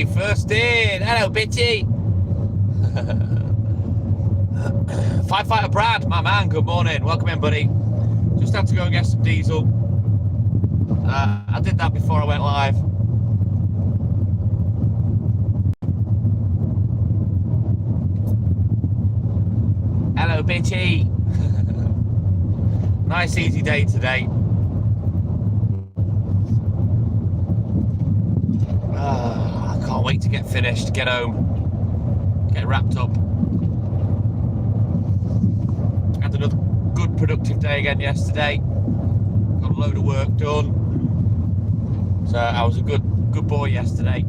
Bitty, first in. Hello, Bitty. Firefighter Brad, my man, good morning. Welcome in, buddy. Just had to go and get some diesel. I did that before I went live. Hello, Bitty. Nice, easy day today. I can't wait to get finished, get home, get wrapped up. Had another good productive day again yesterday. Got a load of work done. So I was a good boy yesterday.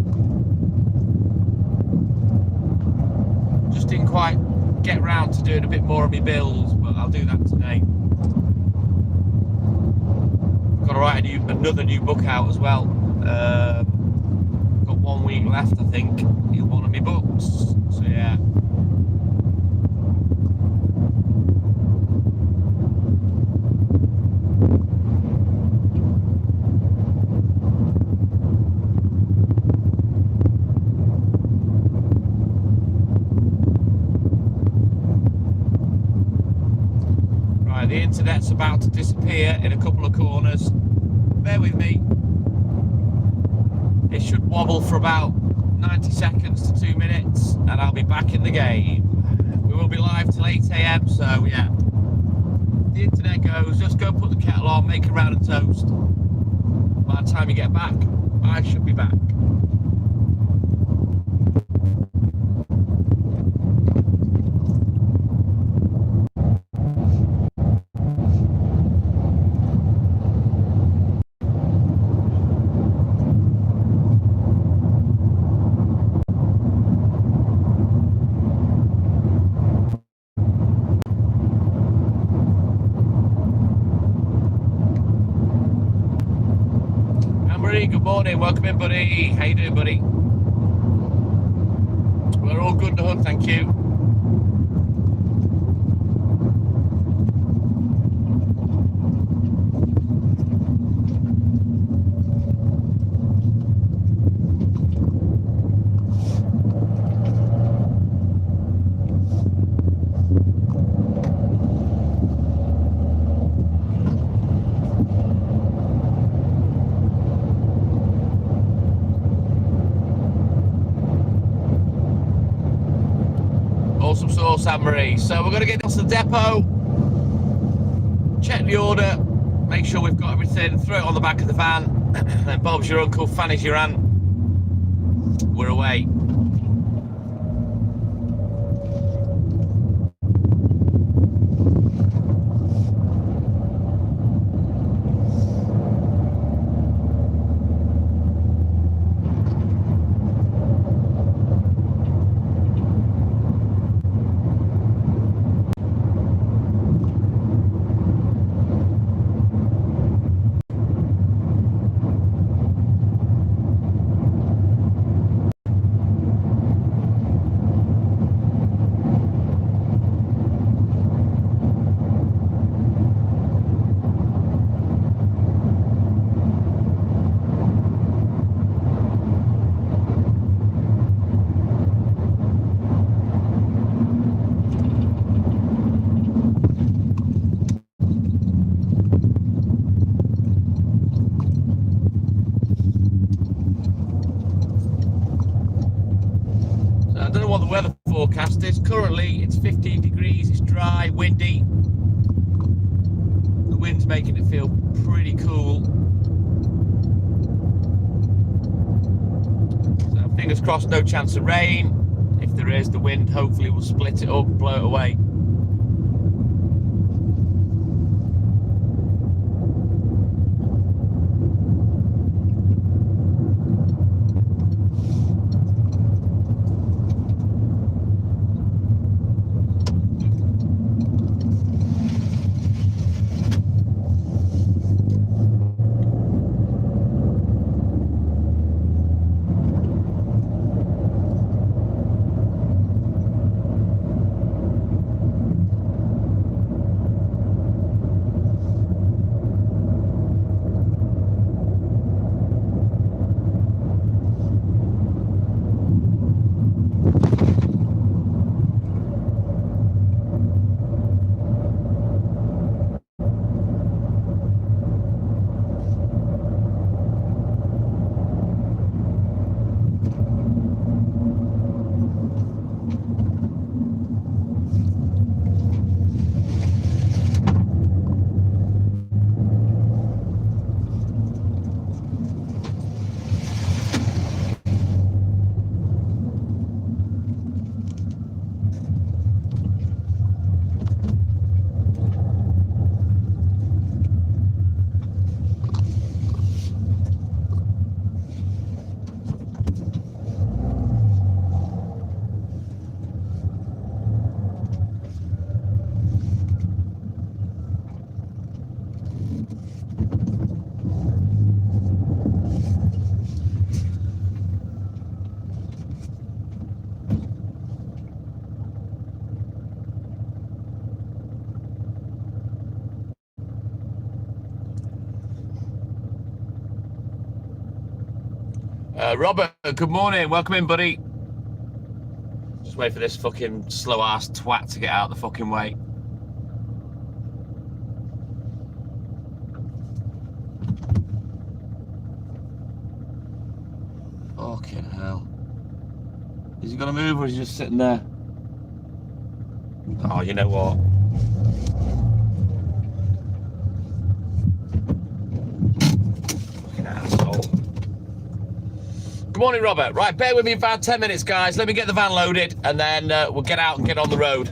Just didn't quite get round to doing a bit more of my bills, but I'll do that today. Got to write another new book out as well. Got 1 week left, I think, in one of my books. So yeah. Right, the internet's about to disappear in a couple of corners. Bear with me. It should wobble for about 90 seconds to 2 minutes and I'll be back in the game. We will be live till 8 AM, so yeah. The internet goes, just go put the kettle on, make a round of toast. By the time you get back, I should be back. Good morning, welcome in, buddy. How you doing, buddy? We're all good in the hood, thank you. Awesome sauce, Anne-Marie. So we're going to get to the depot, check the order, make sure we've got everything, throw it on the back of the van, and Bob's your uncle, Fanny's your aunt. We're away. Forecast is currently it's 15 degrees, it's dry, windy. The wind's making it feel pretty cool. So fingers crossed, no chance of rain. If there is, the wind hopefully will split it up, blow it away. Robert, good morning. Welcome in, buddy. Just wait for this fucking slow-ass twat to get out of the fucking way. Fucking hell. Is he gonna move or is he just sitting there? Oh, you know what? Fucking asshole. Good morning, Robert. Right, bear with me about 10 minutes, guys. Let me get the van loaded and then we'll get out and get on the road.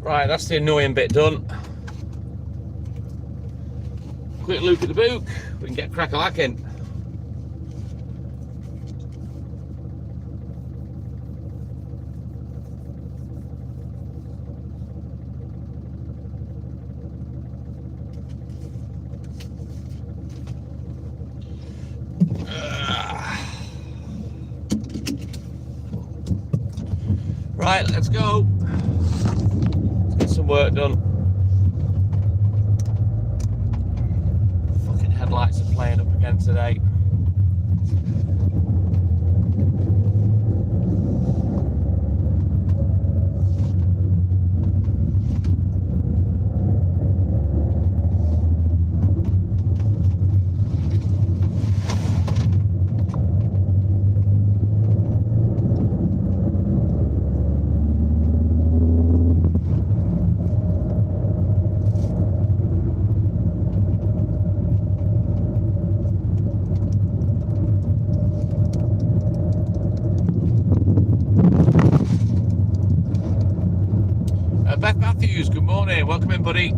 Right, that's the annoying bit done. Quick look at the book, we can get crack-a-lacking. Right, let's go. Let's get some work done. Fucking headlights are playing up again today. Beth Matthews, good morning. Welcome in, buddy.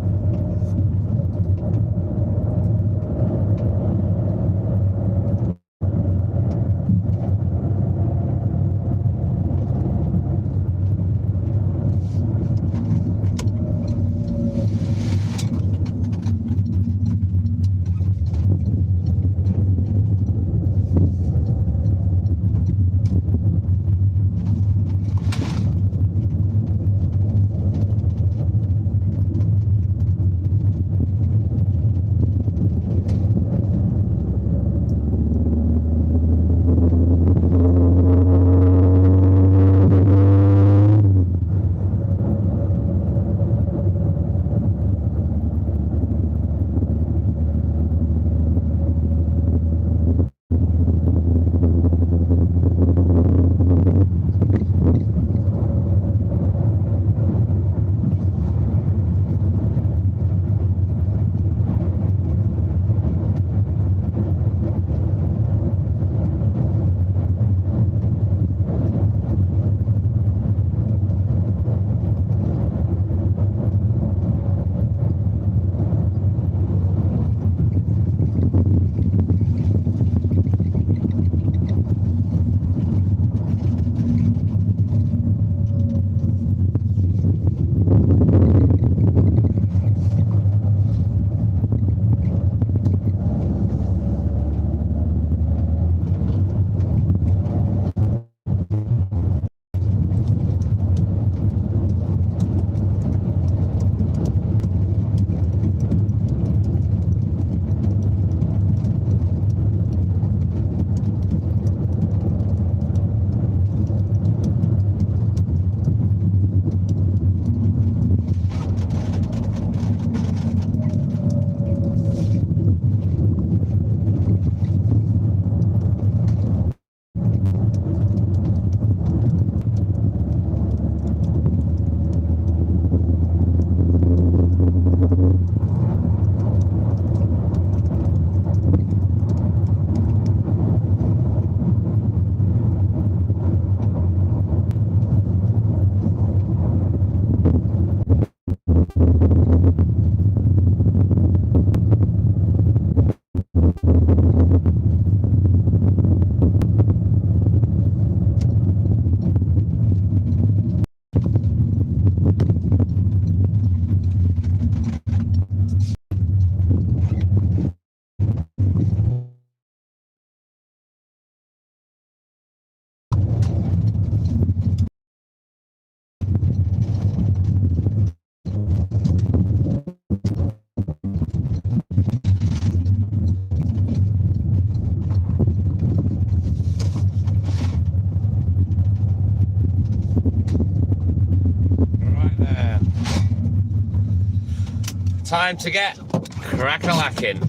Time to get crack-a-lacking.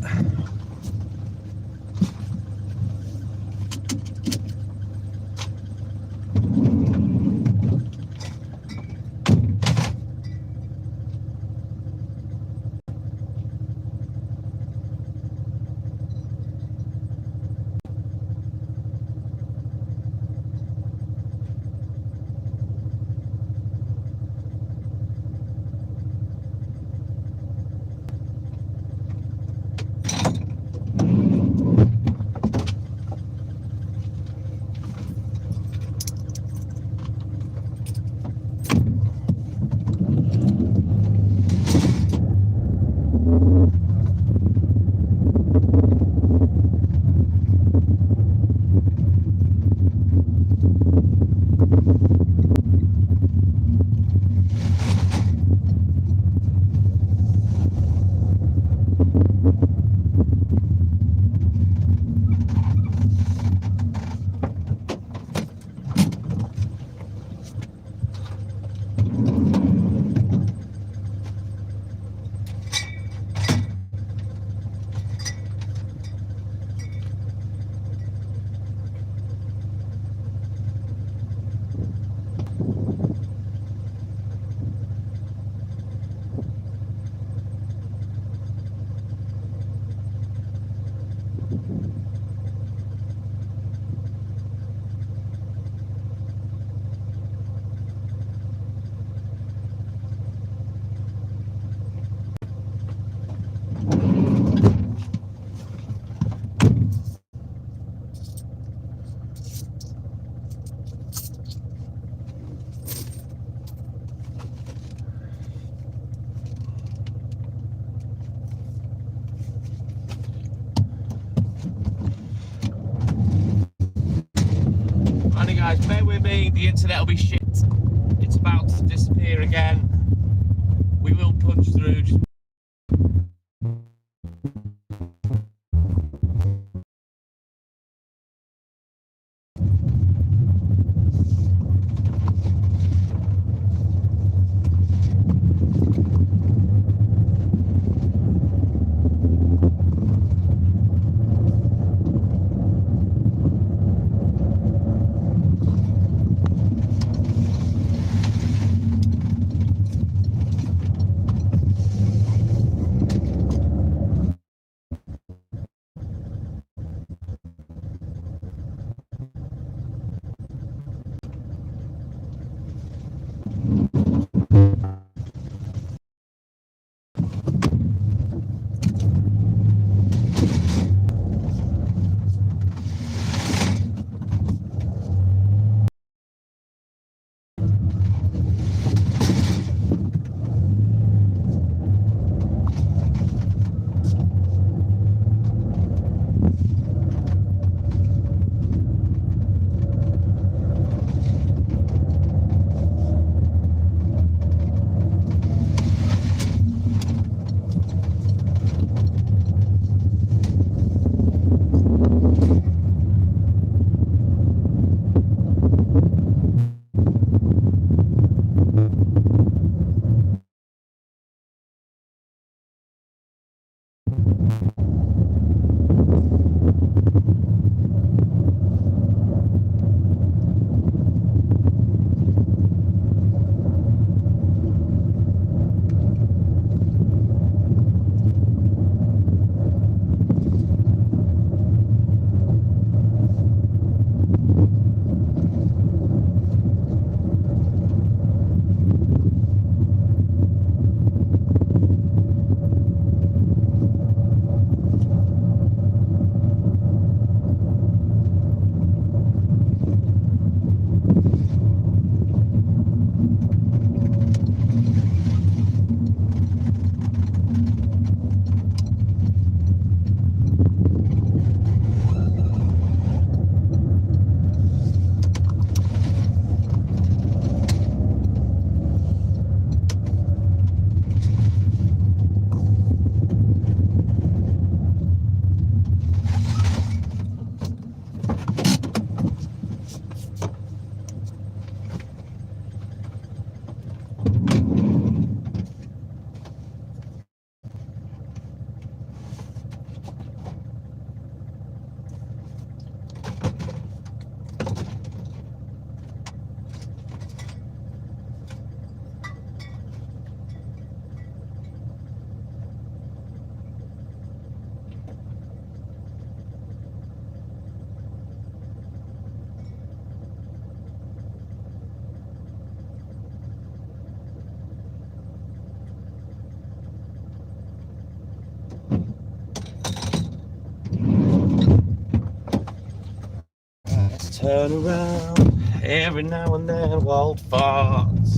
Guys, bear with me, the internet will be shit. It's about to disappear again. We will punch through. Just turn around every now and then, wild farts.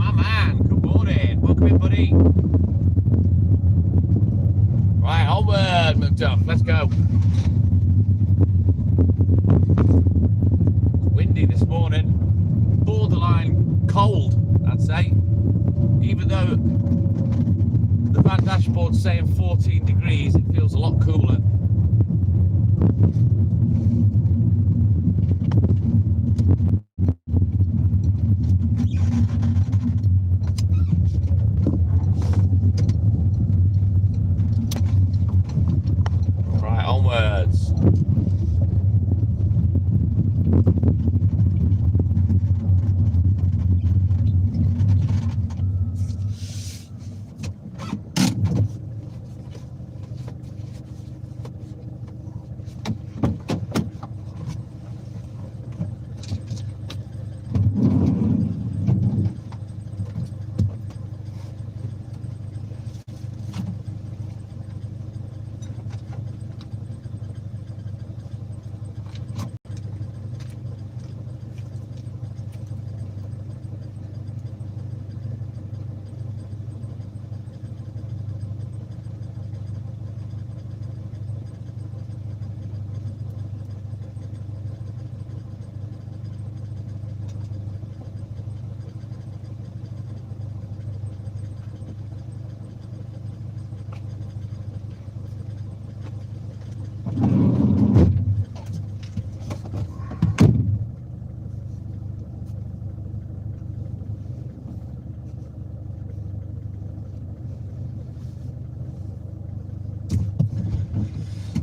My man, good morning. Welcome in, buddy. Right, onward, McDuff. Let's go. It's windy this morning. Borderline cold, I'd say. Even though the van dashboard's saying 14 degrees, it feels a lot cooler. Right, onwards.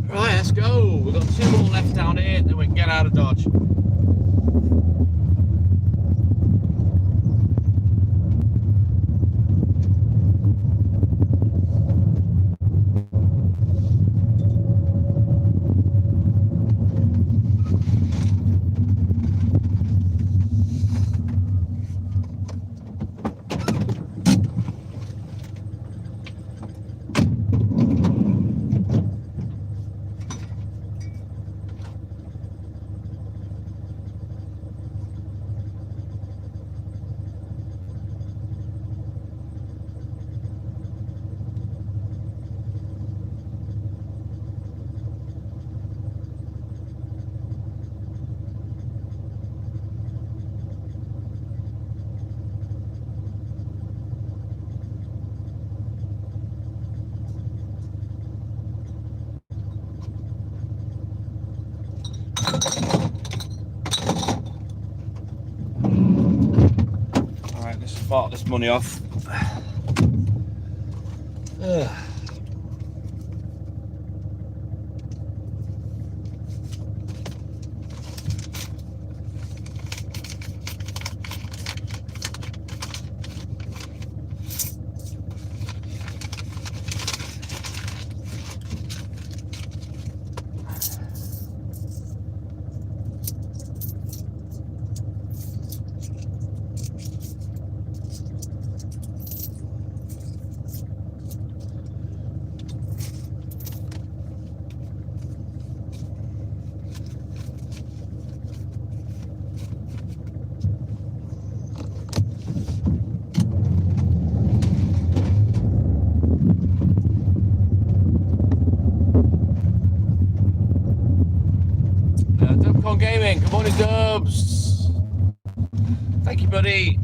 Right, let's go. We've got 2 more left down here, then we can get out of Dodge. Alright, let's fart this money off. Dubcon Gaming, good morning, Dubs. Thank you, buddy.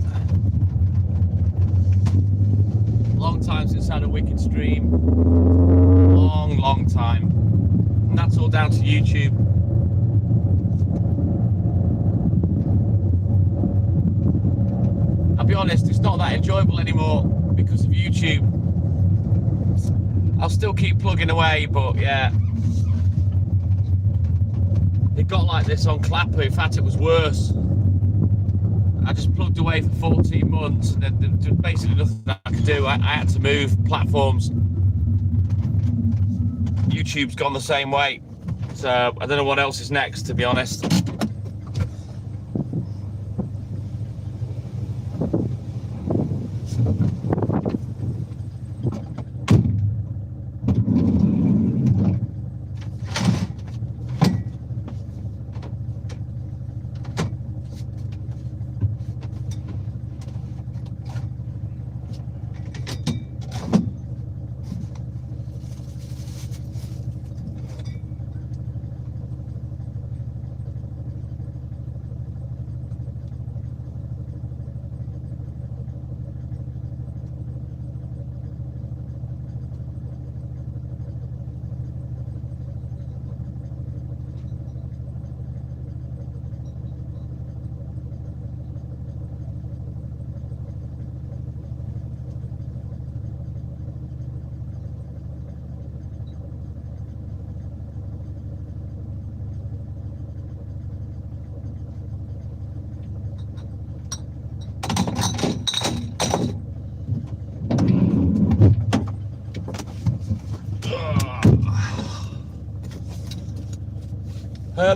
Long time since I had a wicked stream. Long time. And that's all down to YouTube. I'll be honest, it's not that enjoyable anymore because of YouTube. I'll still keep plugging away, but yeah. It got like this on Clapper. In fact, it was worse. I just plugged away for 14 months and then there was basically nothing I could do. I had to move platforms. YouTube's gone the same way. So I don't know what else is next, to be honest.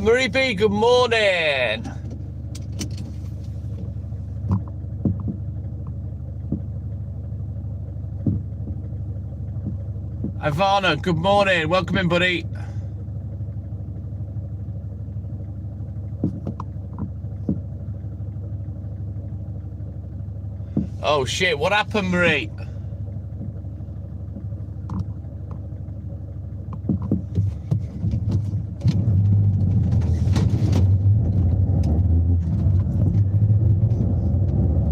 Marie B, good morning. Ivana, good morning. Welcome in, buddy. Oh shit, what happened, Marie?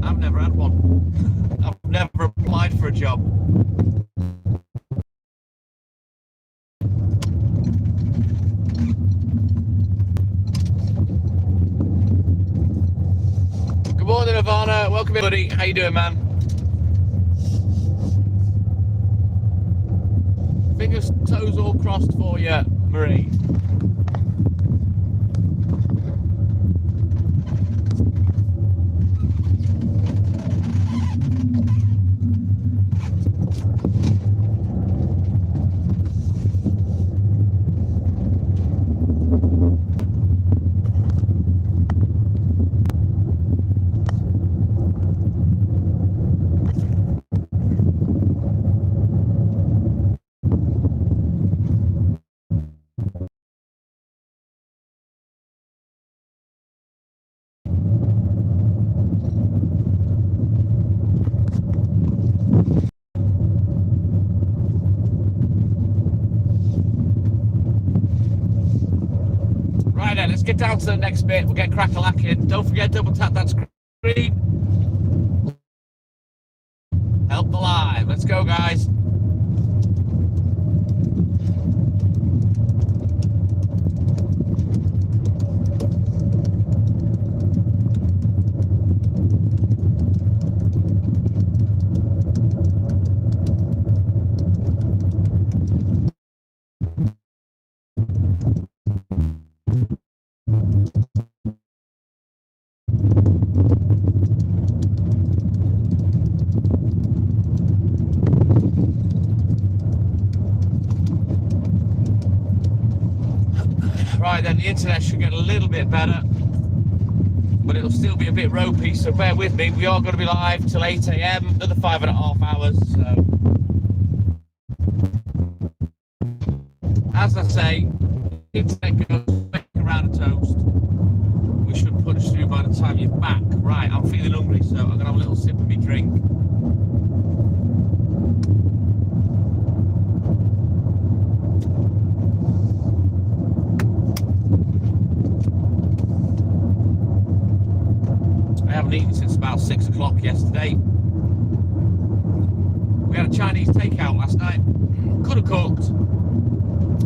I've never had one. I've never applied for a job. Good morning, Ivana. Welcome in, buddy. How you doing, man? Fingers, toes all crossed for you, Marie. Right then, let's get down to the next bit. We'll get crack-a-lacking. Don't forget, double tap that screen. Help the live. Let's go, guys. Right then, the internet should get a little bit better, but it'll still be a bit ropey, so bear with me. We are going to be live till 8 AM, another 5.5 hours. So, as I say, internet goes back around a toast. We should punch through by the time you're back. Right, I'm feeling hungry, so I'm going to have a little sip of my drink. I haven't eaten since about 6 o'clock yesterday. We had a Chinese takeout last night. Could have cooked.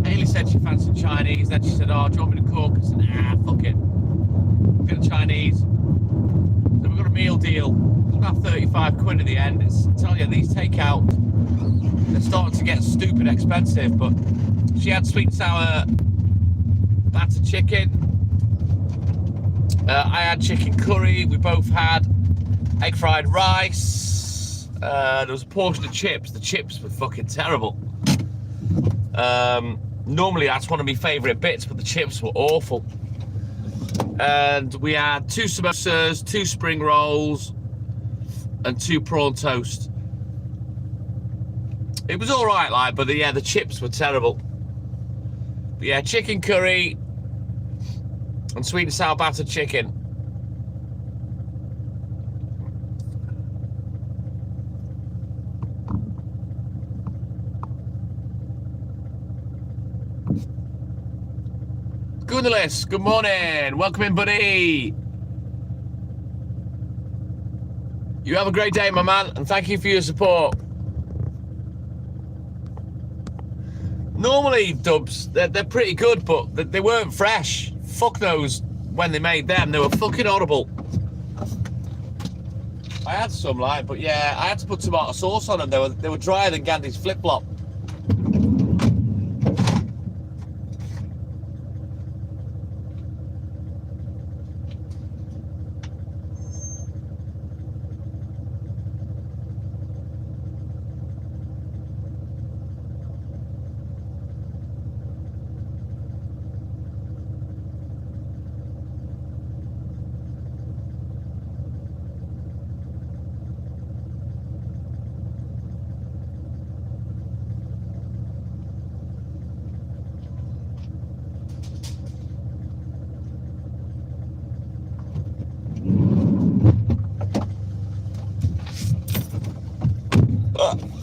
Hayley said she fancied Chinese. Then she said, "Oh, do you want me to cook?" I said, "Ah, fuck it. Get a Chinese." So we got a meal deal. It was about 35 quid in the end. I tell you, these takeout, they're starting to get stupid expensive. But she had sweet and sour battered chicken. I had chicken curry. We both had egg fried rice. There was a portion of chips. The chips were fucking terrible. Normally that's one of my favourite bits, but the chips were awful. And we had 2 samosas, 2 spring rolls, and 2 prawn toast. It was all right, like, but yeah, the chips were terrible. But yeah, chicken curry and sweet and sour battered chicken. Gundalis, good morning. Welcome in, buddy. You have a great day, my man, and thank you for your support. Normally, dubs, they're pretty good, but they weren't fresh. Fuck those when they made them. They were fucking horrible. I had some, like, but yeah, I had to put tomato sauce on them. They were drier than Gandhi's flip-flop.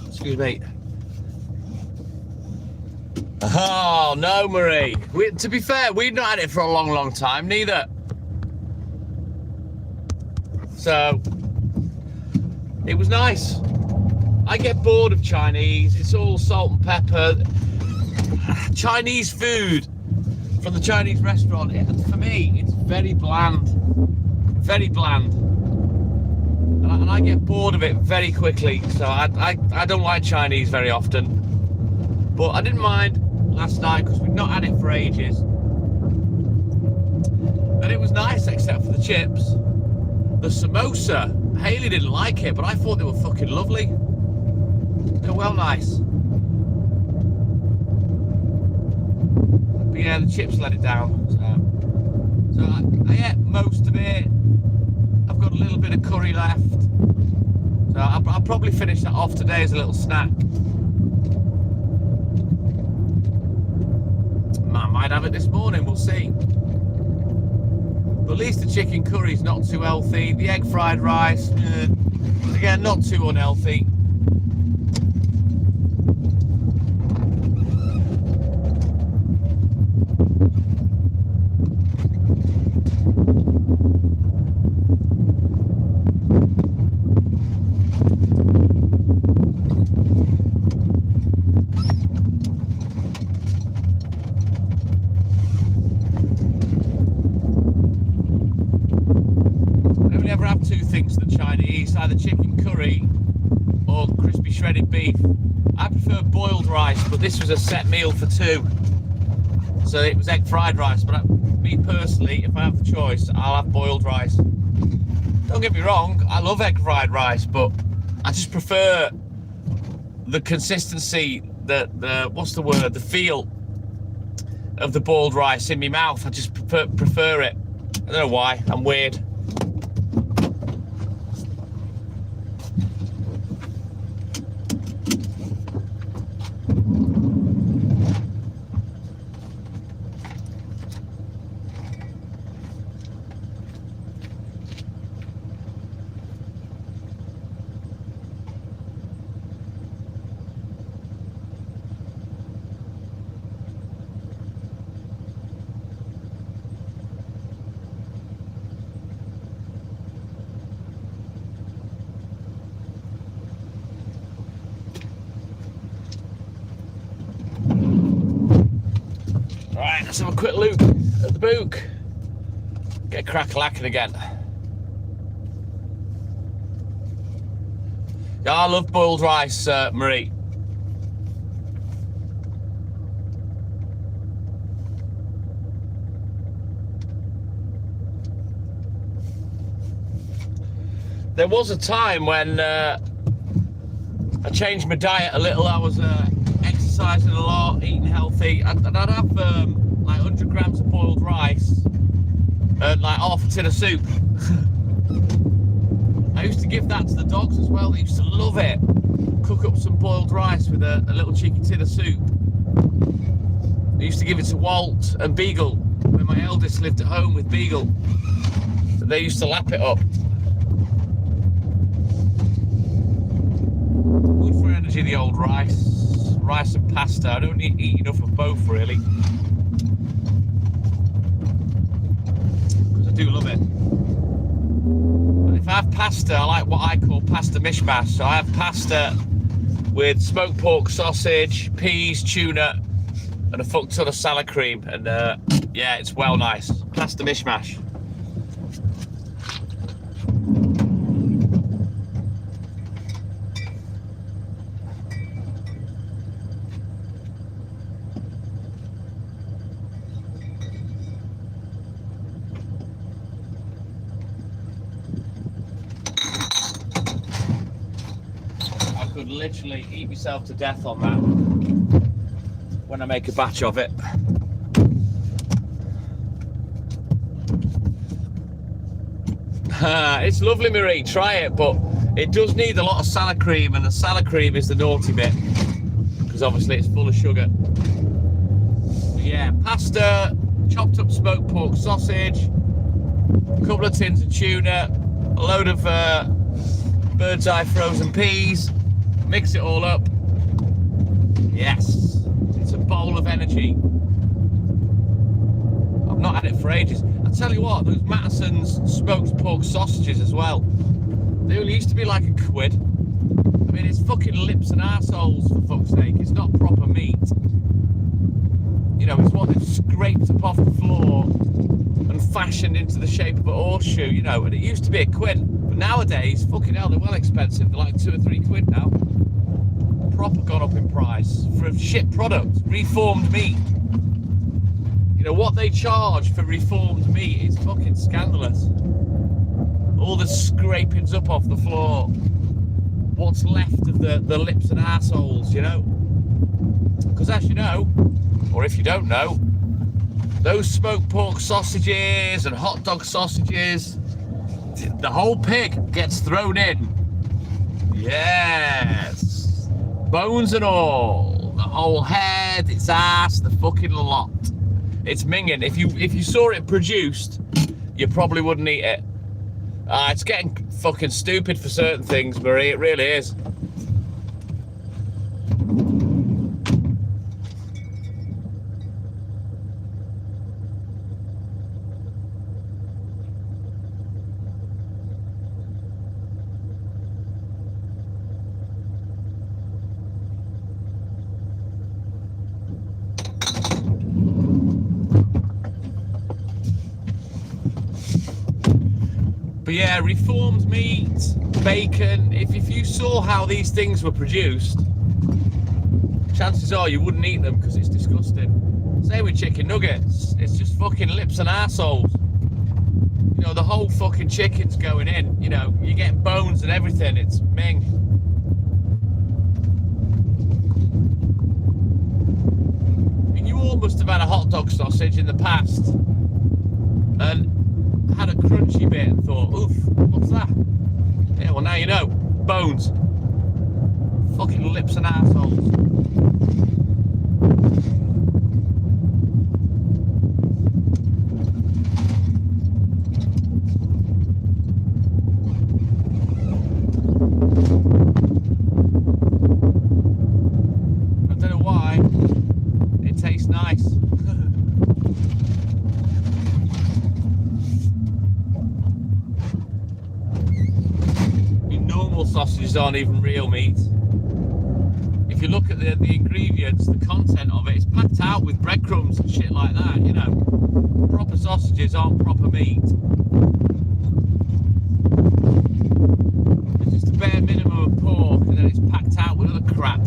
Excuse me. Oh, no, Marie. To be fair, we've not had it for a long, long time, neither. So, it was nice. I get bored of Chinese. It's all salt and pepper. Chinese food from the Chinese restaurant, for me, it's very bland. Very bland. And I get bored of it very quickly. So I don't like Chinese very often. But I didn't mind last night because we've not had it for ages. And it was nice except for the chips. The samosa, Hayley didn't like it, but I thought they were fucking lovely. They're well nice. But yeah, the chips let it down. So I ate most of it. I've got a little bit of curry left. So I'll probably finish that off today as a little snack. I might have it this morning, we'll see. But at least the chicken curry's not too healthy. The egg fried rice, again, not too unhealthy. Either chicken curry or crispy shredded beef. I prefer boiled rice, but this was a set meal for two, so it was egg fried rice. But me personally, if I have the choice, I'll have boiled rice. Don't get me wrong, I love egg fried rice, but I just prefer the consistency, the feel of the boiled rice in my mouth. I just prefer it. I don't know why, I'm weird. Let's have a quick look at the book. Get crack-a-lacking again. Yeah, I love boiled rice, Marie. There was a time when I changed my diet a little. I was exercising a lot, eating healthy. I'd have like 100 grams of boiled rice and like half a tin of soup. I used to give that to the dogs as well. They used to love it. Cook up some boiled rice with a little cheeky tin of soup. I used to give it to Walt and Beagle when my eldest lived at home with Beagle. So they used to lap it up. Good for energy, the old rice and pasta. I don't eat enough of both really, because I do love it. But if I have pasta, I like what I call pasta mishmash. So I have pasta with smoked pork sausage, peas, tuna, and a fuck ton of salad cream, and yeah, it's well nice. Pasta mishmash. Could literally eat myself to death on that when I make a batch of it. It's lovely, Marie, try it, but it does need a lot of salad cream, and the salad cream is the naughty bit because obviously it's full of sugar. But yeah, pasta, chopped up smoked pork sausage, a couple of tins of tuna, a load of bird's eye frozen peas, Mix it all up. Yes, it's a bowl of energy. I've not had it for ages. I tell you what, those Mattison's smoked pork sausages as well. They only used to be like £1. I mean, it's fucking lips and arseholes, for fuck's sake. It's not proper meat. You know, it's what they've scraped up off the floor and fashioned into the shape of a horseshoe, you know, and it used to be £1. But nowadays, fucking hell, they're well expensive. They're like £2 or £3 now. Proper gone up in price for a shit product, reformed meat. You know, what they charge for reformed meat is fucking scandalous. All the scrapings up off the floor. What's left of the lips and arseholes, you know? Because as you know, or if you don't know, those smoked pork sausages and hot dog sausages, the whole pig gets thrown in. Yes. Bones and all. The whole head, its ass, the fucking lot. It's minging. If you saw it produced, you probably wouldn't eat it. It's getting fucking stupid for certain things, Marie. It really is. But yeah, reformed meat, bacon. If you saw how these things were produced, chances are you wouldn't eat them because it's disgusting. Same with chicken nuggets. It's just fucking lips and arseholes. You know, the whole fucking chicken's going in. You know, you're getting bones and everything. It's ming. I mean, you all must have had a hot dog sausage in the past and had a crunchy bit and thought, oof, what's that? Yeah, well, now you know. Bones. Fucking lips and arseholes. I don't know why. It tastes nice. Sausages aren't even real meat. If you look at the ingredients, the content of it, it's packed out with breadcrumbs and shit like that, you know. Proper sausages aren't proper meat. It's just a bare minimum of pork and then it's packed out with other crap.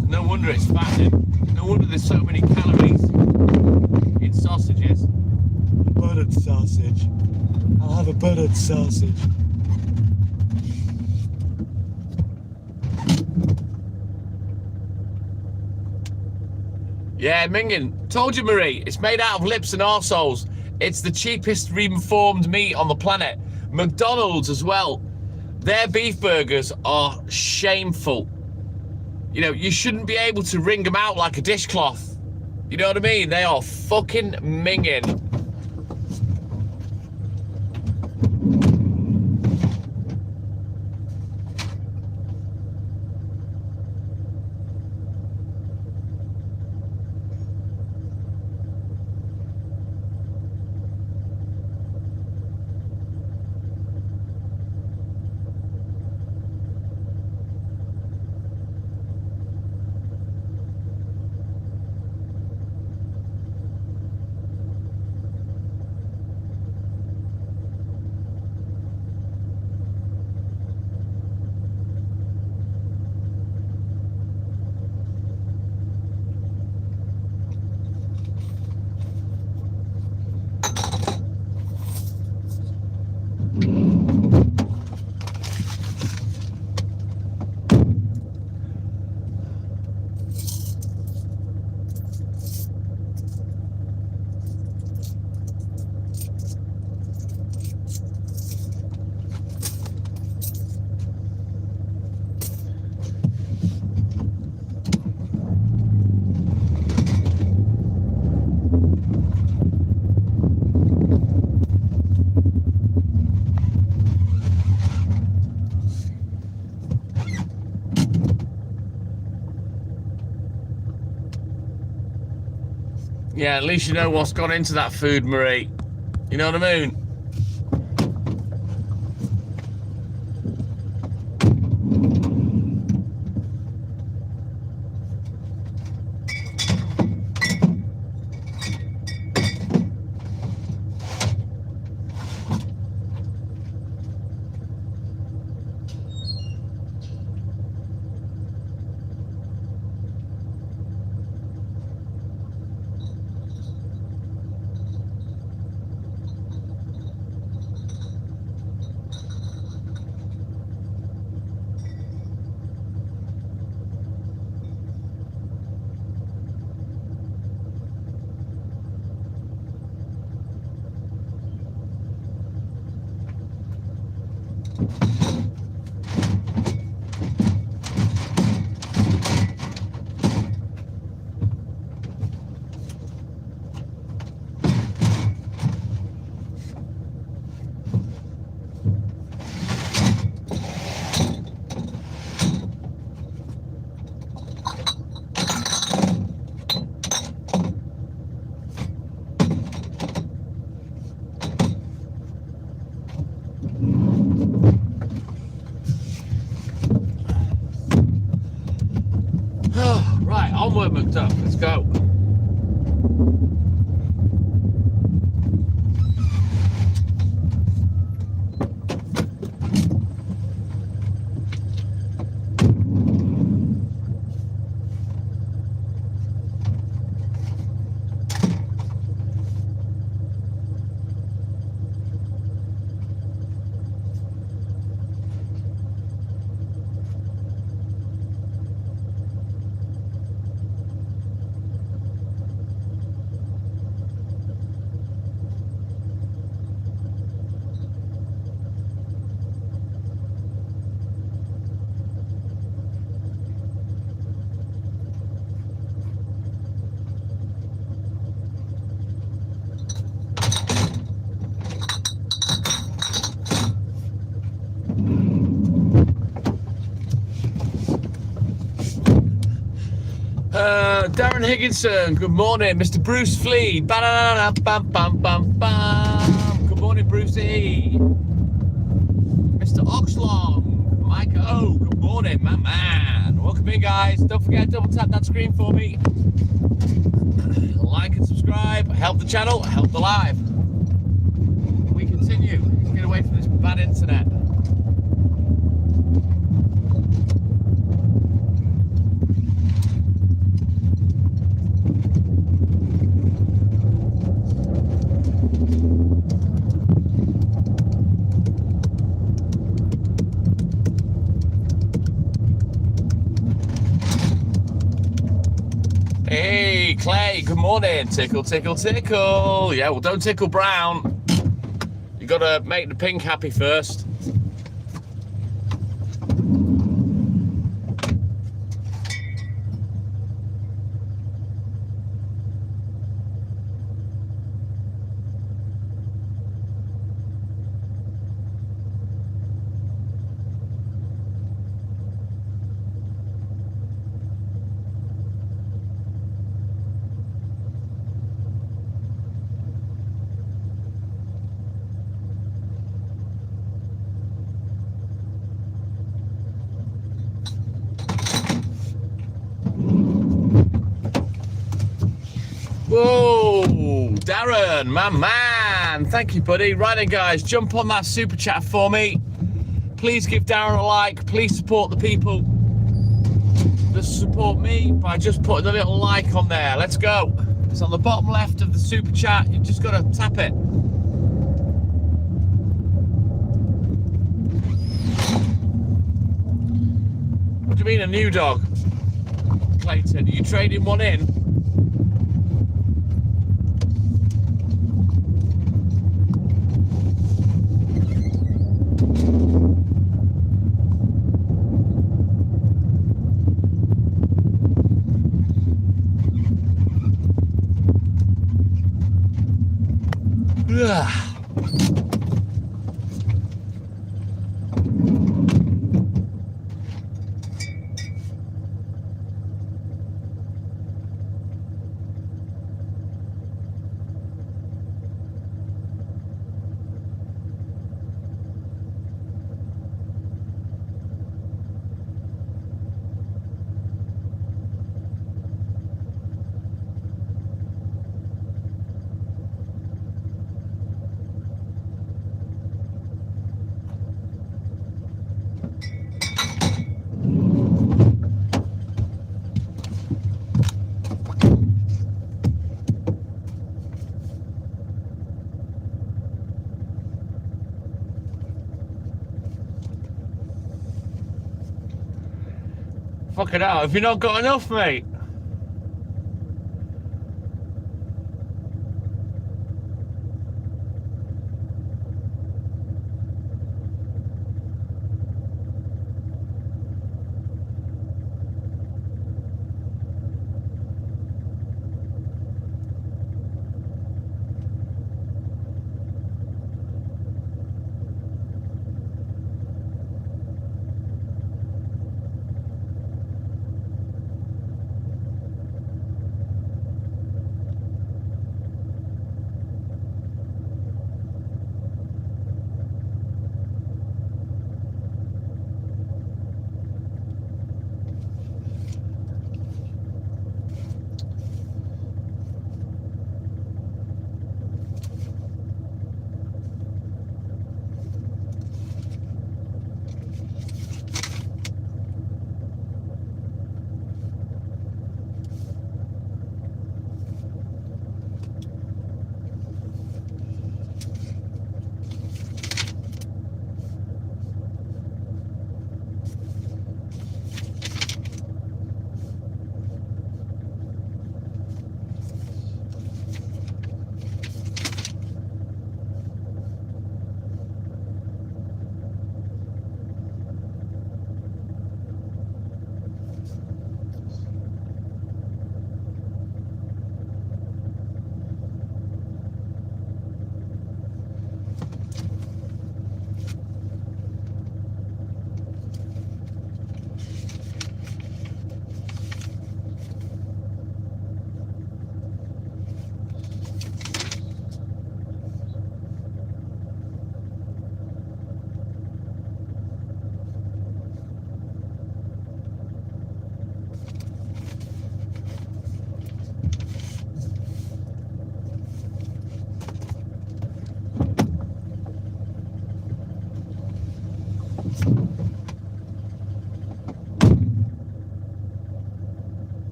So no wonder it's fattening. No wonder there's so many calories in sausages. Buttered sausage. I'll have a buttered sausage. Yeah, minging. Told you, Marie, it's made out of lips and arseholes. It's the cheapest reformed meat on the planet. McDonald's as well. Their beef burgers are shameful. You know, you shouldn't be able to wring them out like a dishcloth. You know what I mean? They are fucking minging. Yeah, at least you know what's gone into that food, Marie. You know what I mean? Right, onward, McDuck. Let's go. Darren Higginson, good morning. Mr. Bruce Flea, bam, bam, bam, bam. Good morning, Brucey. Mr. Oxlong, Mike O, good morning, my man. Welcome in, guys. Don't forget, double tap that screen for me. Like and subscribe, help the channel, help the live. We continue. Let's get away from this bad internet. Hey, Clay, good morning. Tickle, tickle, tickle. Yeah, well, don't tickle brown. You got to make the pink happy first. Whoa, Darren, my man. Thank you, buddy. Right then, guys, jump on that super chat for me. Please give Darren a like. Please support the people that support me by just putting a little like on there. Let's go. It's on the bottom left of the super chat. You've just got to tap it. What do you mean, a new dog? Clayton, are you trading one in? Fucking hell, have you not got enough, mate?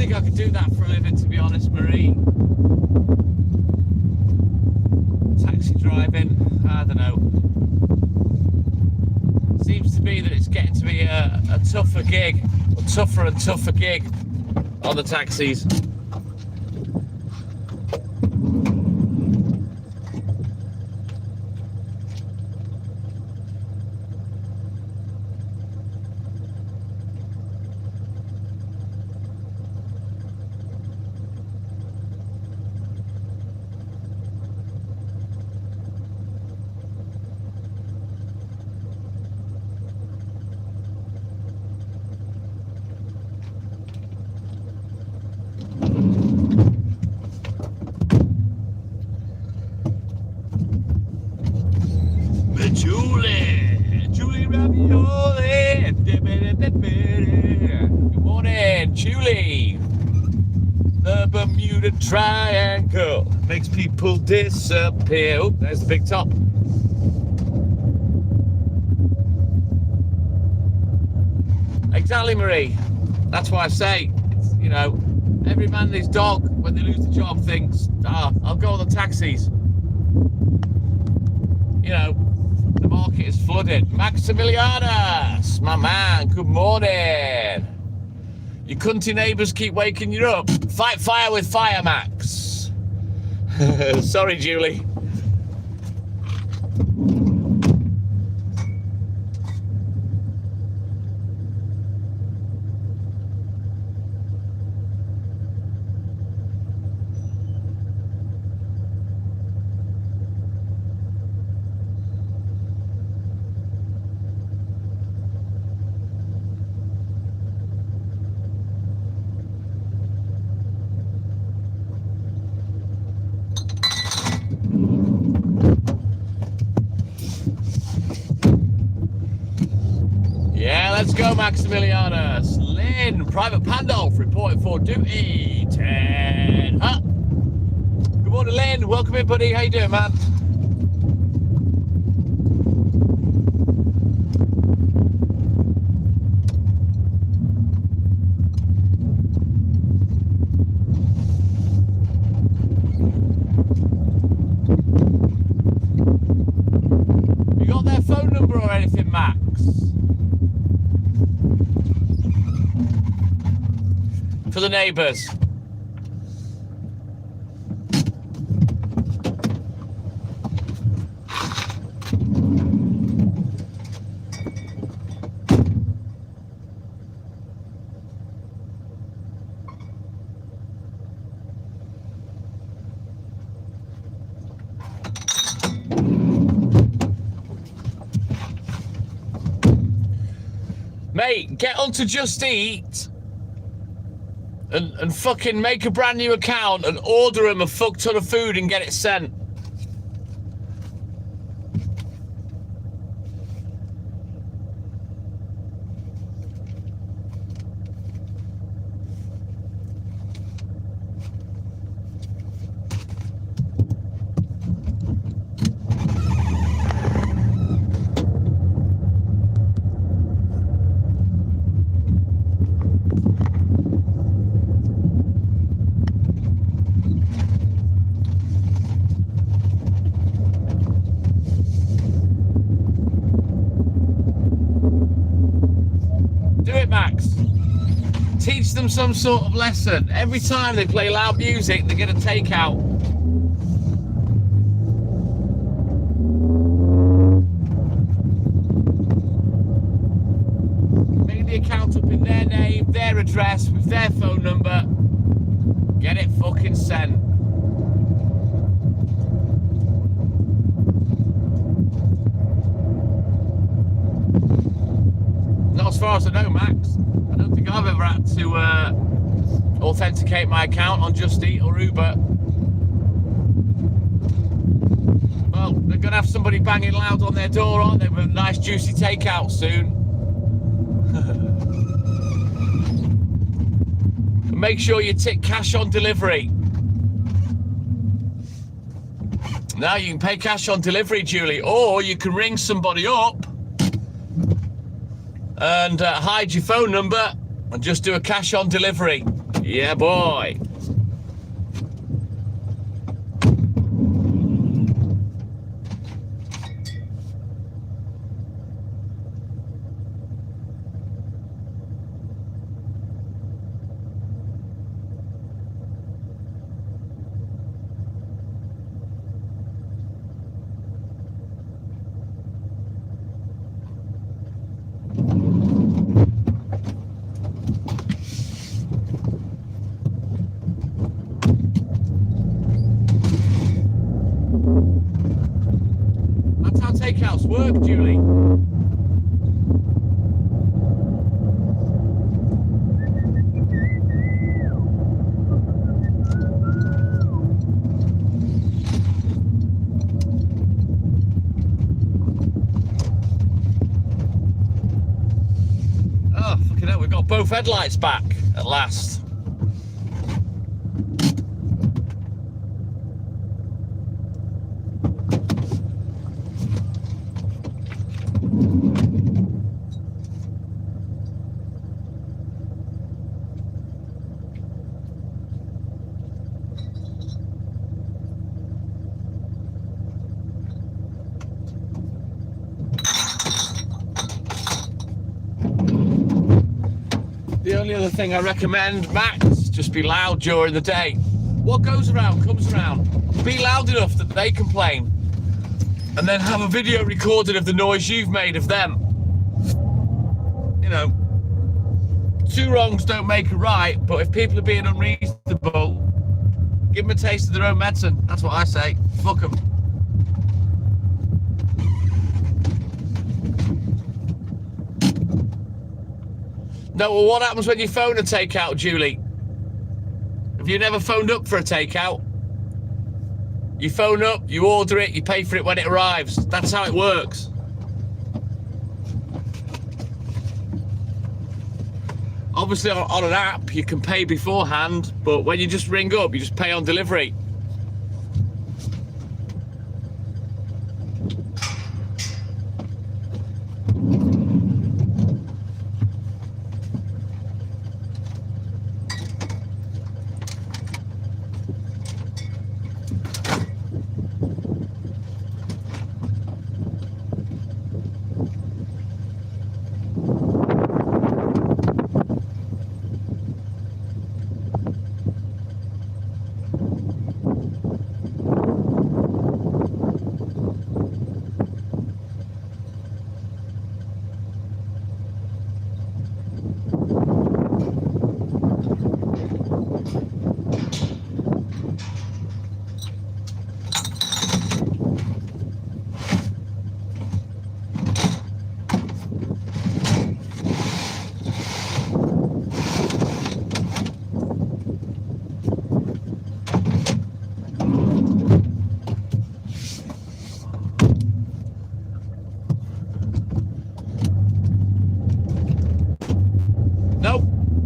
I could do that for a living, to be honest, Marie. Taxi driving, I don't know. Seems to be that it's getting to be a tougher gig, a tougher and tougher gig on the taxis. Julie Ravioli. Good morning, Julie. The Bermuda Triangle makes people disappear. Oh, there's the big top. Exactly, Marie. That's why I say, you know, every man and his dog, when they lose the job, thinks, I'll go on the taxis. You know, the market is flooded. Maximilianus, my man, good morning. Your cunty neighbours keep waking you up. Fight fire with fire, Max. Sorry, Julie. go, Maximilianus. Lynn, Private Pandolf, reporting for duty. 10 up. Good morning, Lynn. Welcome in, buddy. How you doing, man? You got their phone number or anything, Max? For the neighbours. Mate, get onto Just Eat and fucking make a brand new account and order them a fuck ton of food and get it sent. Teach them some sort of lesson. Every time they play loud music, they get a takeout. Make the account up in their name, their address, with their phone number. Get it fucking sent. Not as far as I know, Max. I don't think I've ever had to authenticate my account on Just Eat or Uber. Well, they're going to have somebody banging loud on their door, aren't they, with a nice juicy takeout soon. Make sure you tick cash on delivery. Now you can pay cash on delivery, Julie, or you can ring somebody up and hide your phone number and just do a cash on delivery. Yeah, boy. Takeouts work, Julie. Oh, fucking hell, we've got both headlights back at last. The only other thing I recommend, Max, just be loud during the day. What goes around comes around. Be loud enough that they complain, and then have a video recorded of the noise you've made of them. You know, two wrongs don't make a right, but if people are being unreasonable, give them a taste of their own medicine. That's what I say. Fuck them. No, well, what happens when you phone a takeout, Julie? Have you never phoned up for a takeout? You phone up, you order it, you pay for it when it arrives. That's how it works. Obviously on an app you can pay beforehand, but when you just ring up, you just pay on delivery.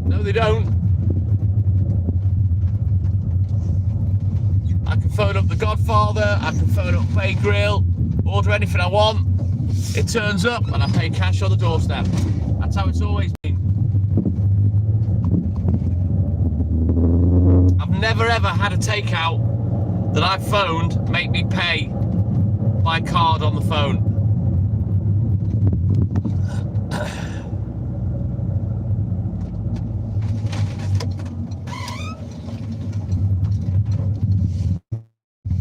No, they don't. I can phone up the Godfather, I can phone up Bay Grill, order anything I want. It turns up and I pay cash on the doorstep. That's how it's always been. I've never ever had a takeout that I've phoned make me pay by card on the phone.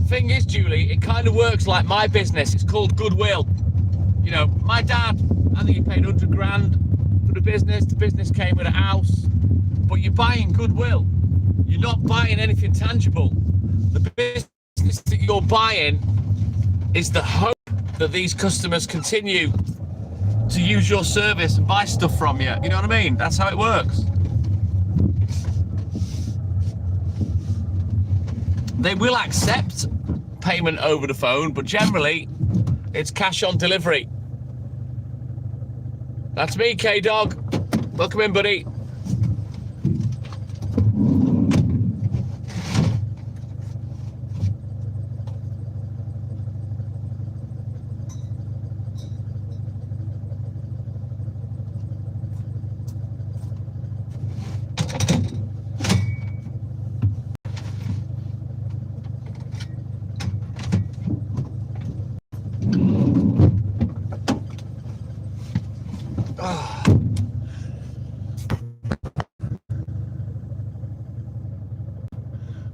Thing is, Julie, it kind of works like my business. It's called Goodwill. You know, my dad, I think he paid 100 grand for the business. The business came with a house, but you're buying goodwill. You're not buying anything tangible. The business that you're buying is the hope that these customers continue to use your service and buy stuff from you. You know what I mean? That's how it works. They will accept payment over the phone, but generally it's cash on delivery. That's me, K-Dog. Welcome in, buddy.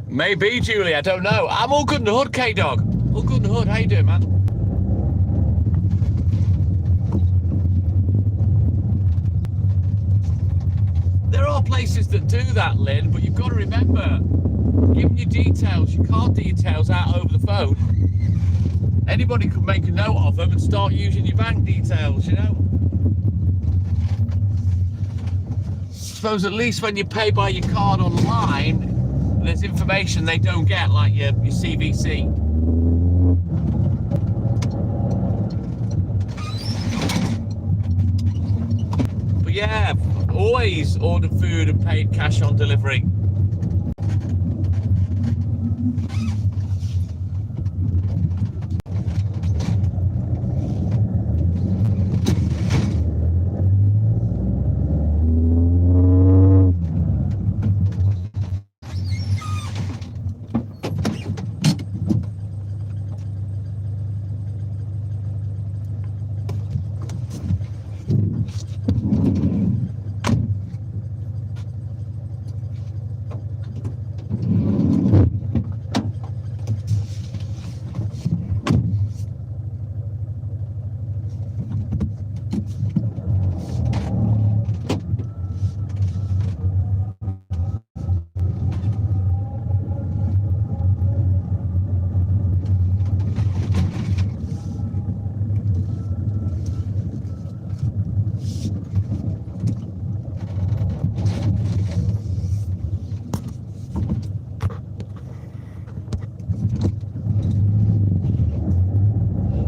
Maybe, Julie, I don't know. I'm all good in the hood, K-Dog. All good in the hood. How you doing, man? There are places that do that, Lynn, but you've got to remember, giving your details, your card details out over the phone, anybody could make a note of them and start using your bank details, you know? I suppose at least when you pay by your card online, there's information they don't get, like your CVC. But yeah, always ordered food and paid cash on delivery.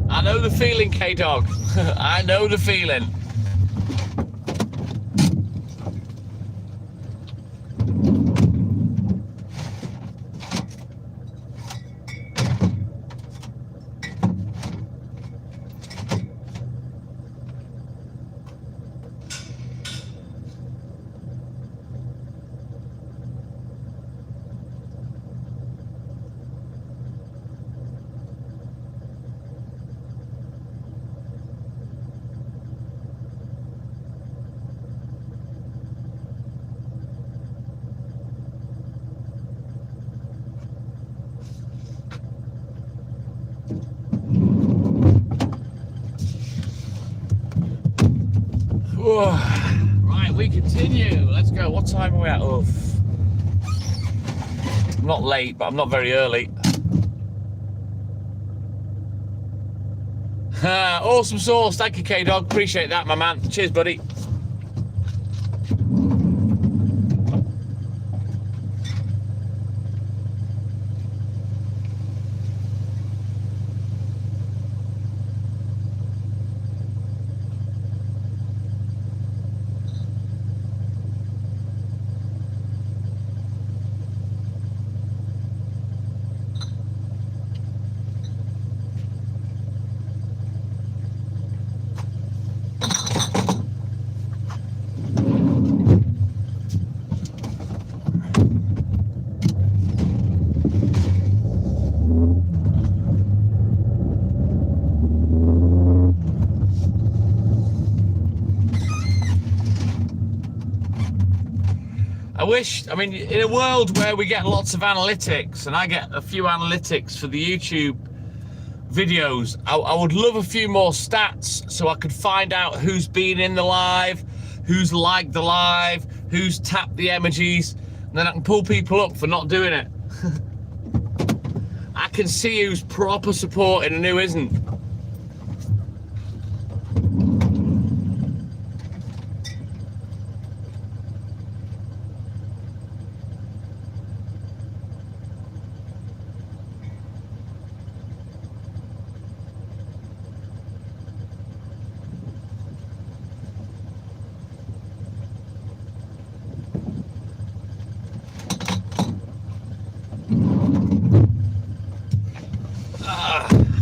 I know the feeling, K-Dog. I know the feeling. Right, we continue. Let's go. What time are we at? Oh, I'm not late, but I'm not very early. Awesome sauce. Thank you, K-Dog. Appreciate that, my man. Cheers, buddy. I mean, in a world where we get lots of analytics, and I get a few analytics for the YouTube videos, I would love a few more stats so I could find out who's been in the live, who's liked the live, who's tapped the emojis, and then I can pull people up for not doing it. I can see who's proper supporting and who isn't.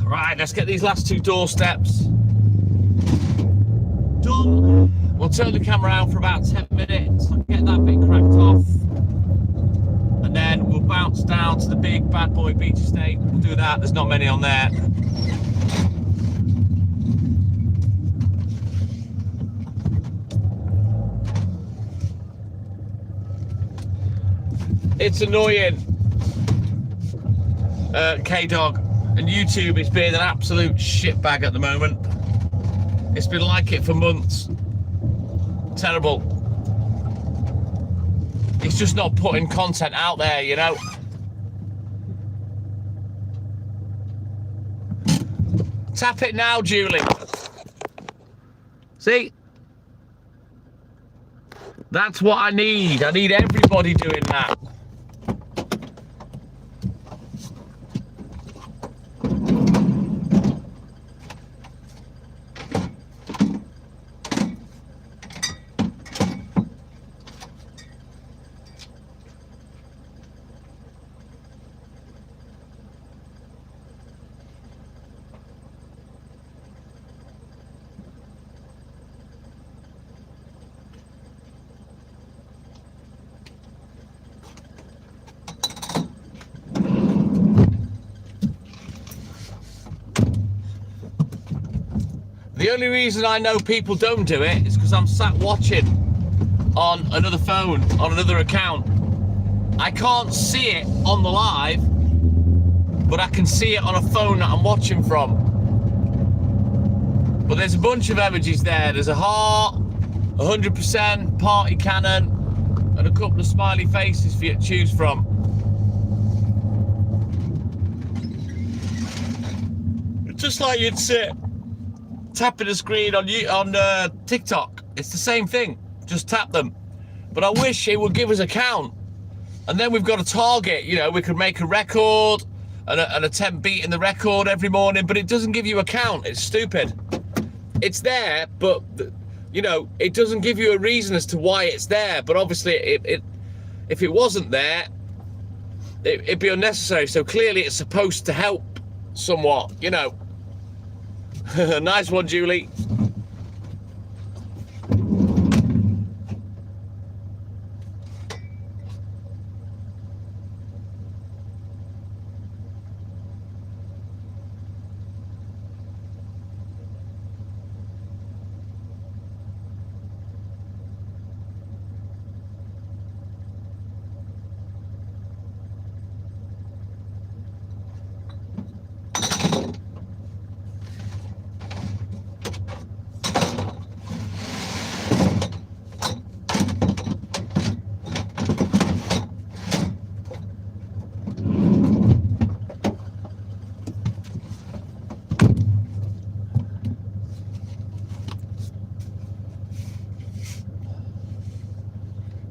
Right, let's get these last two doorsteps done. We'll turn the camera out for about 10 minutes. I'll get that bit cracked off. And then we'll bounce down to the big bad boy beach estate. We'll do that. There's not many on there. It's annoying, K-Dog. And YouTube is being an absolute shitbag at the moment. It's been like it for months. Terrible. It's just not putting content out there, you know. Tap it now, Julie. See? That's what I need. I need everybody doing that. The only reason I know people don't do it is because I'm sat watching on another phone, on another account. I can't see it on the live, but I can see it on a phone that I'm watching from. But there's a bunch of emojis there. There's a heart, 100%, party cannon, and a couple of smiley faces for you to choose from. Just like you'd sit tapping the screen on TikTok. It's the same thing. Just tap them. But I wish it would give us a count. And then we've got a target. You know, we could make a record and attempt beating the record every morning, but it doesn't give you a count. It's stupid. It's there, but, you know, it doesn't give you a reason as to why it's there. But obviously, if it wasn't there, it'd be unnecessary. So clearly it's supposed to help somewhat, you know. Nice one, Julie.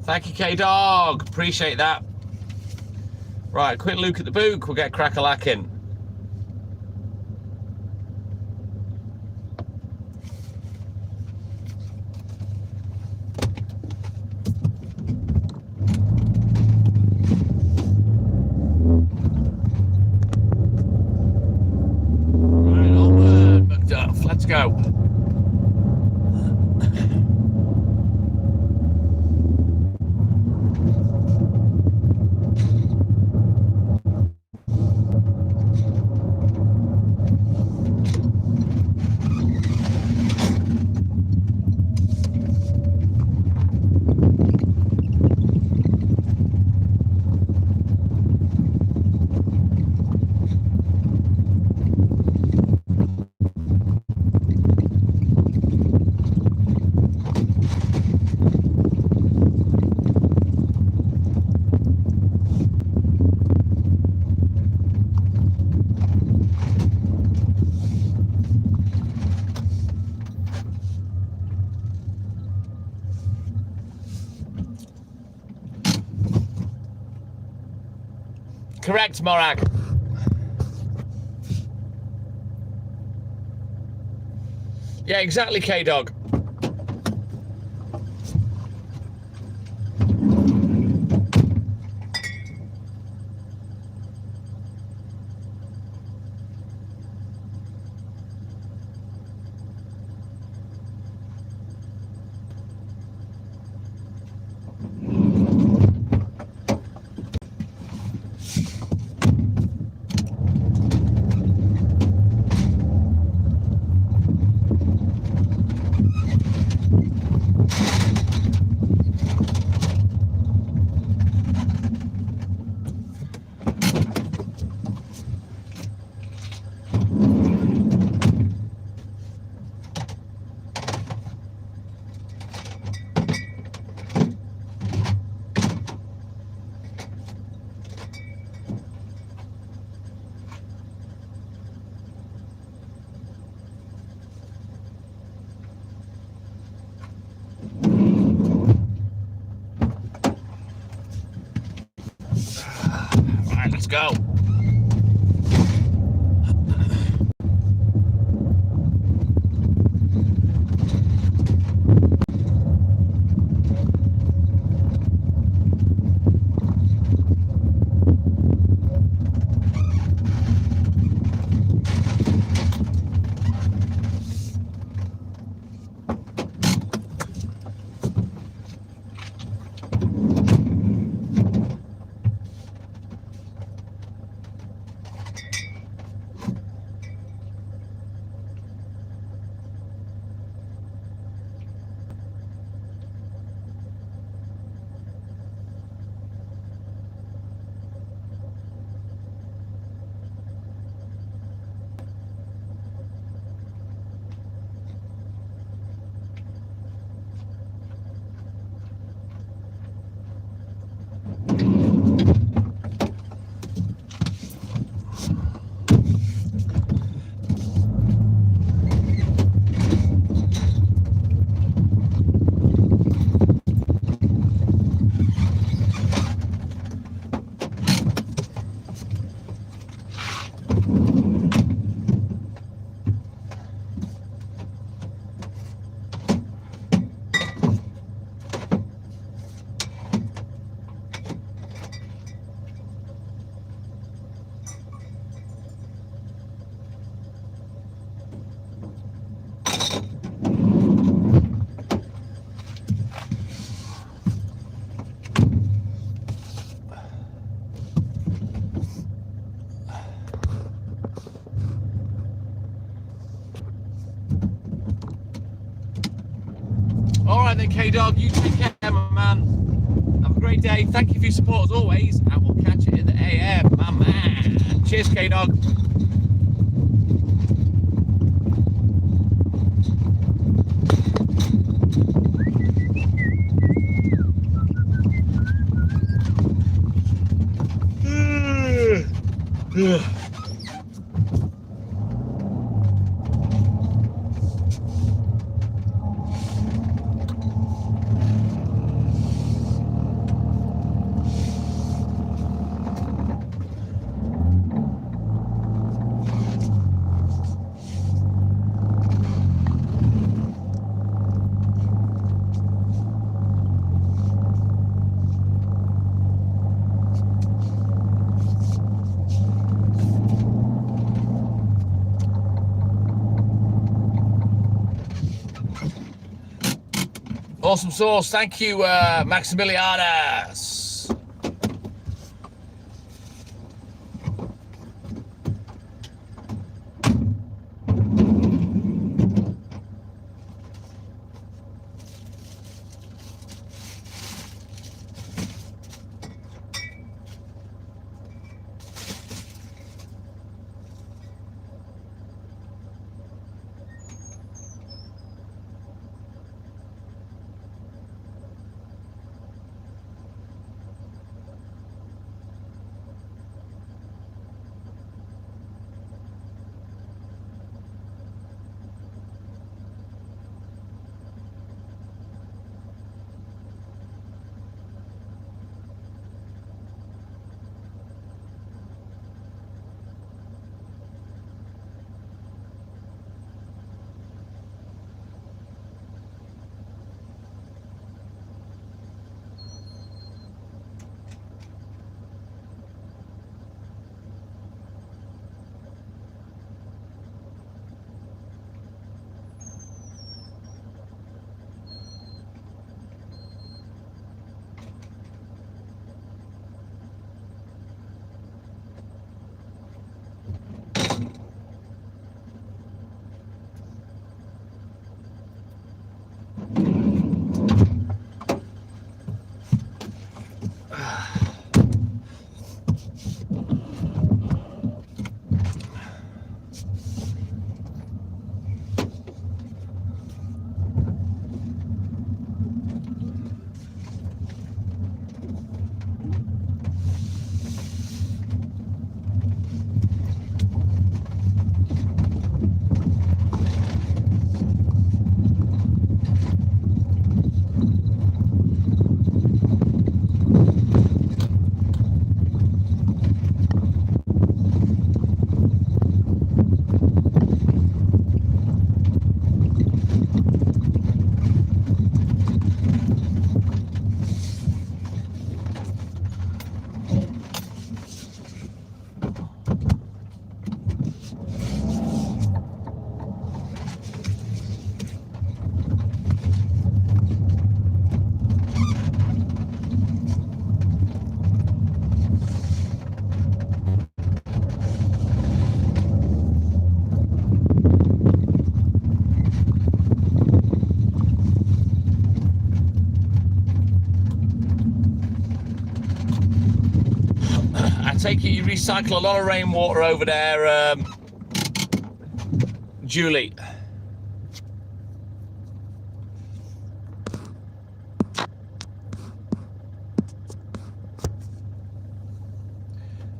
Thank you, K-Dog. Appreciate that. Right, quick look at the book. We'll get crack-a-lacking. Right, onward, Macduff. Let's go. Correct, Morag. Yeah, exactly, K-Dog. Right, let's go. All right then, K-Dog, you take care, my man. Have a great day. Thank you for your support as always, and we'll catch you in the AM, my man. Cheers, K-Dog. Awesome sauce. Thank you, Maximilianus. Take it you recycle a lot of rainwater over there, Julie.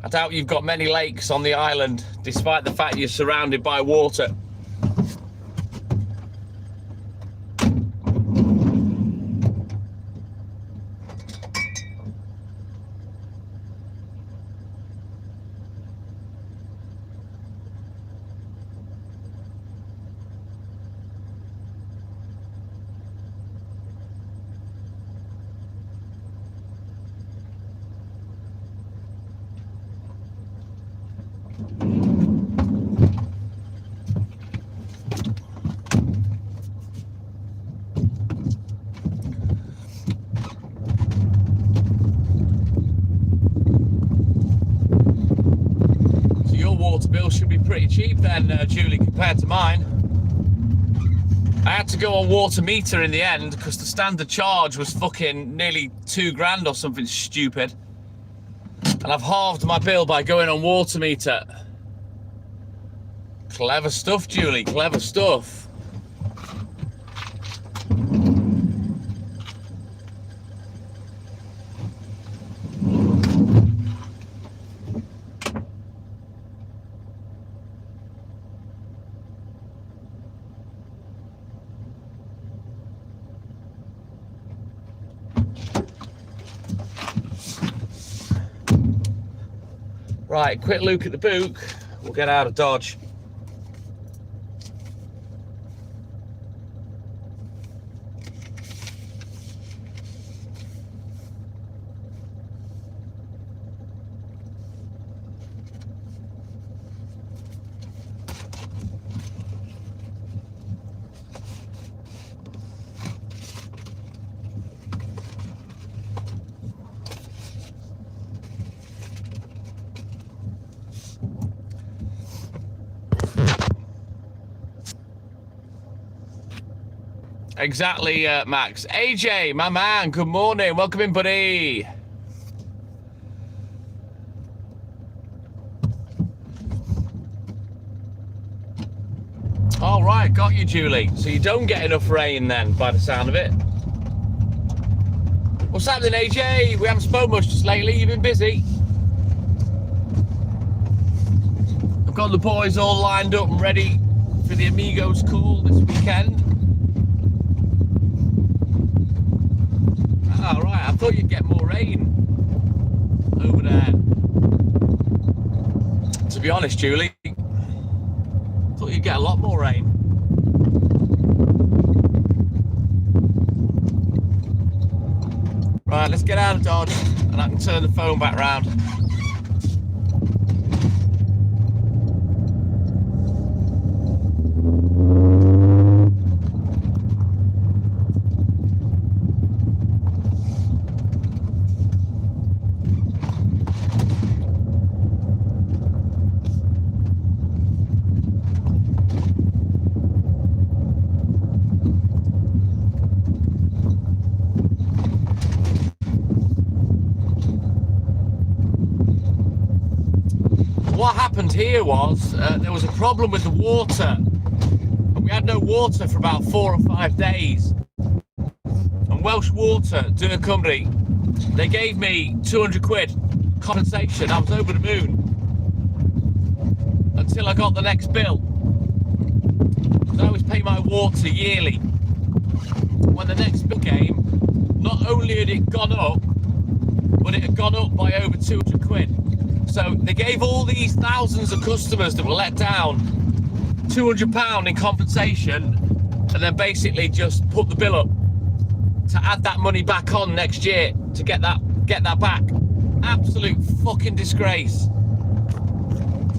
I doubt you've got many lakes on the island, despite the fact you're surrounded by water. Bill should be pretty cheap then, Julie, compared to mine. I had to go on water meter in the end because the standard charge was fucking nearly £2,000 or something stupid, and I've halved my bill by going on water meter. Clever stuff, Julie, clever stuff. Right, quick look at the book. We'll get out of Dodge. Exactly, Max. AJ, my man, good morning. Welcome in, buddy. All right, got you, Julie. So you don't get enough rain then, by the sound of it. What's happening, AJ? We haven't spoken much just lately. You've been busy. I've got the boys all lined up and ready for the Amigos call this weekend. All right, I thought you'd get more rain over there. To be honest, Julie, I thought you'd get a lot more rain. Right, let's get out of Dodge and I can turn the phone back round. What happened here was there was a problem with the water. We had no water for about 4 or 5 days. And Welsh Water, Dŵr Cymru, they gave me 200 quid compensation. I was over the moon until I got the next bill. Because I always pay my water yearly. When the next bill came, not only had it gone up, but it had gone up by over 200 quid. So they gave all these thousands of customers that were let down £200 in compensation, and then basically just put the bill up to add that money back on next year to get that back. Absolute fucking disgrace.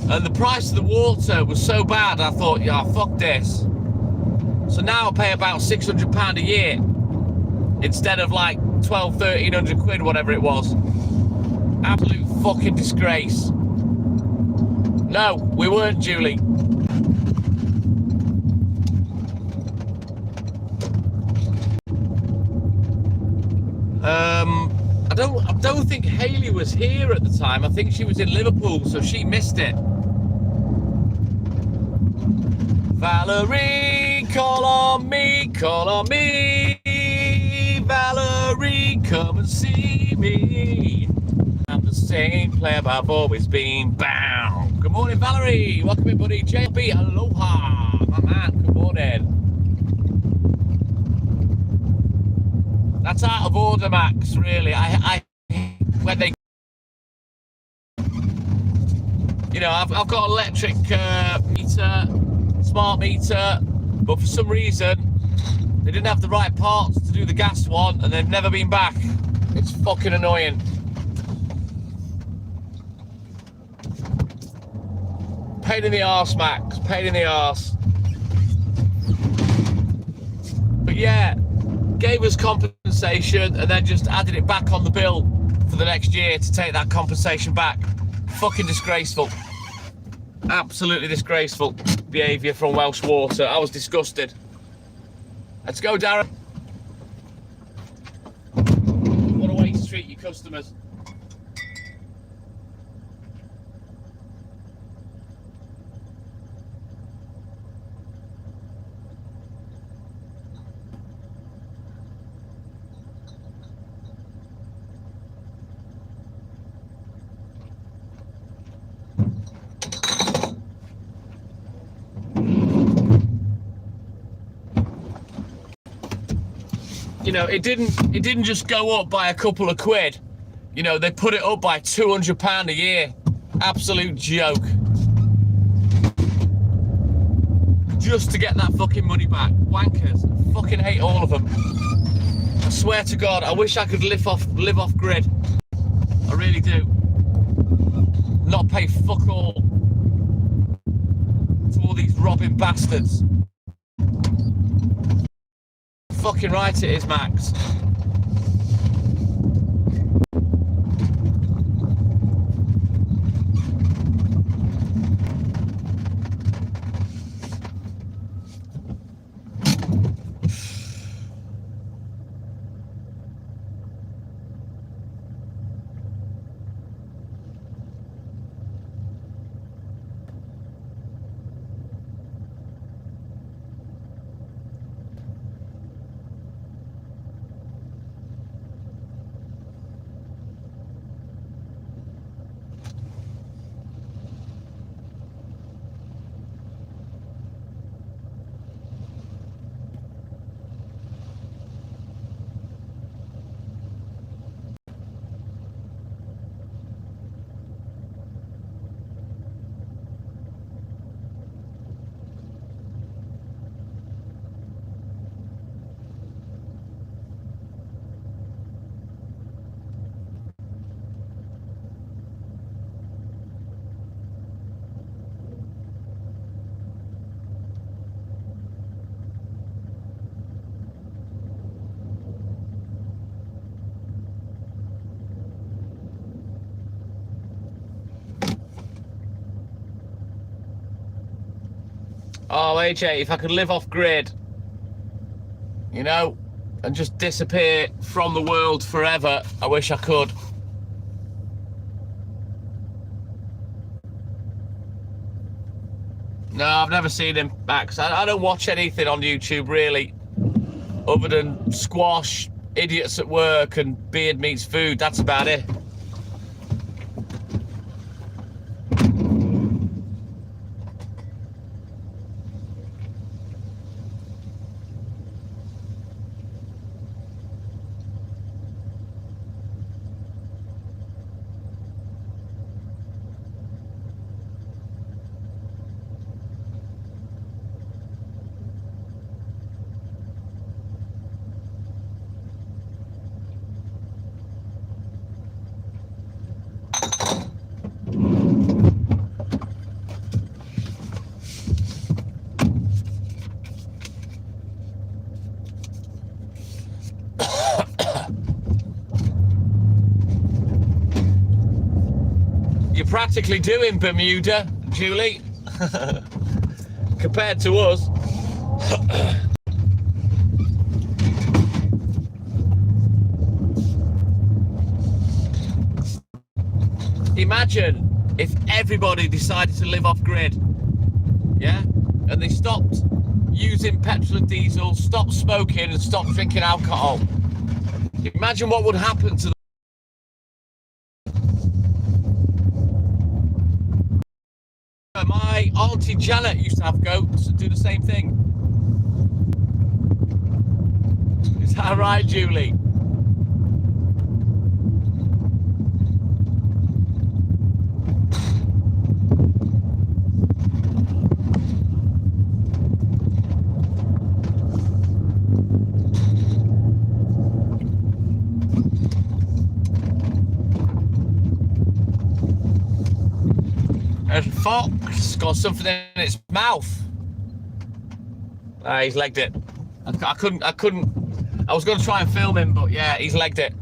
And the price of the water was so bad, I thought, yeah, fuck this. So now I pay about £600 a year instead of like 1,200–1,300 quid, whatever it was. Absolute fucking disgrace. No, we weren't, Julie. I don't think Hayley was here at the time. I think she was in Liverpool, so she missed it. Valerie, call on me, Valerie, come and see me. I'm the same player I've always been. Bow. Good morning, Valerie. Welcome in, buddy. JB, aloha. My man, good morning. That's out of order, Max, really. When they, you know, I've got electric meter, smart meter, but for some reason, they didn't have the right parts to do the gas one, and they've never been back. It's fucking annoying. Pain in the arse, Max. Pain in the arse. But yeah, gave us compensation and then just added it back on the bill for the next year to take that compensation back. Fucking disgraceful. Absolutely disgraceful behaviour from Welsh Water. I was disgusted. Let's go, Darren. What a way to treat your customers. You know, it didn't just go up by a couple of quid. You know, they put it up by £200 a year. Absolute joke. Just to get that fucking money back. Wankers. Fucking hate all of them. I swear to God, I wish I could live off grid. I really do. Not pay fuck all to all these robbing bastards. Fucking right it is, Max. Oh, AJ, if I could live off grid, you know, and just disappear from the world forever, I wish I could. No, I've never seen him, Max. I don't watch anything on YouTube, really, other than squash, idiots at work, and beard meets food. That's about it. You're practically doing Bermuda, Julie, compared to us. Imagine if everybody decided to live off grid, yeah? And they stopped using petrol and diesel, stopped smoking and stopped drinking alcohol. Imagine what would happen to my auntie Janet used to have goats and do the same thing. Is that right, Julie? A fox got something in its mouth. He's legged it. I couldn't. I was going to try and film him, but yeah, he's legged it.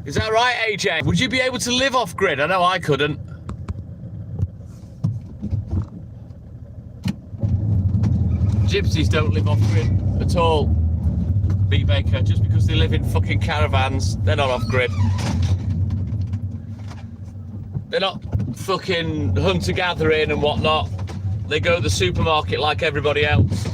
Is that right, AJ? Would you be able to live off grid? I know I couldn't. Gypsies don't live off grid at all, B Baker. Just because they live in fucking caravans, they're not off grid. They're not fucking hunter-gathering and whatnot. They go to the supermarket like everybody else.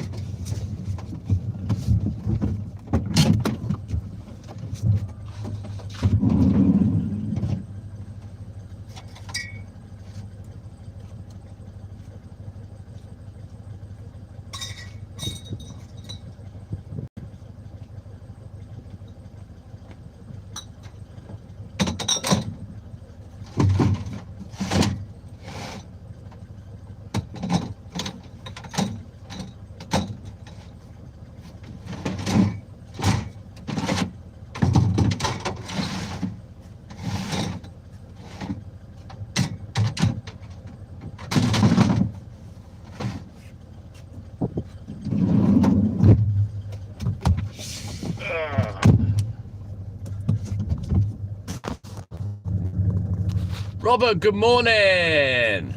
Robert, good morning.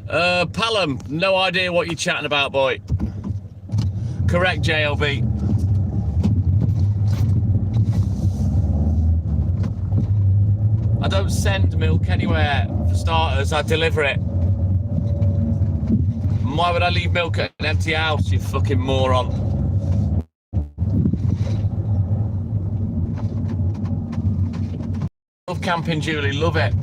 Palom, no idea what you're chatting about, boy. Correct, JLB. I don't send milk anywhere, for starters, I deliver it. Why would I leave milk at an empty house, you fucking moron? Love camping, Julie, love it.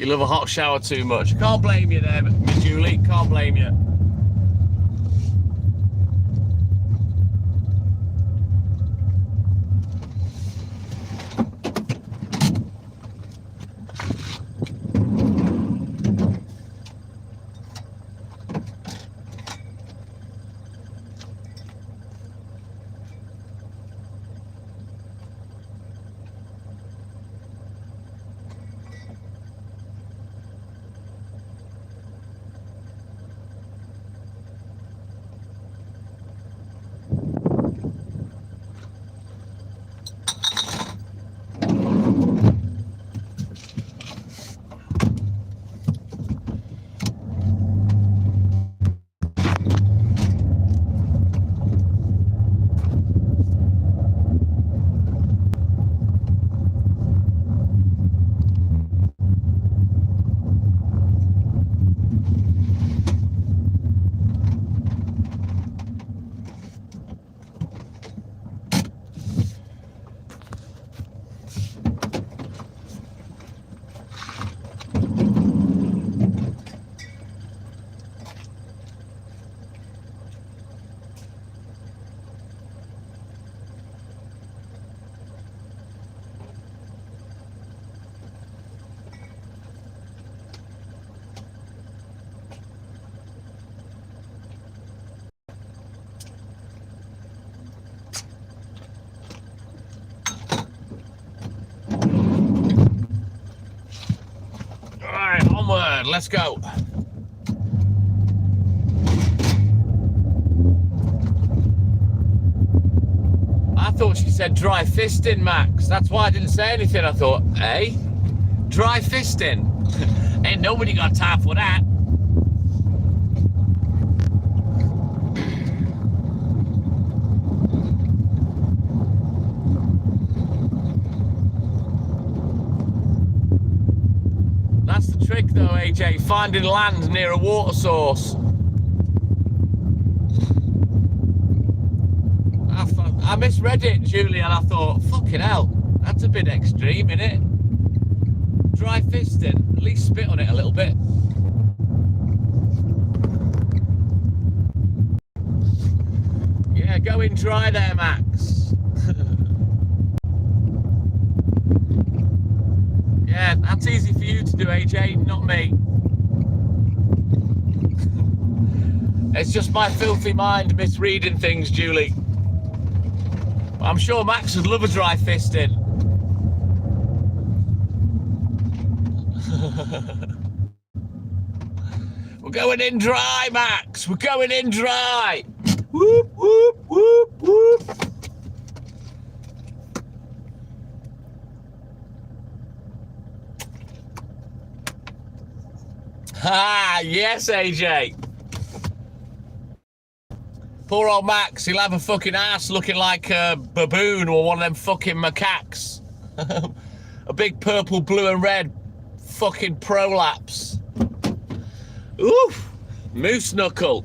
You love a hot shower too much. Can't blame you there, Miss Julie. Can't blame you. Onward, let's go. I thought she said dry fisting, Max. That's why I didn't say anything. I thought, hey, dry fisting. Ain't nobody got time for that. That's the trick though, AJ, finding land near a water source. I misread it, Julie, and I thought, fucking hell, that's a bit extreme, innit? Dry fisting, at least spit on it a little bit. Yeah, go in dry there, Max. Yeah, that's easy for you to do, AJ, not me. It's just my filthy mind misreading things, Julie. I'm sure Max would love a dry fisting. We're going in dry, Max. We're going in dry. Whoop, whoop, whoop, whoop. Ah, yes, AJ. Poor old Max, he'll have a fucking ass looking like a baboon or one of them fucking macaques. A big purple, blue and red fucking prolapse. Oof, moose knuckle.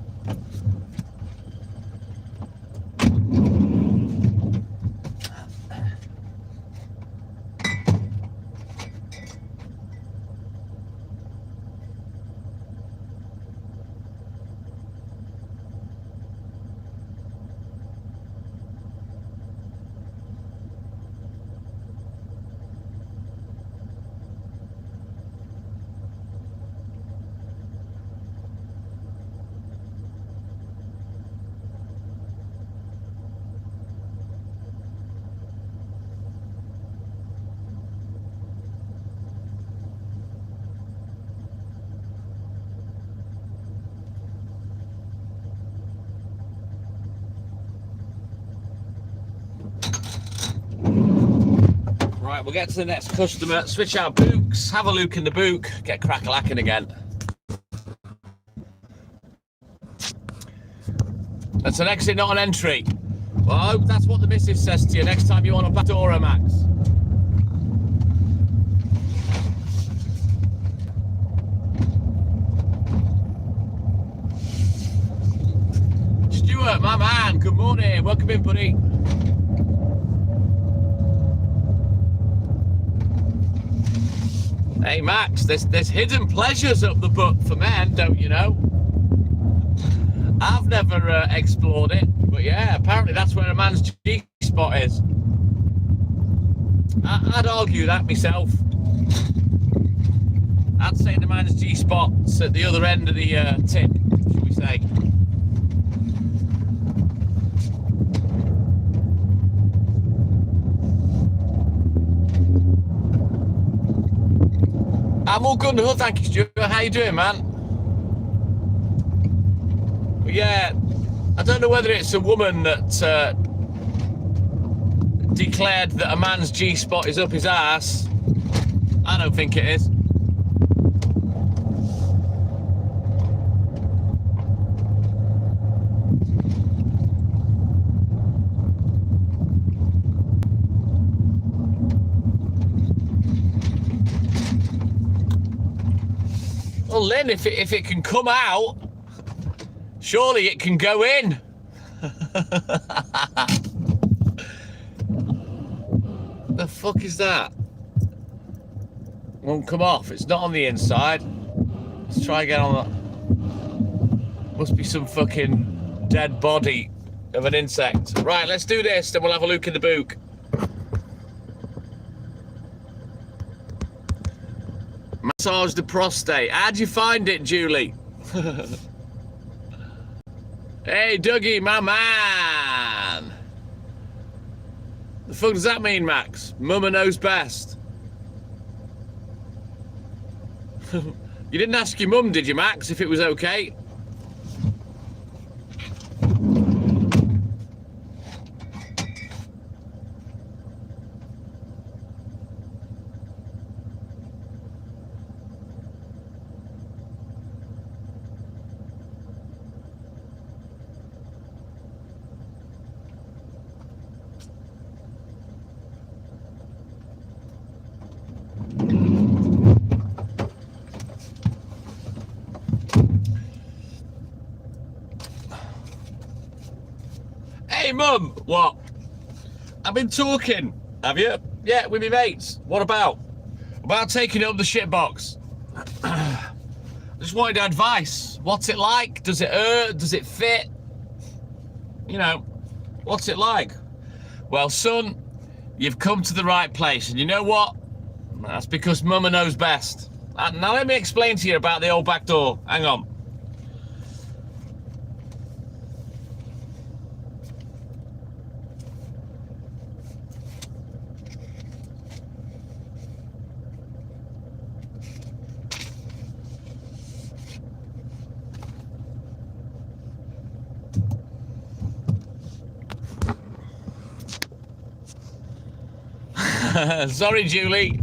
Right, we'll get to the next customer, switch our books, have a look in the book, get crack-a-lacking again. That's an exit, not an entry. Well, I hope that's what the missus says to you next time you want a Pandora, Max. Stuart, my man, good morning. Welcome in, buddy. Hey Max, there's hidden pleasures up the butt for men, don't you know? I've never explored it, but yeah, apparently that's where a man's G-spot is. I'd argue that myself. I'd say the man's G-spot's at the other end of the tip, should we say. I'm all good in the hood, thank you, Stuart. How you doing, man? But yeah, I don't know whether it's a woman that declared that a man's G-spot is up his ass. I don't think it is. Well, Lynn, if it can come out, surely it can go in. The fuck is that? Won't come off. It's not on the inside. Let's try again on that. Must be some fucking dead body of an insect. Right, let's do this, then we'll have a look in the book. Massage the prostate. How'd you find it, Julie? Hey, Dougie, my man. The fuck does that mean, Max? Mama knows best. You didn't ask your mum, did you, Max, if it was okay? Hey, Mum, what? I've been talking, have you? Yeah, with my mates. What about? About taking up the shit box. Just wanted advice. What's it like? Does it hurt? Does it fit? You know, what's it like? Well, son, you've come to the right place. And you know what? That's because Mama knows best. Now let me explain to you about the old back door. Hang on. Sorry, Julie.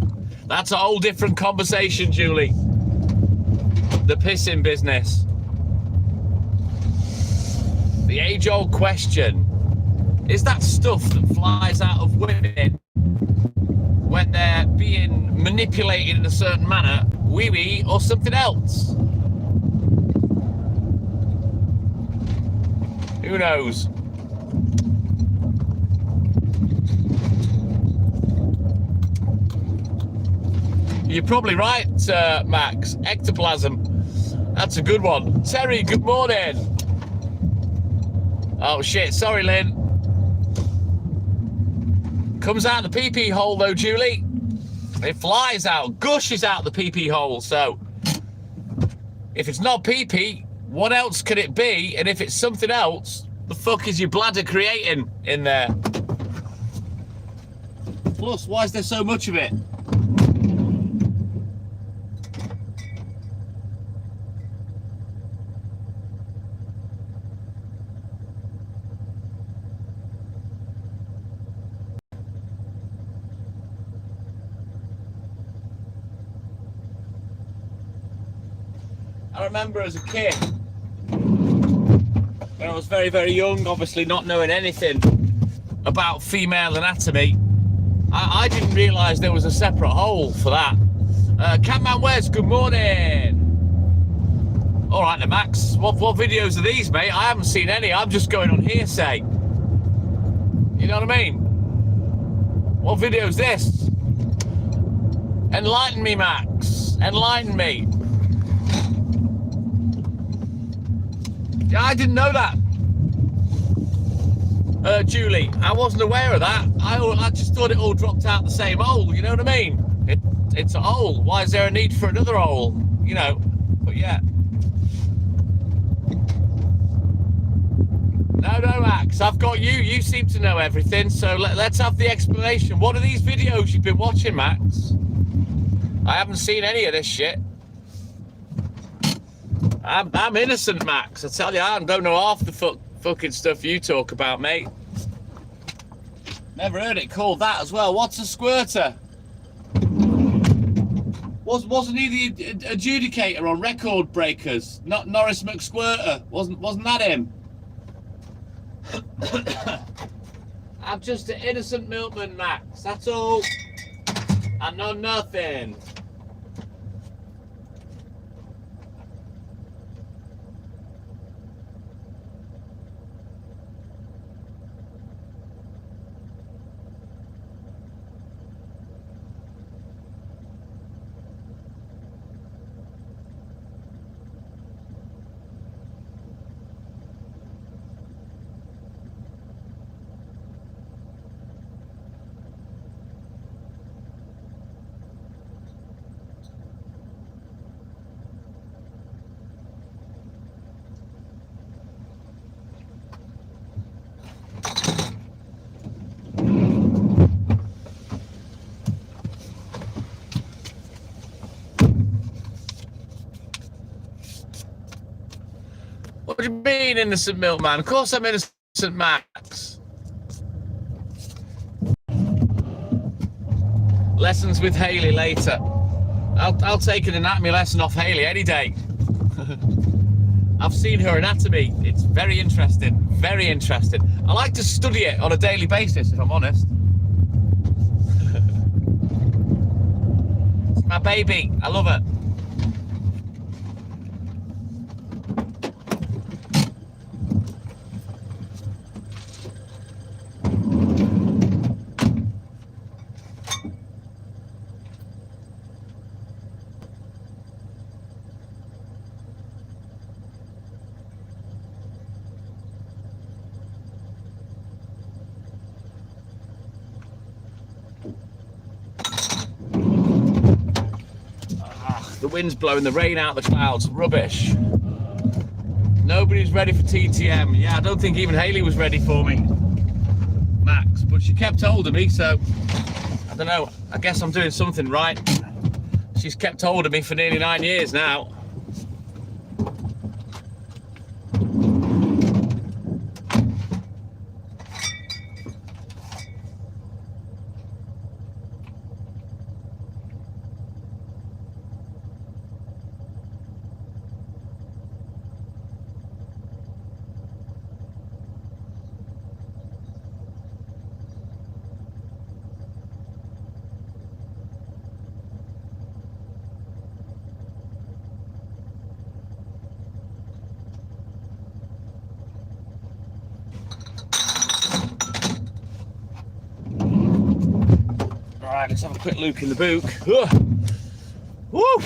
That's a whole different conversation, Julie. The pissing business. The age-old question. Is that stuff that flies out of women when they're being manipulated in a certain manner, wee-wee, or something else? Who knows? You're probably right, Max. Ectoplasm. That's a good one. Terry, good morning. Oh, shit. Sorry, Lynn. Comes out the pee-pee hole, though, Julie. It flies out, gushes out the pee-pee hole. So, if it's not pee-pee, what else could it be? And if it's something else, the fuck is your bladder creating in there? Plus, why is there so much of it? I remember as a kid, when I was very, very young, obviously not knowing anything about female anatomy, I didn't realise there was a separate hole for that. Catman West, good morning. All right then, Max, what videos are these, mate? I haven't seen any, I'm just going on hearsay. You know what I mean? What video is this? Enlighten me, Max. Enlighten me. Yeah, I didn't know that. Julie, I wasn't aware of that. I just thought it all dropped out the same hole, you know what I mean? It's a hole. Why is there a need for another hole? You know, but yeah. No, Max, I've got you. You seem to know everything, so let's have the explanation. What are these videos you've been watching, Max? I haven't seen any of this shit. I'm innocent, Max. I tell you, I don't know half the fucking stuff you talk about, mate. Never heard it called that as well. What's a squirter? Wasn't he the adjudicator on Record Breakers? Not Norris McSquirter. Wasn't that him? I'm just an innocent milkman, Max. That's all. I know nothing. What do you mean, innocent milkman? Of course I'm innocent, Max. Lessons with Haley later. I'll take an anatomy lesson off Haley any day. I've seen her anatomy. It's very interesting. Very interesting. I like to study it on a daily basis, if I'm honest. It's my baby. I love it. The wind's blowing the rain out of the clouds. Rubbish. Nobody's ready for TTM. Yeah, I don't think even Haley was ready for me, Max. But she kept hold of me, so I don't know. I guess I'm doing something right. She's kept hold of me for nearly 9 years now. Right, let's have a quick look in the book. Woo!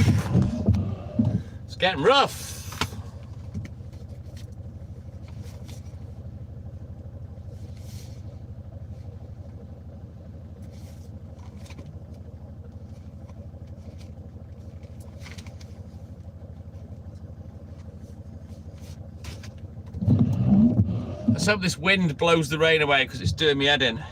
It's getting rough. Let's hope this wind blows the rain away because it's doing me head in.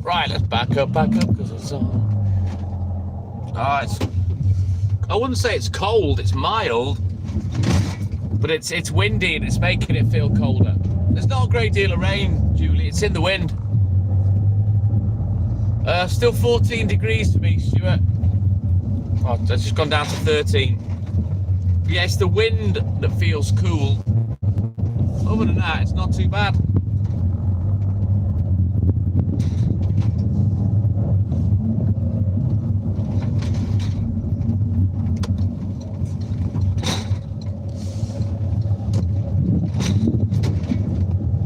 Right, let's back up, because it's on. I wouldn't say it's cold, it's mild, but it's windy and it's making it feel colder. There's not a great deal of rain, Julie. It's in the wind. Still 14 degrees for me, Stuart. Oh, it's just gone down to 13. Yeah, it's the wind that feels cool. Other than that, it's not too bad.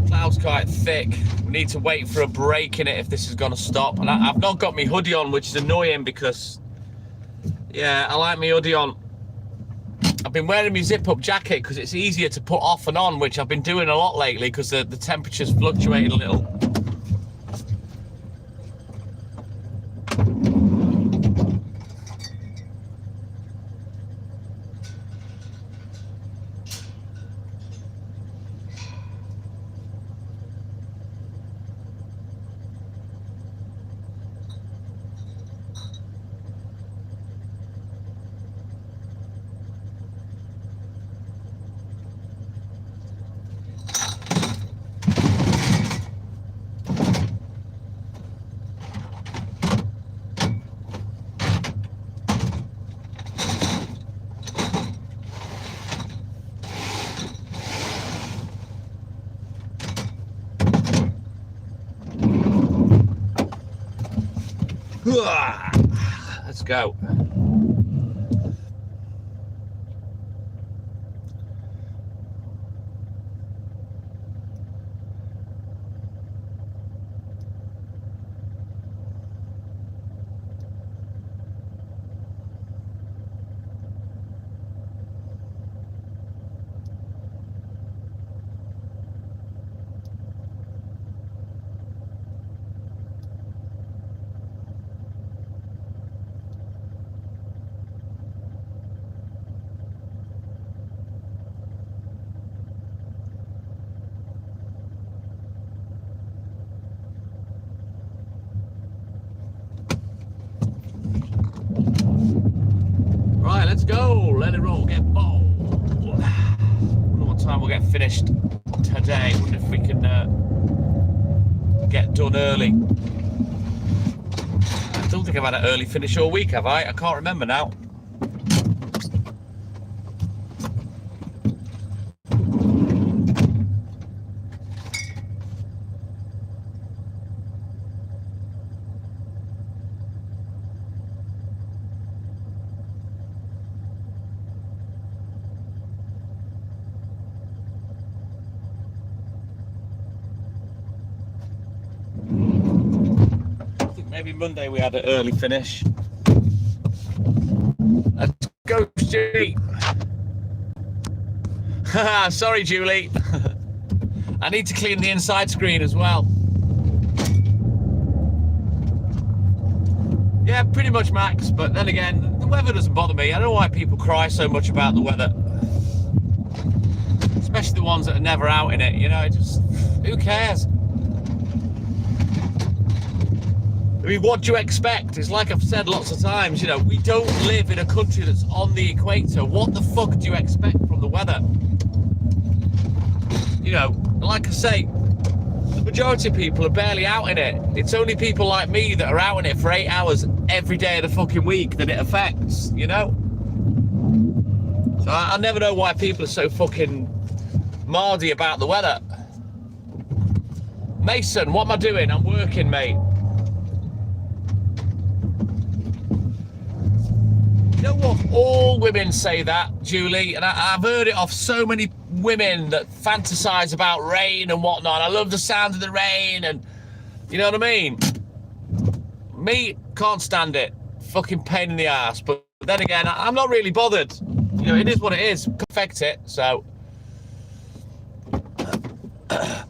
Cloud's quite thick. We need to wait for a break in it if this is going to stop. And I've not got my hoodie on, which is annoying because, yeah, I like my hoodie on. I've been wearing my zip-up jacket because it's easier to put off and on, which I've been doing a lot lately because the temperature's fluctuated a little. Let's go. Right, let's go. Let it roll. Get bold. Wonder what time we'll get finished today. Wonder if we can get done early. I don't think I've had an early finish all week, have I? I can't remember now. Maybe Monday we had an early finish. Let's go, Julie. Sorry, Julie. I need to clean the inside screen as well. Yeah, pretty much max, but then again, the weather doesn't bother me. I don't know why people cry so much about the weather. Especially the ones that are never out in it, you know, it just, who cares? I mean, what do you expect? It's like I've said lots of times, you know, we don't live in a country that's on the equator. What the fuck do you expect from the weather? You know, like I say, the majority of people are barely out in it. It's only people like me that are out in it for 8 hours every day of the fucking week that it affects, you know? So I never know why people are so fucking mardy about the weather. Mason, what am I doing? I'm working, mate. You know what? All women say that, Julie, and I've heard it off so many women that fantasize about rain and whatnot. I love the sound of the rain, and you know what I mean? Me, can't stand it. Fucking pain in the ass. But then again, I'm not really bothered. You know, it is what it is. Perfect it, so.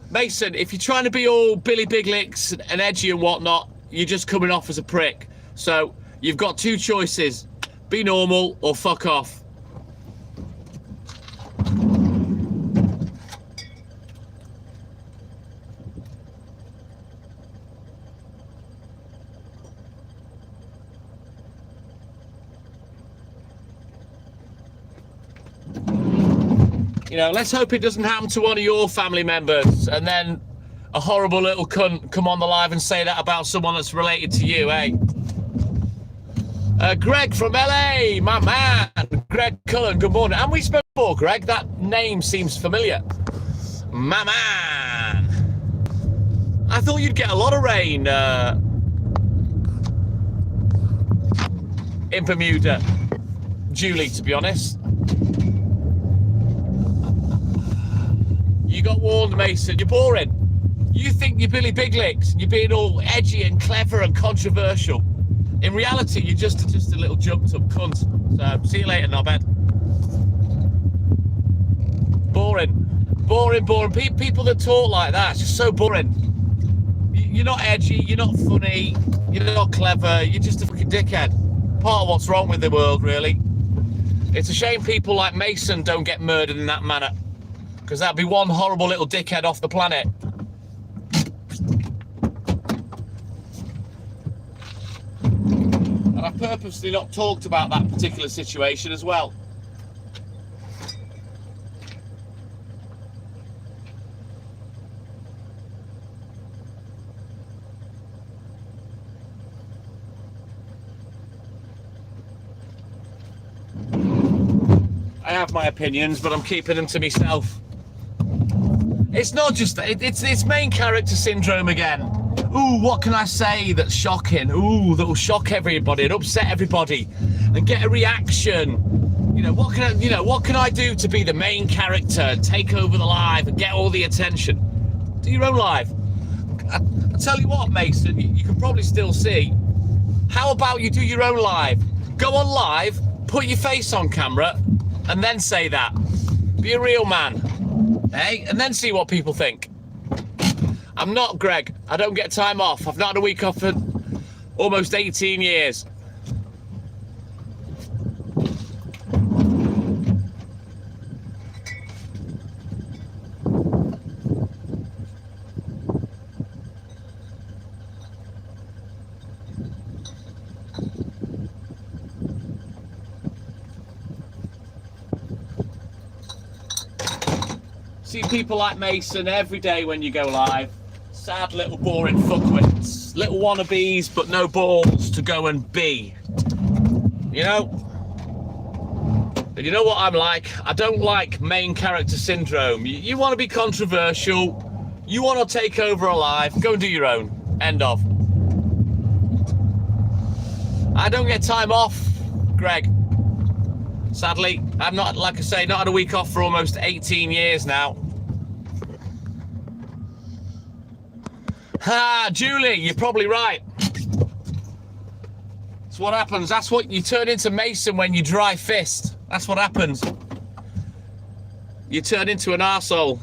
Mason, if you're trying to be all Billy Big Licks and edgy and whatnot, you're just coming off as a prick. So you've got two choices. Be normal or fuck off. You know, let's hope it doesn't happen to one of your family members and then a horrible little cunt come on the live and say that about someone that's related to you, eh? Greg from LA, my man. Greg Cullen, good morning. And we spoke before, Greg. That name seems familiar. My man. I thought you'd get a lot of rain in Bermuda, Julie, to be honest. You got warned, Mason. You're boring. You think you're Billy Big Licks and you're being all edgy and clever and controversial. In reality, you're just a little jumped up cunt. So, see you later, knobhead. Boring. Boring. People that talk like that, it's just so boring. You're not edgy, you're not funny, you're not clever, you're just a fucking dickhead. Part of what's wrong with the world, really. It's a shame people like Mason don't get murdered in that manner, because that'd be one horrible little dickhead off the planet. And I've purposely not talked about that particular situation as well. I have my opinions, but I'm keeping them to myself. It's not just that, it's main character syndrome again. Ooh, what can I say that's shocking? Ooh, that will shock everybody and upset everybody and get a reaction. You know, what can I do to be the main character, take over the live and get all the attention? Do your own live. I tell you what, Mason, you can probably still see. How about you do your own live? Go on live, put your face on camera, and then say that. Be a real man, eh? And then see what people think. I'm not Greg. I don't get time off. I've not had a week off for almost 18 years. See people like Mason every day when you go live. Sad little boring fuckwits. Little wannabes, but no balls to go and be. You know? And you know what I'm like? I don't like main character syndrome. You want to be controversial. You want to take over a live. Go and do your own. End of. I don't get time off, Greg. Sadly, I'm not, like I say, not had a week off for almost 18 years now. Ha, Julie, you're probably right. That's what happens. That's what you turn into, Mason, when you dry fist. That's what happens. You turn into an arsehole.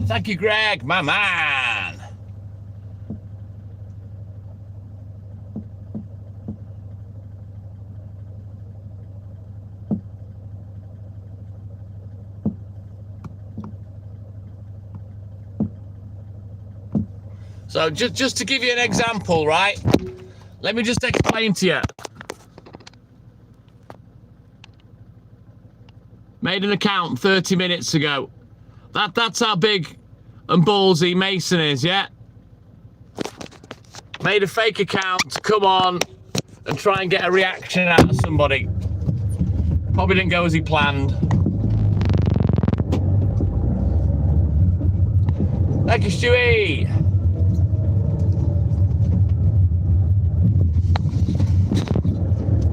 Thank you, Greg, my man. So just to give you an example, right? Let me just explain to you. Made an account 30 minutes ago. That's how big and ballsy Mason is, yeah? Made a fake account to come on and try and get a reaction out of somebody. Probably didn't go as he planned. Thank you, Stewie.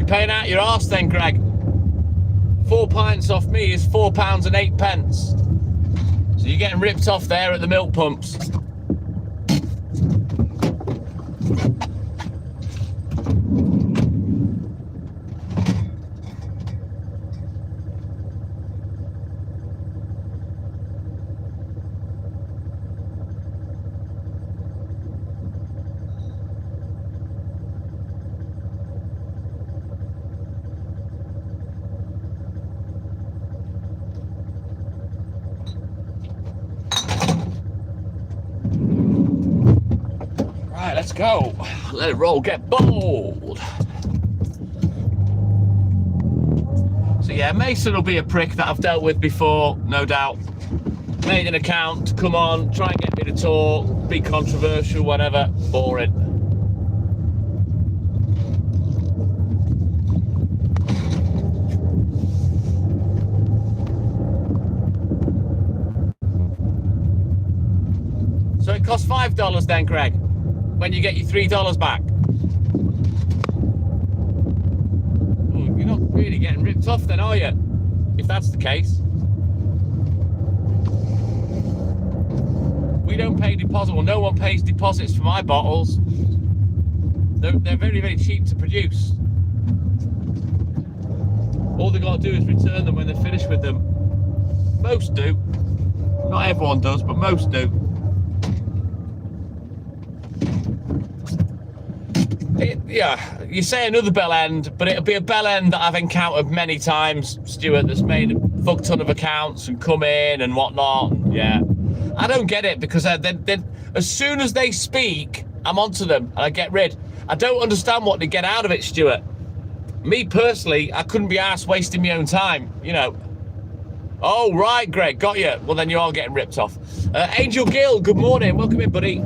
You're paying out your arse then, Greg. 4 pints off me is £4.08. So you're getting ripped off there at the milk pumps. Let's go. Let it roll, get bold. So yeah, Mason will be a prick that I've dealt with before, no doubt. Made an account, come on, try and get me to talk, be controversial, whatever. Boring. So it costs $5 then, Greg, when you get your $3 back. Ooh, you're not really getting ripped off then, are you? If that's the case. We don't pay deposit, well, no one pays deposits for my bottles. They're very, very cheap to produce. All they got to do is return them when they're finished with them. Most do. Not everyone does, but most do. Yeah, you say another bell end, but it'll be a bell end that I've encountered many times, Stuart, that's made a fuck ton of accounts and come in and whatnot. Yeah, I don't get it, because then as soon as they speak, I'm onto them and I get rid. I don't understand what they get out of it, Stuart. Me personally, I couldn't be arsed wasting my own time, you know. Oh, right, Greg, got you. Well, then you are getting ripped off. Angel Gill, good morning. Welcome in, buddy.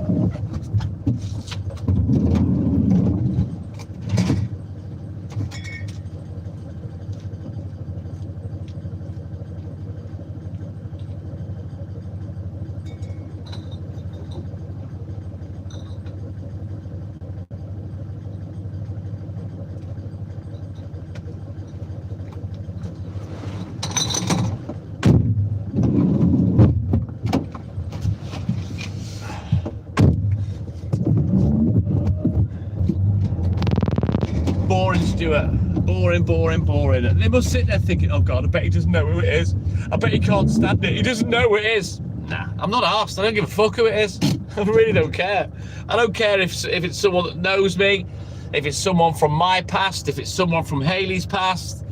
Boring. They must sit there thinking, oh God, I bet he doesn't know who it is. I bet he can't stand it. He doesn't know who it is. Nah, I'm not arsed. I don't give a fuck who it is. I really don't care. I don't care if it's someone that knows me, if it's someone from my past, if it's someone from Haley's past,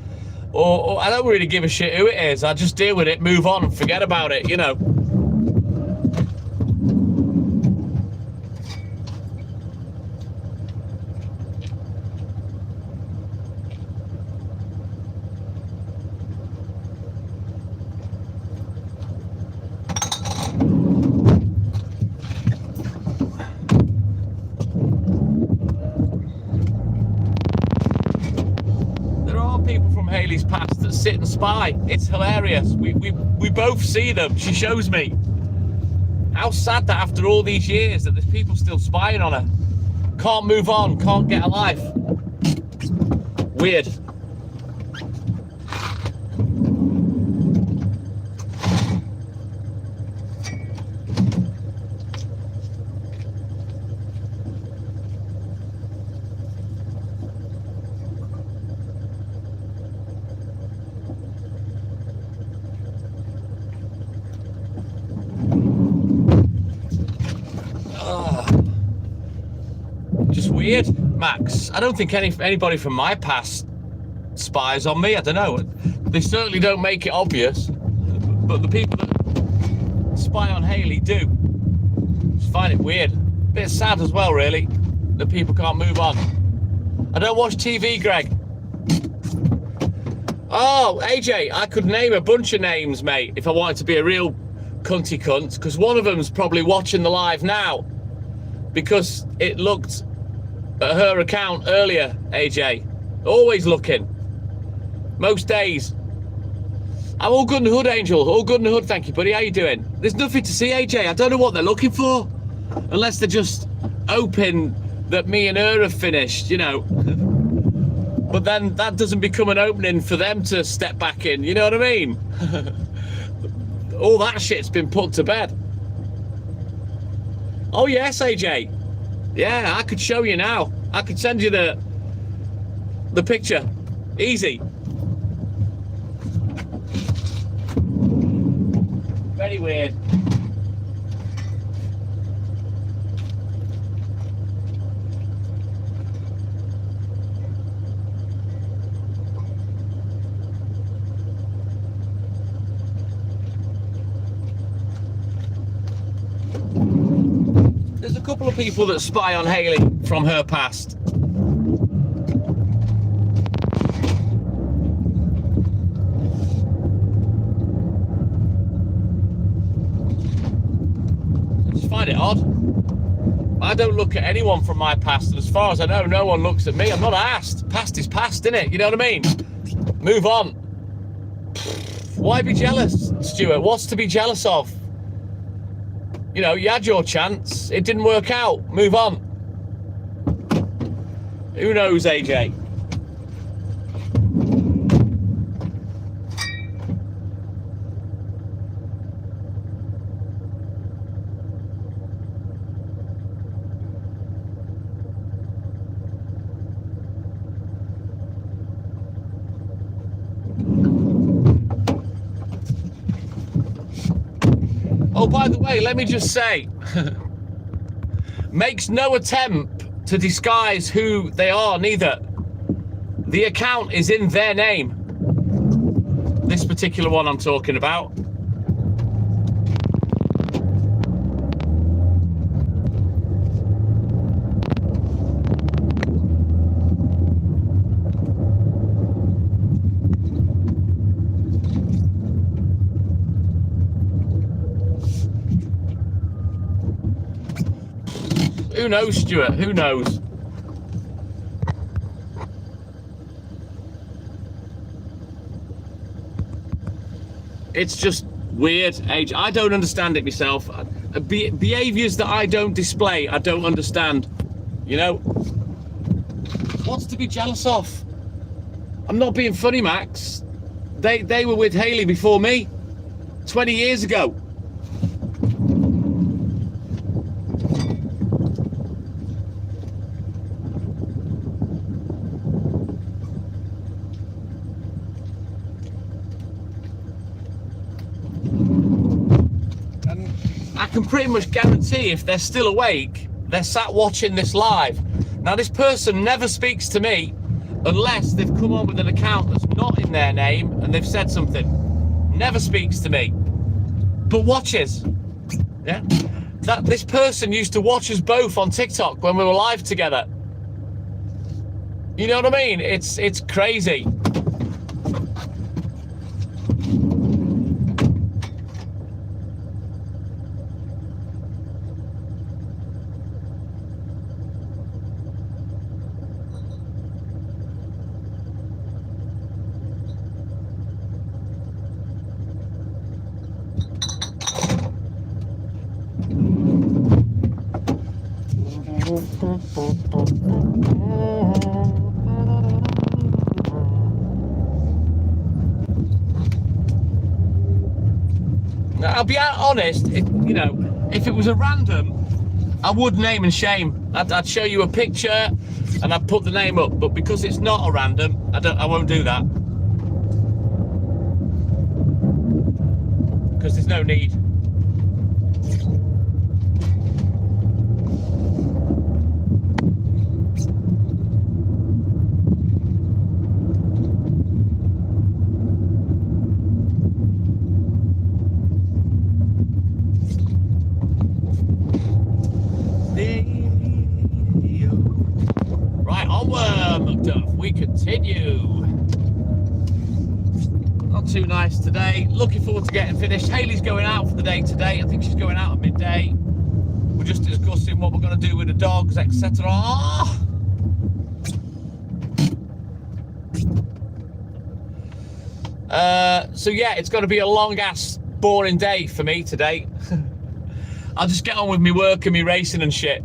or I don't really give a shit who it is. I just deal with it, move on and forget about it, you know. Sit and spy. It's hilarious. We both see them. She shows me. How sad that after all these years that there's people still spying on her. Can't move on, can't get a life. Weird. Weird, Max. I don't think anybody from my past spies on me. I don't know. They certainly don't make it obvious, but the people that spy on Haley do. Just find it weird. Bit sad as well, really, that people can't move on. I don't watch TV, Greg. Oh, AJ, I could name a bunch of names, mate, if I wanted to be a real cunty cunt, because one of them's probably watching the live now, because it looked at her account earlier, AJ. Always looking. Most days. I'm all good in the hood, Angel. All good in the hood, thank you, buddy. How you doing? There's nothing to see, AJ. I don't know what they're looking for. Unless they're just hoping that me and her have finished, you know. but then that doesn't become an opening for them to step back in. You know what I mean? All that shit's been put to bed. Oh yes, AJ. Yeah, I could show you now. I could send you the picture. Easy. Very weird. There's a couple of people that spy on Hayley from her past. I just find it odd. I don't look at anyone from my past, and as far as I know, no one looks at me. I'm not asked. Past is past, innit? You know what I mean? Move on. Why be jealous, Stuart? What's to be jealous of? You know, you had your chance. It didn't work out. Move on. Who knows, AJ? Oh, by the way, let me just say, makes no attempt to disguise who they are, neither. The account is in their name. This particular one I'm talking about. Who knows, Stuart? Who knows? It's just weird, age. I don't understand it myself. Behaviours that I don't display, I don't understand. You know? What's to be jealous of? I'm not being funny, Max. They were with Hayley before me. 20 years ago. I can pretty much guarantee if they're still awake, they're sat watching this live. Now, this person never speaks to me unless they've come on with an account that's not in their name and they've said something. Never speaks to me, but watches. Yeah, this person used to watch us both on TikTok when we were live together. You know what I mean? It's crazy. I'll be honest, if it was a random, I would name and shame. I'd show you a picture and I'd put the name up, but because it's not a random, I won't do that. Because there's no need. Right, onward, Macduff, we continue. Not too nice today. Looking forward to getting finished. Hayley's going out for the day today. I think she's going out at midday. We're just discussing what we're going to do with the dogs, etc. So yeah, it's going to be a long ass boring day for me today. I'll just get on with me work and me racing and shit.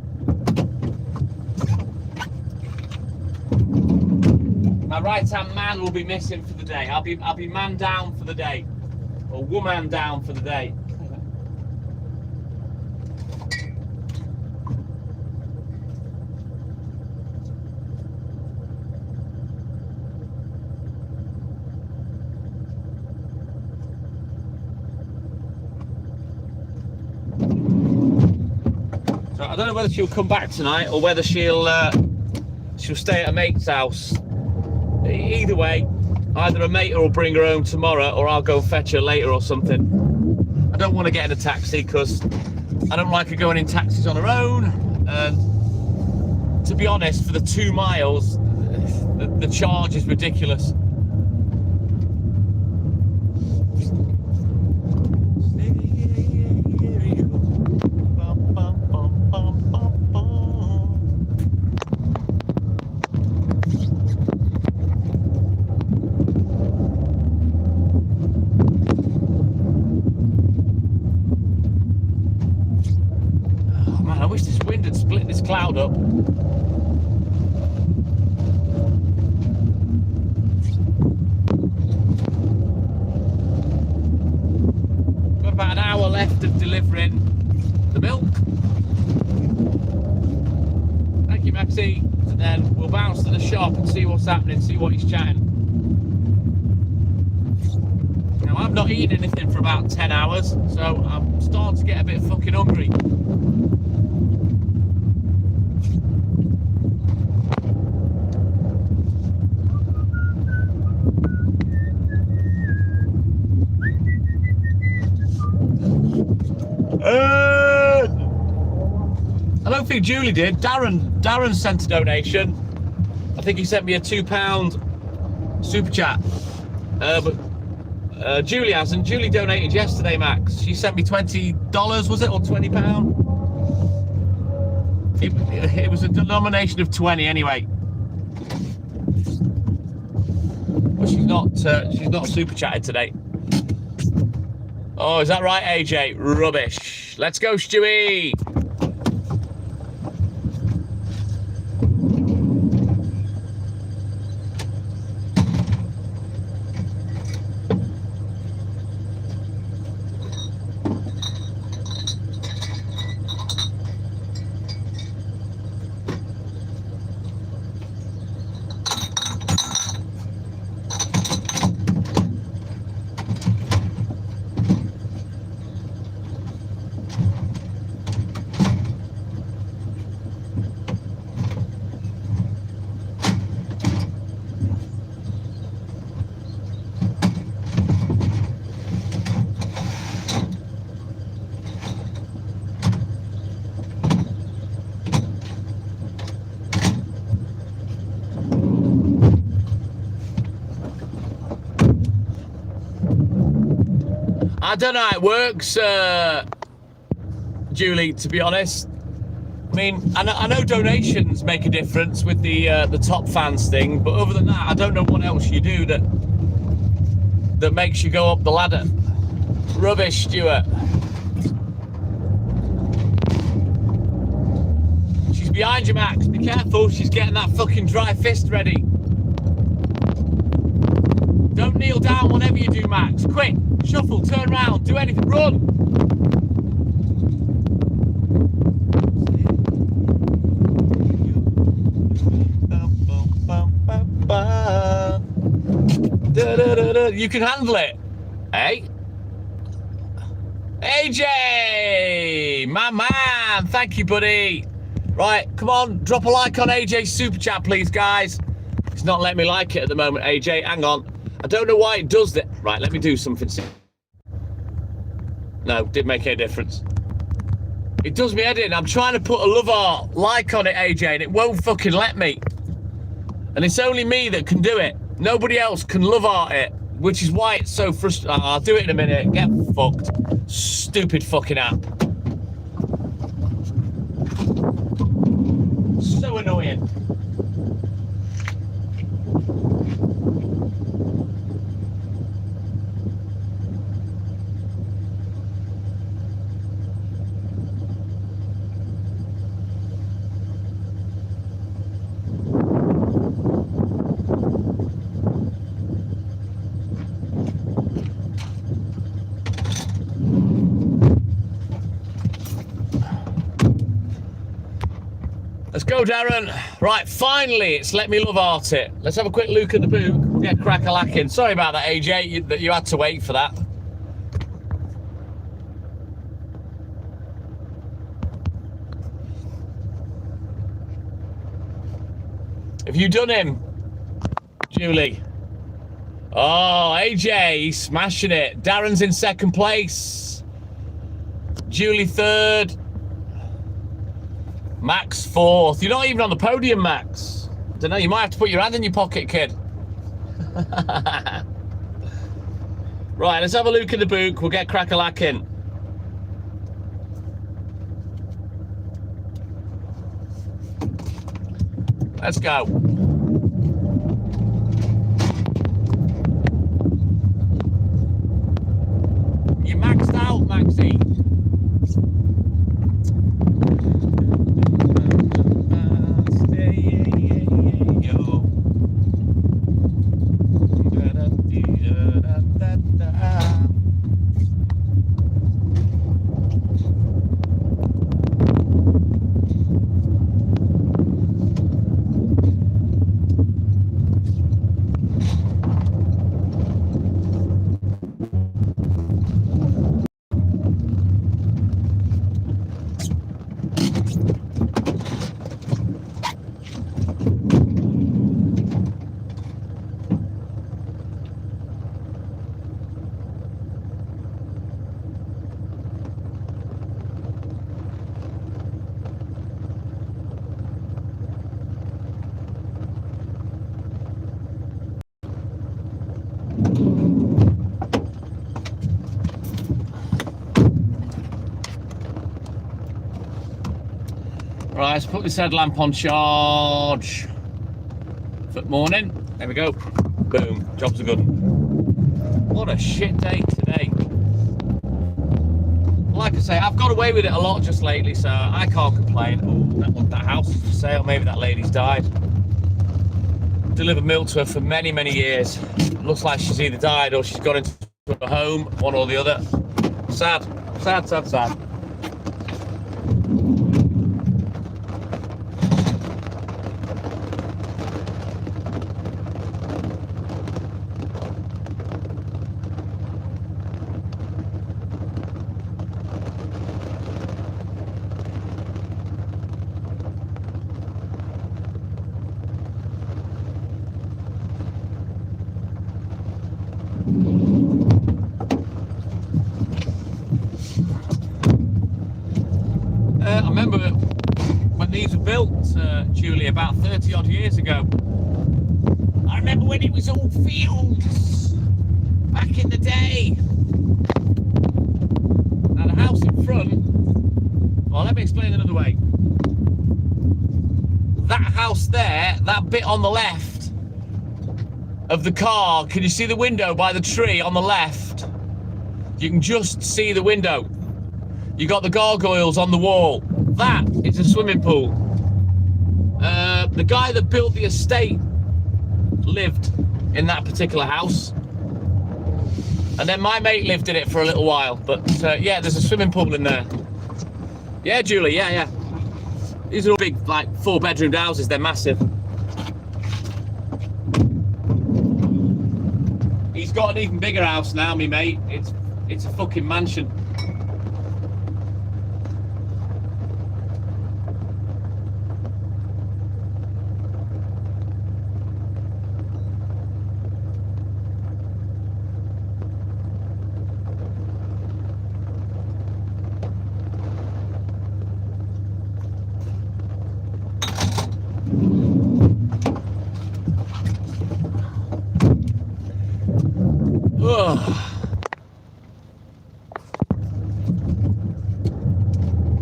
My right-hand man will be missing for the day. I'll be man down for the day, or woman down for the day. So I don't know whether she'll come back tonight or whether she'll stay at a mate's house. Either way, either a mate will bring her home tomorrow or I'll go fetch her later or something. I don't want to get in a taxi because I don't like her going in taxis on her own. And to be honest, for the 2 miles, the charge is ridiculous. Cloud up. Got about an hour left of delivering the milk. Thank you, Maxie. And then we'll bounce to the shop and see what's happening, see what he's chatting. Now, I've not eaten anything for about 10 hours, so I'm starting to get a bit fucking hungry. I don't think Julie did. Darren sent a donation. I think he sent me a £2 super chat. But Julie hasn't. Julie donated yesterday, Max. She sent me $20, was it, or £20? It was a denomination of 20 anyway. But she's not super chatted today. Oh, is that right, AJ? Rubbish. Let's go, Stewie. I don't know how it works, Julie, to be honest. I mean, I know donations make a difference with the top fans thing, but other than that, I don't know what else you do that makes you go up the ladder. Rubbish, Stuart. She's behind you, Max. Be careful, she's getting that fucking dry fist ready. Don't kneel down whatever you do, Max. Quick, shuffle, turn around, do anything, run. You can handle it, eh? AJ, my man, thank you, buddy. Right, come on, drop a like on AJ's super chat, please, guys. It's not letting me like it at the moment, AJ. Hang on. I don't know why it does that. Right, let me do something. No, didn't make any difference. It does me head in. I'm trying to put a love art like on it, AJ, and it won't fucking let me. And it's only me that can do it. Nobody else can love art it, which is why it's so frustrating. I'll do it in a minute. Get fucked. Stupid fucking app. So annoying. Go, Darren. Right, finally, it's Let Me Love Art It. Let's have a quick look at the book. We'll get crack-a-lacking. Sorry about that, AJ, that you had to wait for that. Have you done him, Julie? Oh, AJ, smashing it. Darren's in second place. Julie third. Max fourth. You're not even on the podium, Max. Don't know, you might have to put your hand in your pocket, kid. Right, let's have a look at the book. We'll get crack-a-lacking. Let's go. You maxed out, Maxie. Right, let's put this headlamp on charge. Good morning. There we go. Boom. Job's a good one. What a shit day today. Like I say, I've got away with it a lot just lately, so I can't complain. Oh, that house is for sale. Maybe that lady's died. Delivered milk to her for many, many years. Looks like she's either died or she's got into a home, one or the other. Sad. Sad, sad, sad. I remember when these were built, Julie, about 30 odd years ago. I remember when it was all fields back in the day. Now the house in front, well, let me explain another way. That house there, that bit on the left of the car, can you see the window by the tree on the left? You can just see the window. You got the gargoyles on the wall. That is a swimming pool. The guy that built the estate lived in that particular house. And then my mate lived in it for a little while. But yeah, there's a swimming pool in there. Yeah, Julie, yeah. These are all big, like, 4-bedroomed houses. They're massive. He's got an even bigger house now, me mate. It's a fucking mansion.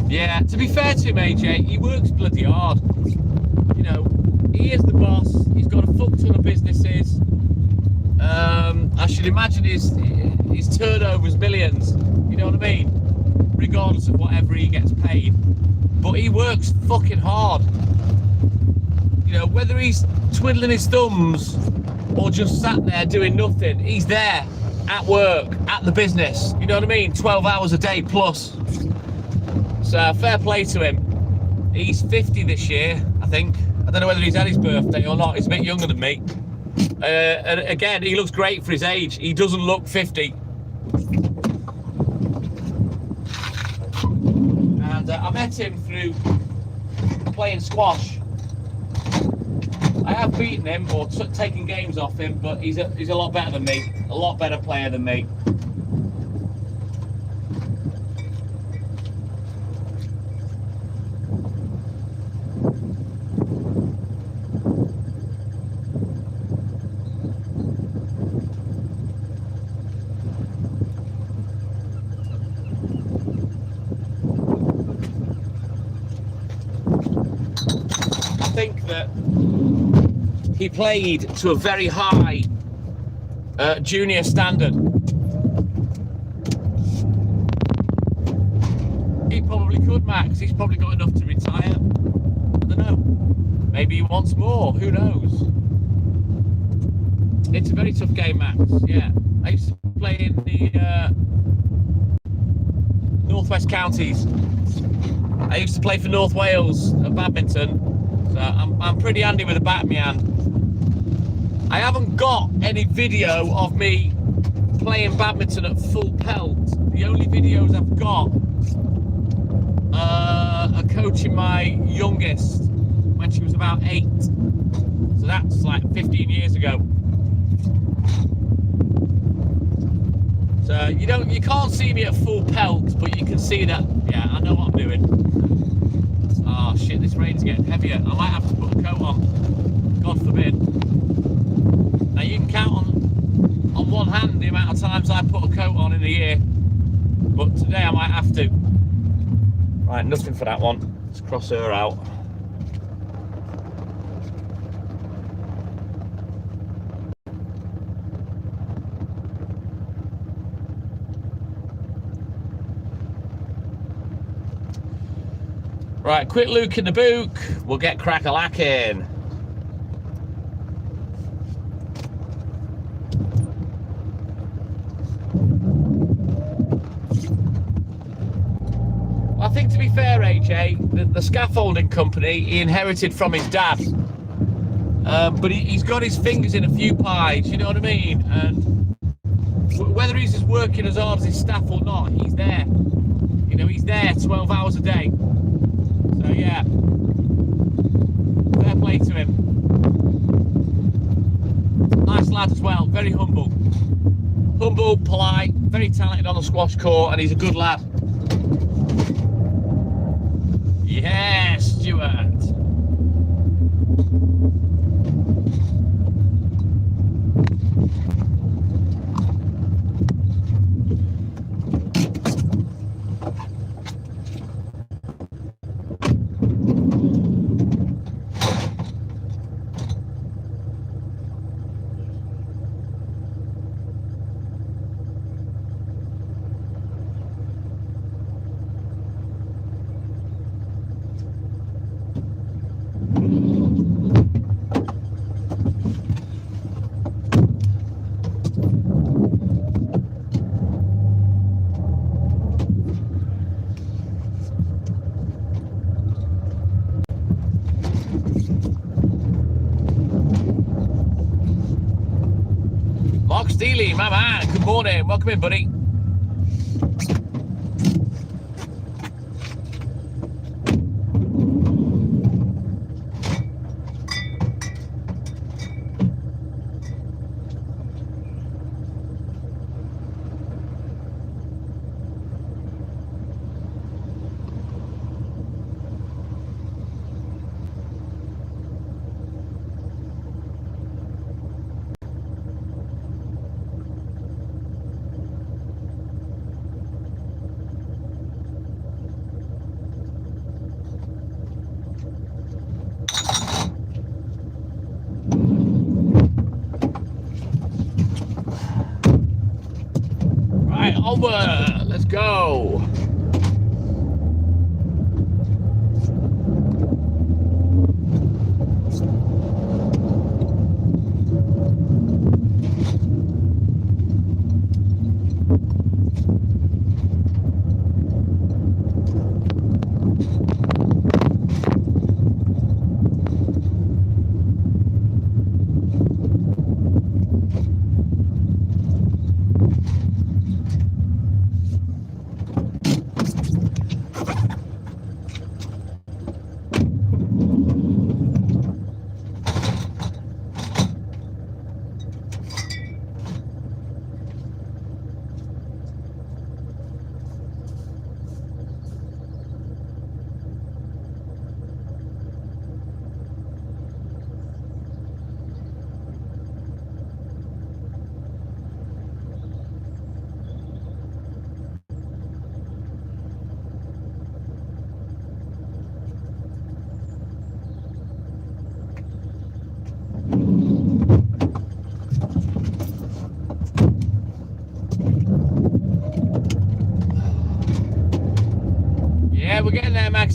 Yeah, to be fair to him, AJ, he works bloody hard. You know, he is the boss. He's got a fuck ton of businesses. I should imagine his turnover is millions. You know what I mean? Regardless of whatever he gets paid. But he works fucking hard. You know, whether he's twiddling his thumbs or just sat there doing nothing, he's there at work, at the business. You know what I mean? 12 hours a day plus. So fair play to him. He's 50 this year. I think. I don't know whether he's had his birthday or not. He's a bit younger than me. And again, he looks great for his age. He doesn't look 50. And I met him through playing squash. I have beaten him or taken games off him, but he's a lot better than me. A lot better player than me. I think that he played to a very high junior standard. He probably could, Max. He's probably got enough to retire. I don't know. Maybe he wants more. Who knows? It's a very tough game, Max. Yeah. I used to play in the Northwest Counties. I used to play for North Wales at badminton. So I'm pretty handy with a bat in my hand. I haven't got any video of me playing badminton at full pelt. The only videos I've got are coaching my youngest when she was about 8. So that's like 15 years ago. So you can't see me at full pelt, but you can see that, yeah, I know what I'm doing. Oh shit, this rain's getting heavier. I might have to put a coat on. God forbid. Now you can count on one hand the amount of times I put a coat on in a year. But today I might have to. Right, nothing for that one. Let's cross her out. Right, quick look in the book. We'll get crack-a-lacking. I think, to be fair, AJ, the scaffolding company he inherited from his dad. But he's got his fingers in a few pies, you know what I mean? And whether he's just working as hard as his staff or not, he's there. You know, he's there 12 hours a day. So yeah, fair play to him. Nice lad as well, very humble. Humble, polite, very talented on the squash court, and he's a good lad. Yes, Stuart. Mark Steely, my man, good morning. Welcome in, buddy. Onward, let's go.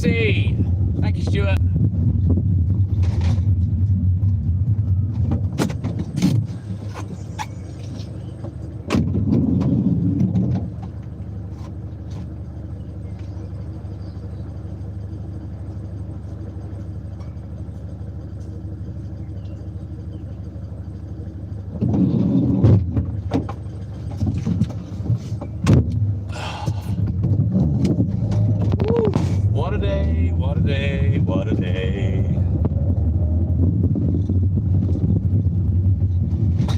see. Thank you, Stuart. What a day, what a day, what a day.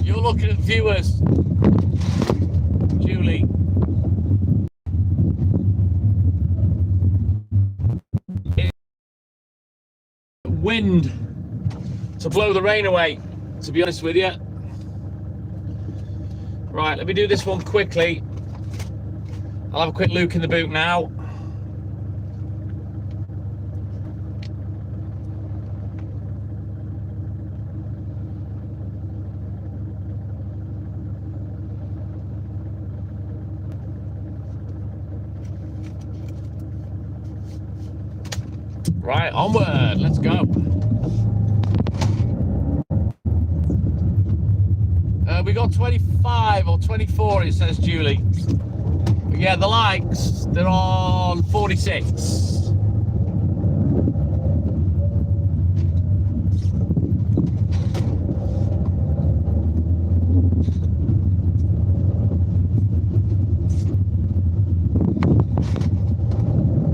You're looking at viewers, Julie. Wind to blow the rain away, to be honest with you. Right, let me do this one quickly. I'll have a quick look in the boot now. Right, onward, let's go. We got 25 or 24, it says Julie. But yeah, the likes, they're on 46.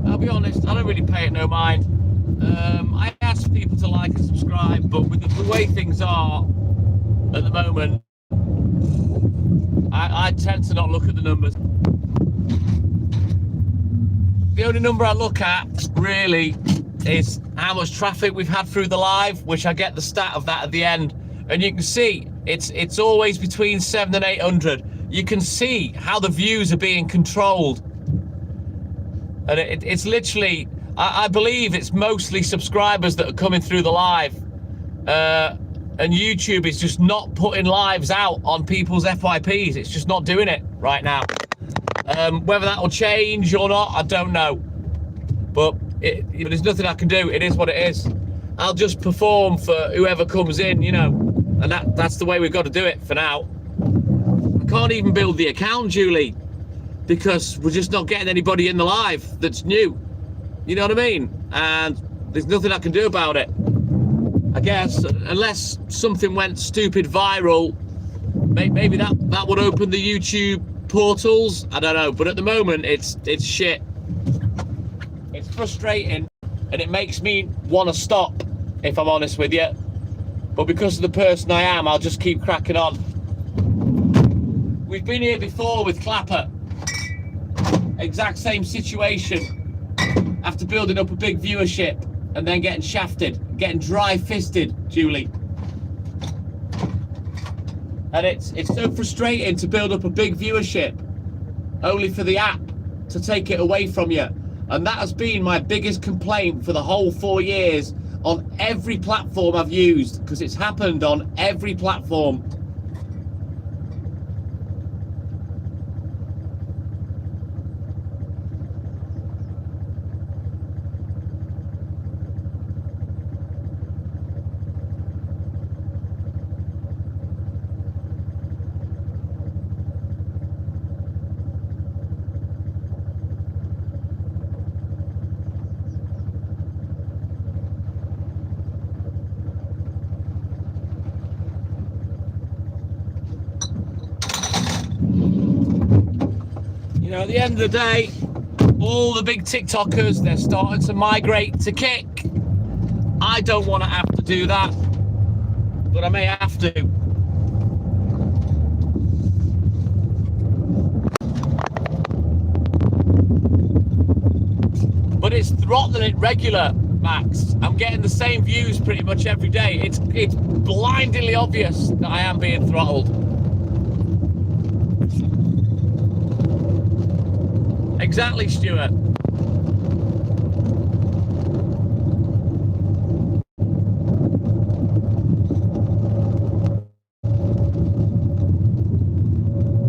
I'll be honest, I don't really pay it no mind. I ask people to like and subscribe, but with the way things are at the moment, I tend to not look at the numbers. The only number I look at really is how much traffic we've had through the live, which I get the stat of that at the end, and you can see it's always between 700 and 800. You can see how the views are being controlled, and it's literally, I believe it's mostly subscribers that are coming through the live, and YouTube is just not putting lives out on people's FYPs. It's just not doing it right now. Whether that will change or not, I don't know. But there's nothing I can do. It is what it is. I'll just perform for whoever comes in, you know, and that's the way we've got to do it for now. I can't even build the account, Julie, because we're just not getting anybody in the live that's new. You know what I mean? And there's nothing I can do about it, I guess, unless something went stupid viral. Maybe that would open the YouTube portals. I don't know, but at the moment it's shit. It's frustrating, and it makes me want to stop, if I'm honest with you. But because of the person I am, I'll just keep cracking on. We've been here before with Clapper. Exact same situation. After building up a big viewership and then getting shafted, getting dry-fisted, Julie. And it's so frustrating to build up a big viewership only for the app to take it away from you. And that has been my biggest complaint for the whole 4 years on every platform I've used, because it's happened on every platform. You know, at the end of the day, all the big TikTokers, they're starting to migrate to Kick. I don't want to have to do that, but I may have to. But it's throttling it regular, Max. I'm getting the same views pretty much every day. It's blindingly obvious that I am being throttled. Exactly, Stuart.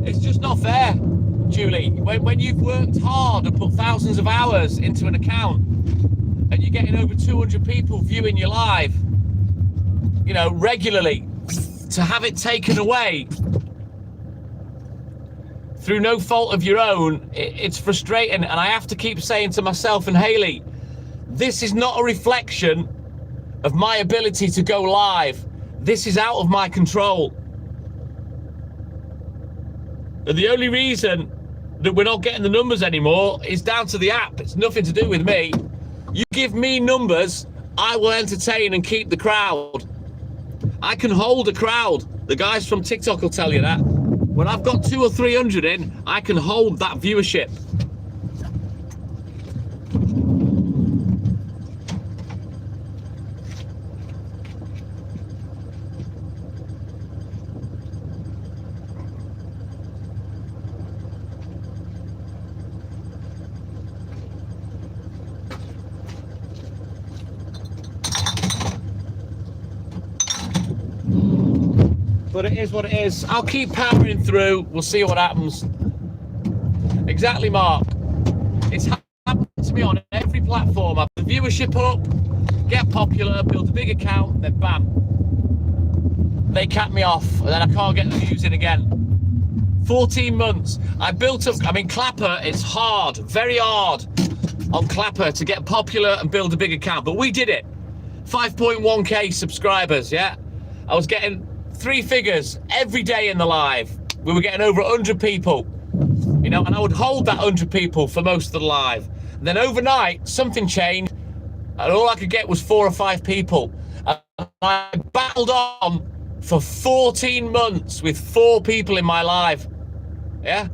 It's just not fair, Julie. When you've worked hard and put thousands of hours into an account, and you're getting over 200 people viewing your live, you know, regularly, to have it taken away through no fault of your own, it's frustrating. And I have to keep saying to myself and Haley, this is not a reflection of my ability to go live. This is out of my control. And the only reason that we're not getting the numbers anymore is down to the app. It's nothing to do with me. You give me numbers, I will entertain and keep the crowd. I can hold a crowd. The guys from TikTok will tell you that. When I've got 200 or 300 in, I can hold that viewership. But it is what it is. I'll keep powering through. We'll see what happens. Exactly, Mark. It's happened to me on every platform. I put the viewership up, get popular, build a big account, then bam. They cap me off, and then I can't get the views in again. 14 months. I built up, I mean, Clapper, it's hard, very hard on Clapper to get popular and build a big account. But we did it. 5.1k subscribers, yeah? I was getting 3 figures every day in the live. We were getting over 100 people, you know, and I would hold that 100 people for most of the live. And then overnight, something changed, and all I could get was 4 or 5 people. And I battled on for 14 months with 4 people in my live, yeah?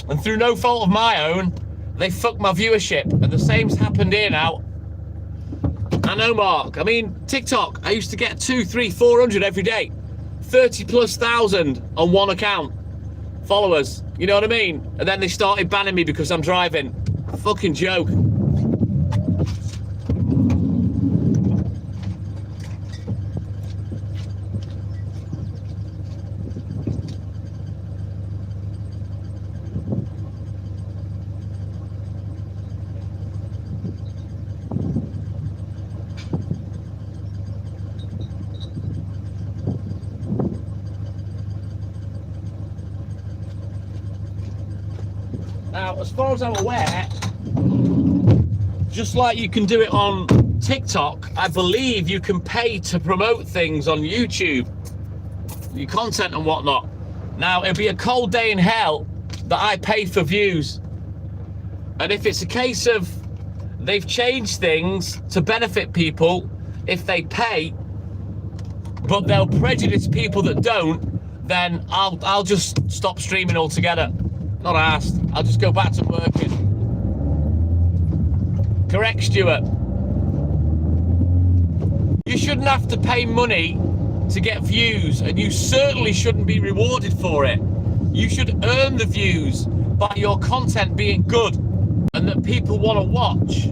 And through no fault of my own, they fucked my viewership, and the same's happened here now. I know, Mark. I mean, TikTok, I used to get 200, 300, 400 every day. 30,000+ on one account. Followers, you know what I mean? And then they started banning me because I'm driving. Fucking joke. Now, as far as I'm aware, just like you can do it on TikTok, I believe you can pay to promote things on YouTube, your content and whatnot. Now, it'll be a cold day in hell that I pay for views. And if it's a case of they've changed things to benefit people if they pay, but they'll prejudice people that don't, then I'll just stop streaming altogether. Not asked. I'll just go back to working. Correct, Stuart. You shouldn't have to pay money to get views, and you certainly shouldn't be rewarded for it. You should earn the views by your content being good and that people want to watch.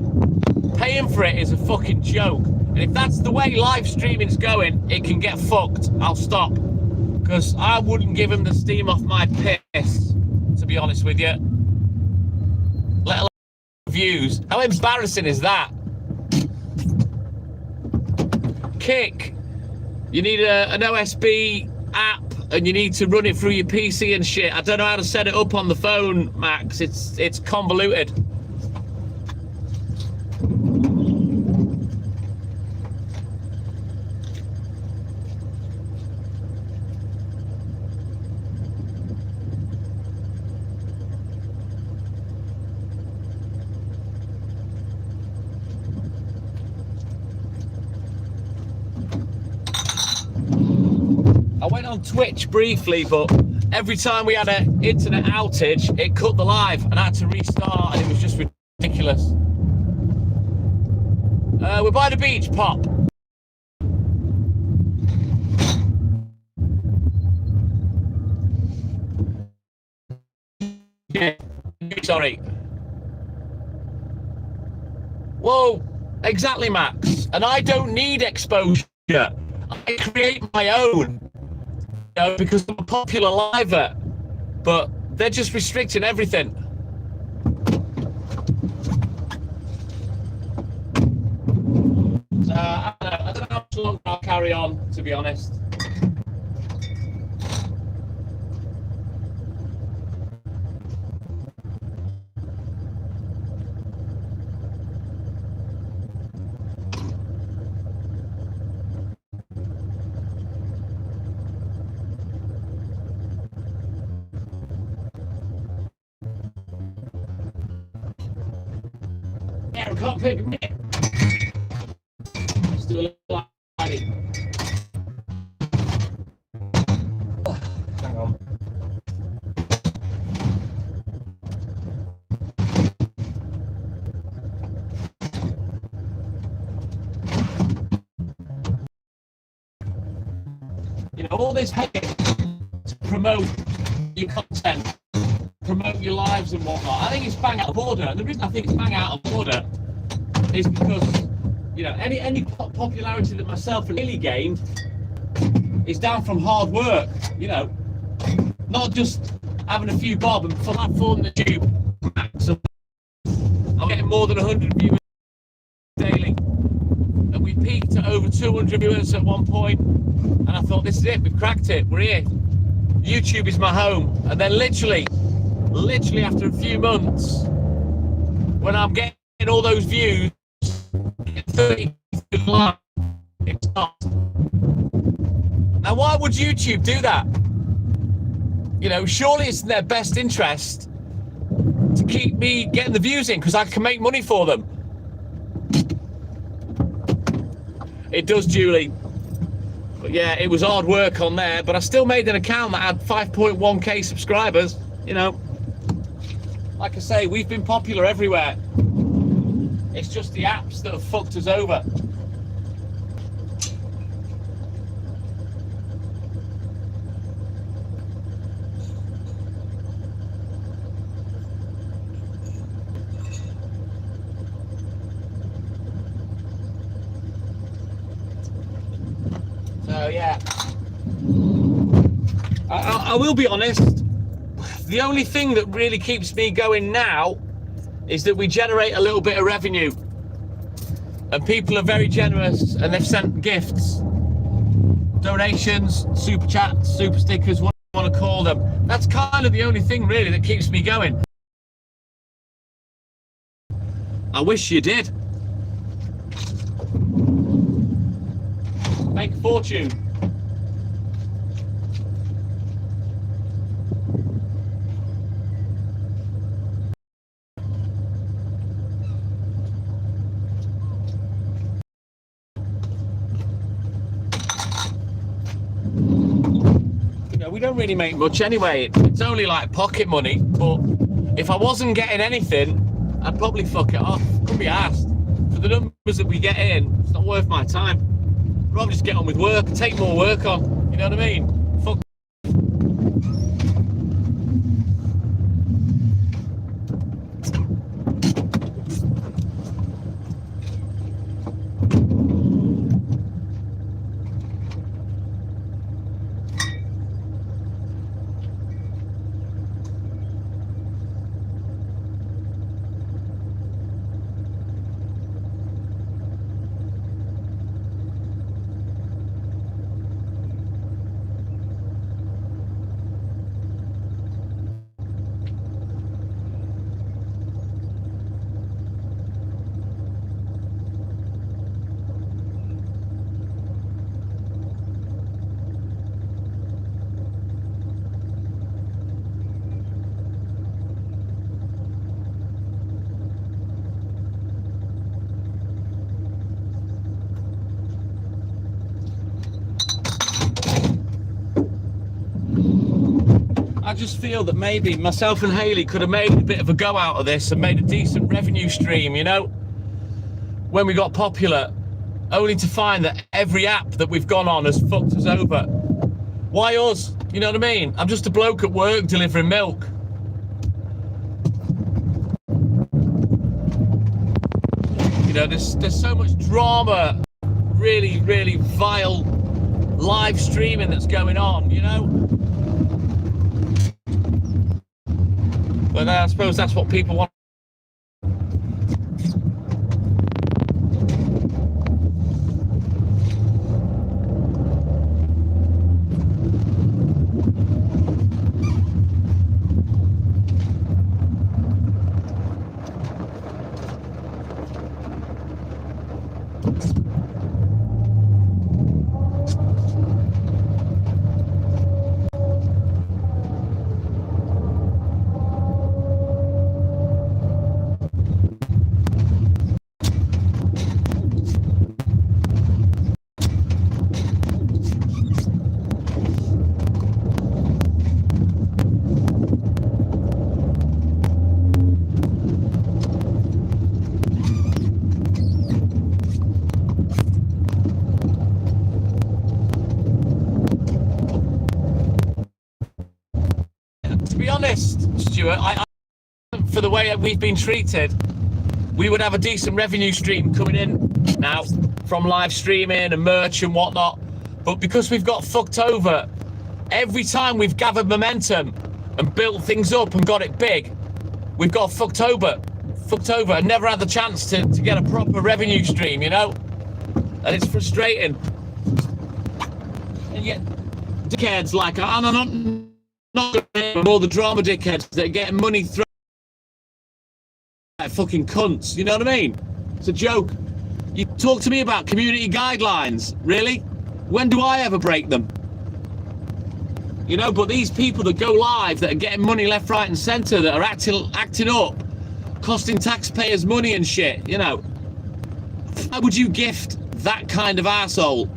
Paying for it is a fucking joke. And if that's the way live streaming's going, it can get fucked. I'll stop. Because I wouldn't give him the steam off my piss, to be honest with you. Let alone views. How embarrassing is that? Kick. You need an OSB app and you need to run it through your PC and shit. I don't know how to set it up on the phone, Max. It's convoluted. I went on Twitch briefly, but every time we had an internet outage, it cut the live and I had to restart, and it was just ridiculous. We're by the beach, Pop. Yeah, sorry. Whoa, exactly, Max. And I don't need exposure. I create my own. Because I'm a popular liver, but they're just restricting everything. carry on, to be honest. Yeah, I can't pick me. Still alive. Hang on. You know, all this hate to promote your content, promote your lives and whatnot, I think it's bang out of order. And the reason I think it's bang out of order is because, you know, any popularity that myself and Haley gained is down from hard work, you know, not just having a few bob and for the tube. I'm getting more than 100 viewers daily, and we peaked at over 200 viewers at one point, and I thought, this is it, we've cracked it, we're here. YouTube is my home. And then literally after a few months, when I'm getting all those views, 30 it stopped. Now, why would YouTube do that? You know, surely it's in their best interest to keep me getting the views in, because I can make money for them. It does, Julie. But yeah, it was hard work on there, but I still made an account that had 5.1k subscribers. You know, like I say, we've been popular everywhere. It's just the apps that have fucked us over. So yeah, I will be honest, the only thing that really keeps me going now is that we generate a little bit of revenue, and people are very generous and they've sent gifts, donations, super chats, super stickers, what you want to call them. That's kind of the only thing really that keeps me going. I wish you did. Make a fortune. We don't really make much anyway. It's only like pocket money, but if I wasn't getting anything, I'd probably fuck it off. Couldn't be asked. For the numbers that we get in, it's not worth my time. I'd rather just get on with work, take more work on, you know what I mean? Fuck. I just feel that maybe myself and Haley could have made a bit of a go out of this and made a decent revenue stream, you know, when we got popular, only to find that every app that we've gone on has fucked us over. Why us? You know what I mean? I'm just a bloke at work delivering milk. You know, there's so much drama, really, really vile live streaming that's going on, you know? But I suppose that's what people want. Stuart. For the way that we've been treated, we would have a decent revenue stream coming in now from live streaming and merch and whatnot. But because we've got fucked over, every time we've gathered momentum and built things up and got it big, we've got fucked over and never had the chance to get a proper revenue stream, you know? And it's frustrating. And yet, dickheads like, and I'm not all the drama dickheads that are getting money through like fucking cunts, you know what I mean? It's a joke. You talk to me about community guidelines, really? When do I ever break them? You know, but these people that go live, that are getting money left, right and centre, that are acting up, costing taxpayers money and shit, you know. Why would you gift that kind of arsehole?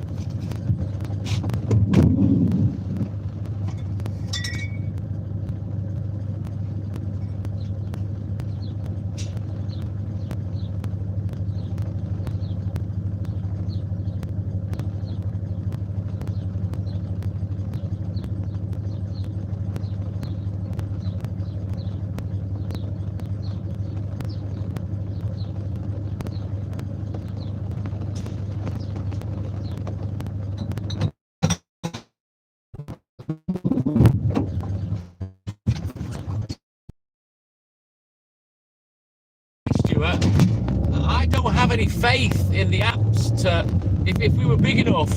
I don't have any faith in the apps to, if we were big enough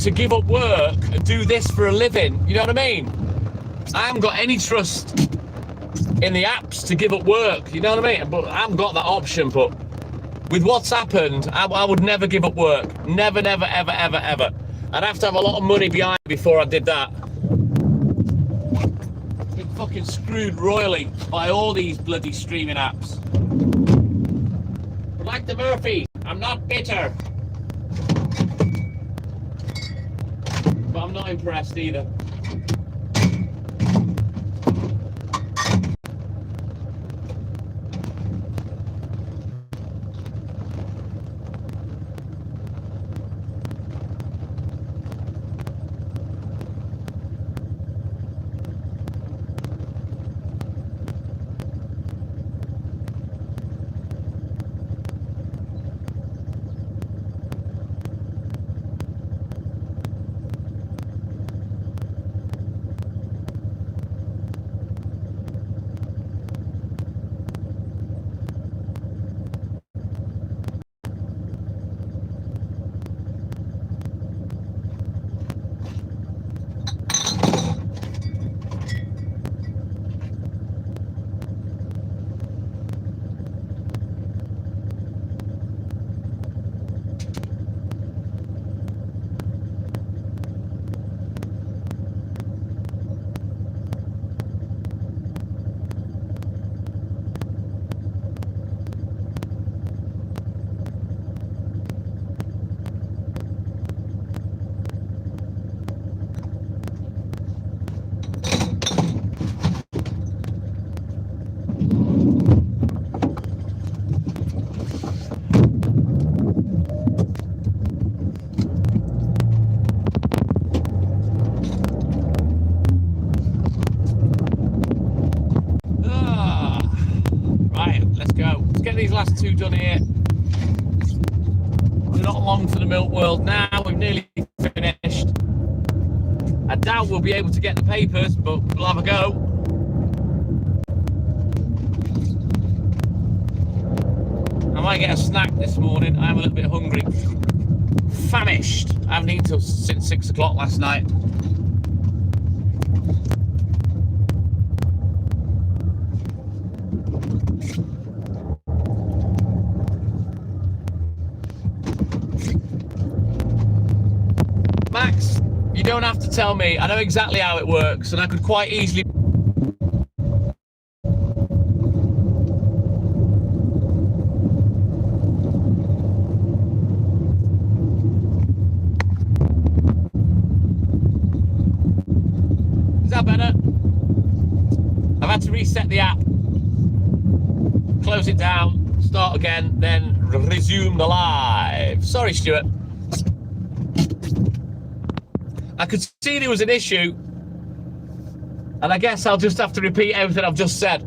to give up work and do this for a living, you know what I mean? I haven't got any trust in the apps to give up work, you know what I mean? But I haven't got that option. But with what's happened, I would never give up work. Never, never, ever, ever, ever. I'd have to have a lot of money behind me before I did that. Been fucking screwed royally by all these bloody streaming apps. Like the Murphy, I'm not bitter. But I'm not impressed either. These last two done here. We're not long for the Milk World now. We've nearly finished. I doubt we'll be able to get the papers, but we'll have a go. I might get a snack this morning. I'm a little bit hungry. Famished. I haven't eaten till since 6 o'clock last night. Max, you don't have to tell me. I know exactly how it works, and I could quite easily. Is that better? I've had to reset the app, close it down, start again, then resume the live. Sorry, Stuart. I could see there was an issue And I guess I'll just have to repeat everything I've just said.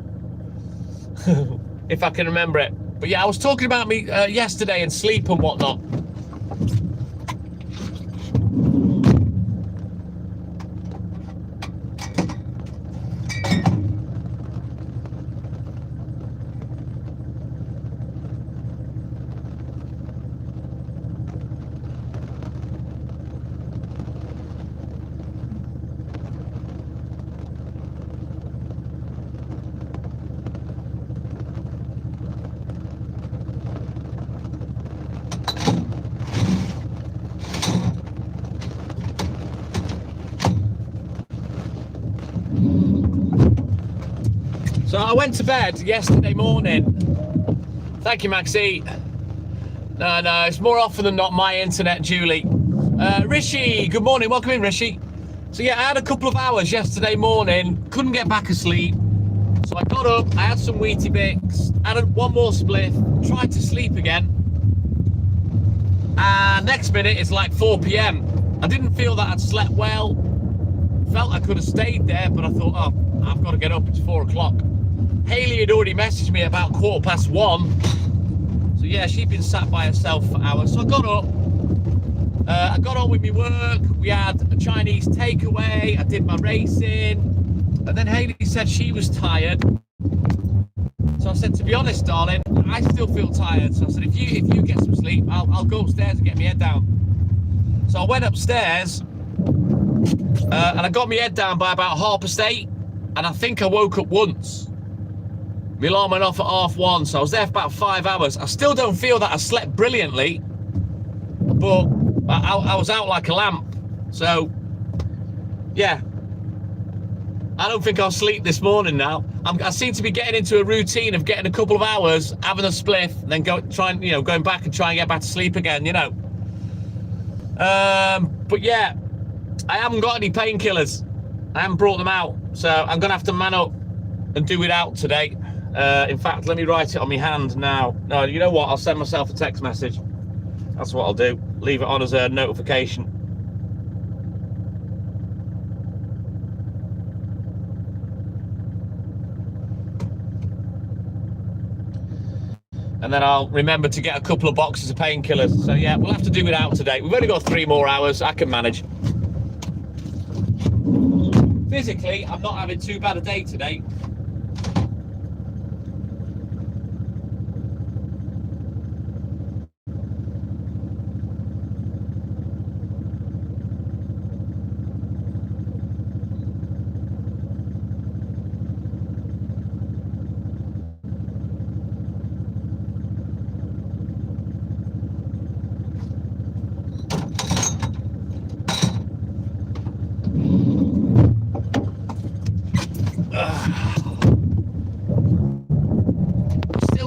If I can remember it. But yeah, I was talking about me yesterday and sleep and whatnot. So I went to bed yesterday morning. Thank you, Maxie. No, it's more often than not my internet, Julie. Rishi, good morning. Welcome in, Rishi. So yeah, I had a couple of hours yesterday morning. Couldn't get back asleep. So I got up, I had some Wheatie Bix, added one more spliff, tried to sleep again. And next minute, it's like 4 p.m. I didn't feel that I'd slept well. Felt I could have stayed there, but I thought, oh, I've got to get up, it's 4 o'clock. Haley had already messaged me about 1:15. So yeah, she'd been sat by herself for hours. So I got up. I got on with my work. We had a Chinese takeaway. I did my racing. And then Haley said she was tired. So I said, to be honest, darling, I still feel tired. So I said, if you get some sleep, I'll go upstairs and get my head down. So I went upstairs and I got my head down by about 8:30. And I think I woke up once. My alarm went off at 1:30, so I was there for about 5 hours. I still don't feel that I slept brilliantly, but I was out like a lamp. So, yeah. I don't think I'll sleep this morning now. I seem to be getting into a routine of getting a couple of hours, having a spliff, and then going back and trying to get back to sleep again, you know. But yeah, I haven't got any painkillers. I haven't brought them out, so I'm going to have to man up and do it out today. In fact, let me write it on my hand now. No, you know what? I'll send myself a text message. That's what I'll do. Leave it on as a notification. And then I'll remember to get a couple of boxes of painkillers. So yeah, we'll have to do it out today. We've only got 3 more hours. I can manage. Physically, I'm not having too bad a day today.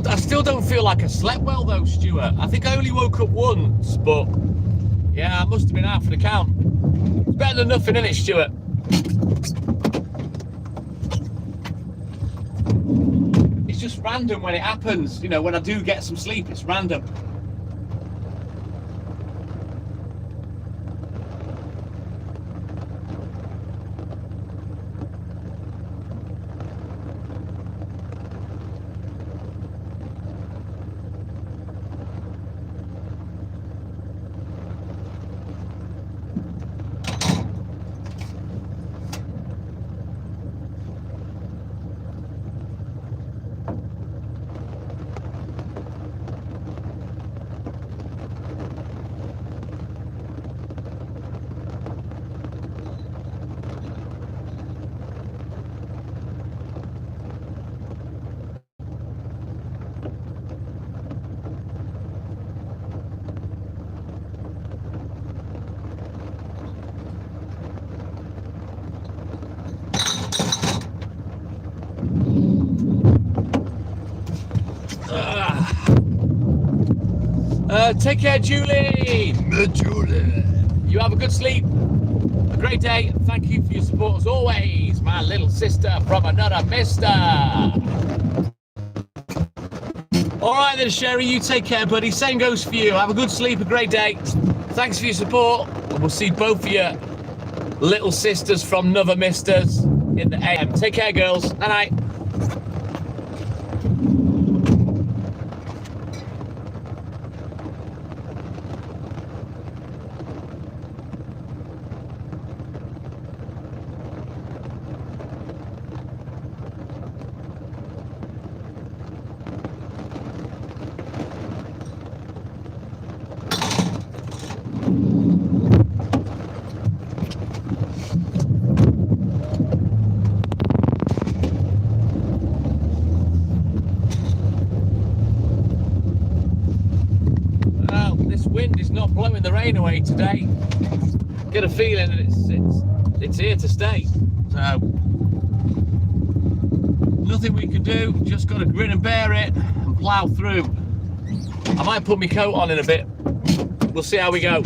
I still don't feel like I slept well though, Stuart. I think I only woke up once, but yeah, I must have been out for the count. It's better than nothing, isn't it, Stuart? It's just random when it happens. You know, when I do get some sleep, it's random. Take care, Julie. Julie. You have a good sleep. A great day. Thank you for your support as always, my little sister from another mister. All right then, Sherry. You take care, buddy. Same goes for you. Have a good sleep. A great day. Thanks for your support. And we'll see both of you little sisters from another misters in the AM. Take care, girls. Night. Wind is not blowing the rain away today. Get a feeling that it's here to stay. So nothing we can do, just got to grin and bear it and plough through. I might put my coat on in a bit. We'll see how we go.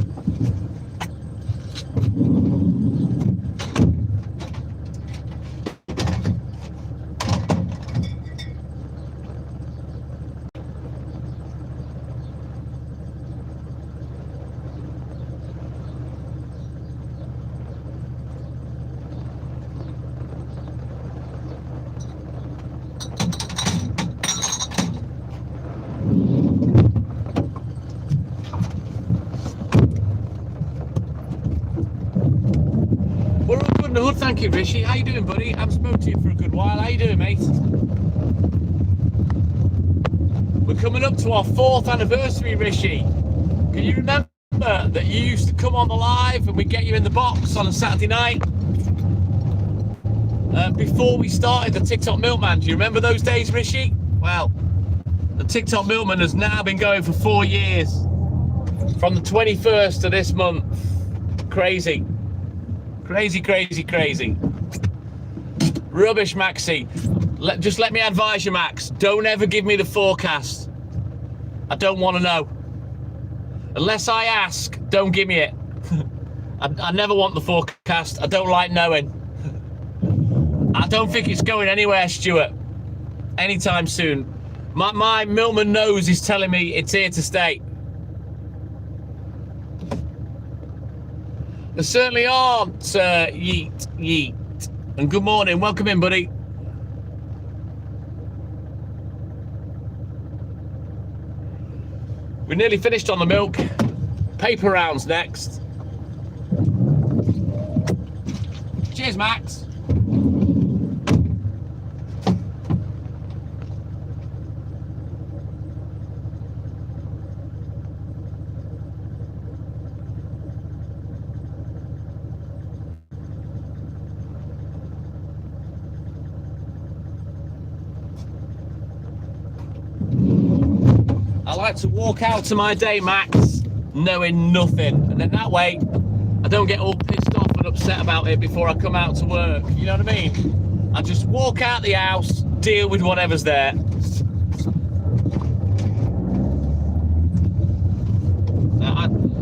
Thank you, Rishi. How you doing, buddy? I haven't spoken to you for a good while. How you doing, mate? We're coming up to our 4th anniversary, Rishi. Can you remember that you used to come on the live and we'd get you in the box on a Saturday night? Before we started the TikTok Milkman, do you remember those days, Rishi? Well, the TikTok Milkman has now been going for 4 years. From the 21st of this month. Crazy. Crazy. Rubbish, Maxi. Just let me advise you, Max. Don't ever give me the forecast. I don't want to know. Unless I ask, don't give me it. I never want the forecast. I don't like knowing. I don't think it's going anywhere, Stuart. Anytime soon. My Milman nose is telling me it's here to stay. There certainly aren't, yeet. And good morning, welcome in, buddy. We're nearly finished on the milk. Paper rounds next. Cheers, Max. I like to walk out to my day, Max, knowing nothing. And then that way, I don't get all pissed off and upset about it before I come out to work. You know what I mean? I just walk out the house, deal with whatever's there.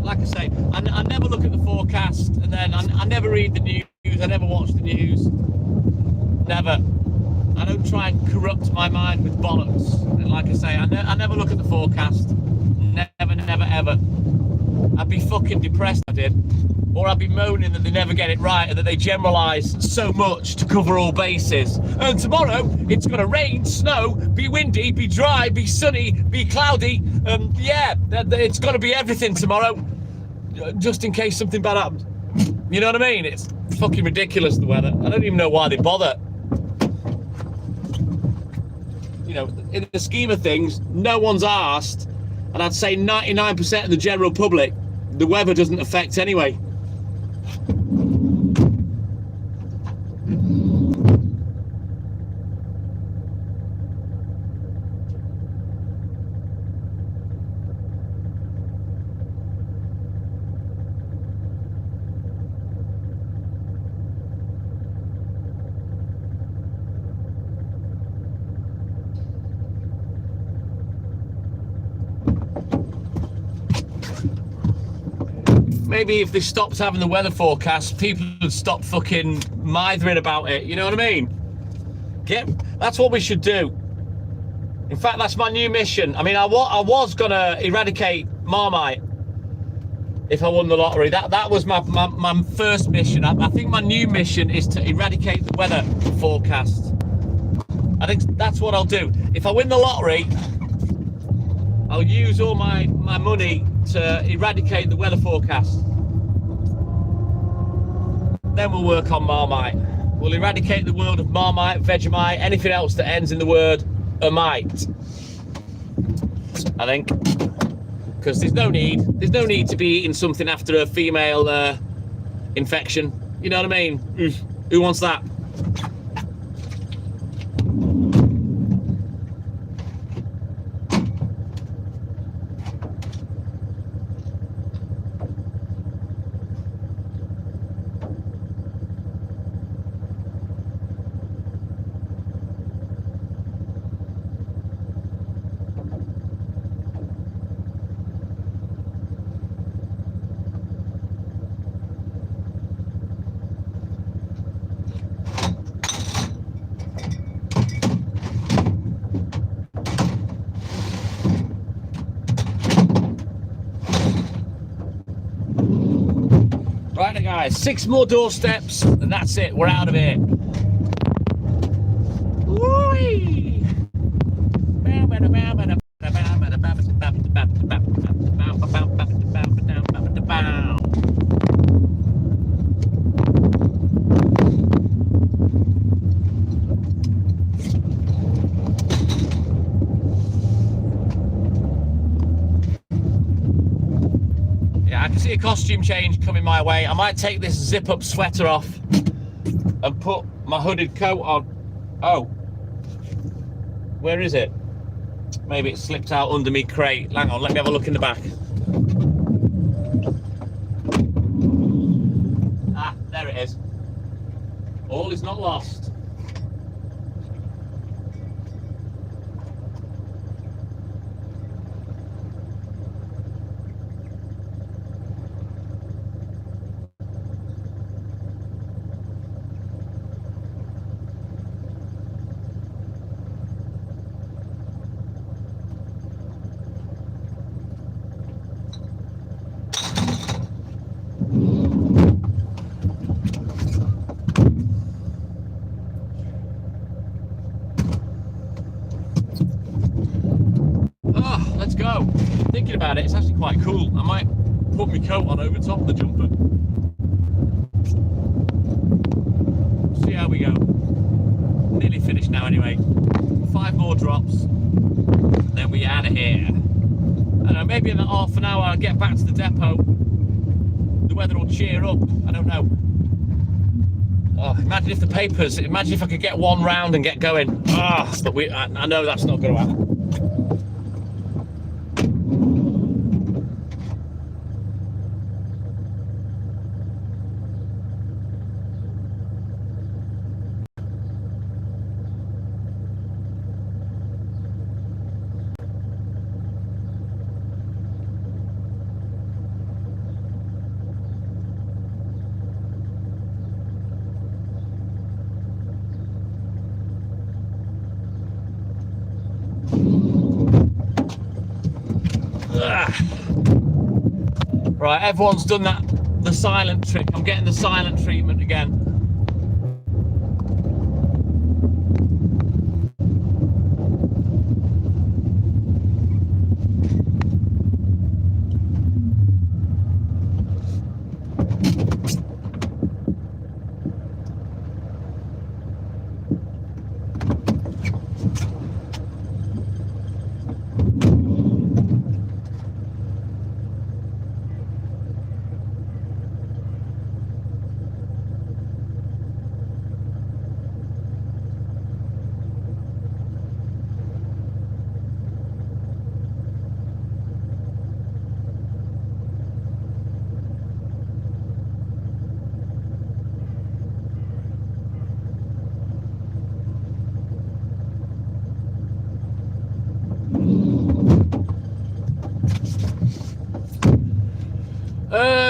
Like I say, I never look at the forecast, and then I never read the news, I never watch the news. Never. I don't try and corrupt my mind with bollocks. And like I say, I never look at the forecast. Never, ever. I'd be fucking depressed if I did. Or I'd be moaning that they never get it right and that they generalise so much to cover all bases. And tomorrow, it's going to rain, snow, be windy, be dry, be sunny, be cloudy. Yeah, it's going to be everything tomorrow. Just in case something bad happens. You know what I mean? It's fucking ridiculous, the weather. I don't even know why they bother. You know, in the scheme of things, no one's asked, and I'd say 99% of the general public, the weather doesn't affect anyway. Maybe if they stopped having the weather forecast, people would stop fucking mithering about it. You know what I mean? That's what we should do. In fact, that's my new mission. I mean, I was gonna eradicate Marmite, if I won the lottery. That was my first mission. I think my new mission is to eradicate the weather forecast. I think that's what I'll do. If I win the lottery, I'll use all my money to eradicate the weather forecast. Then we'll work on Marmite. We'll eradicate the world of Marmite, Vegemite, anything else that ends in the word amite. I think. Because there's no need to be eating something after a female infection. You know what I mean? Who wants that? Right, guys, 6 more doorsteps, and that's it. We're out of here. Whee! I can see a costume change coming my way. I might take this zip-up sweater off and put my hooded coat on. Oh, where is it? Maybe it slipped out under me crate. Hang on, let me have a look in the back. Ah, there it is. All is not lost. Let's go. Thinking about it, it's actually quite cool. I might put my coat on over top of the jumper. See how we go. Nearly finished now anyway. 5 more drops, then we're out of here. I don't know, maybe in half an hour I'll get back to the depot. The weather will cheer up. I don't know. Oh, imagine if I could get one round and get going. But I know that's not going to happen. Right, everyone's done the silent trick. I'm getting the silent treatment again.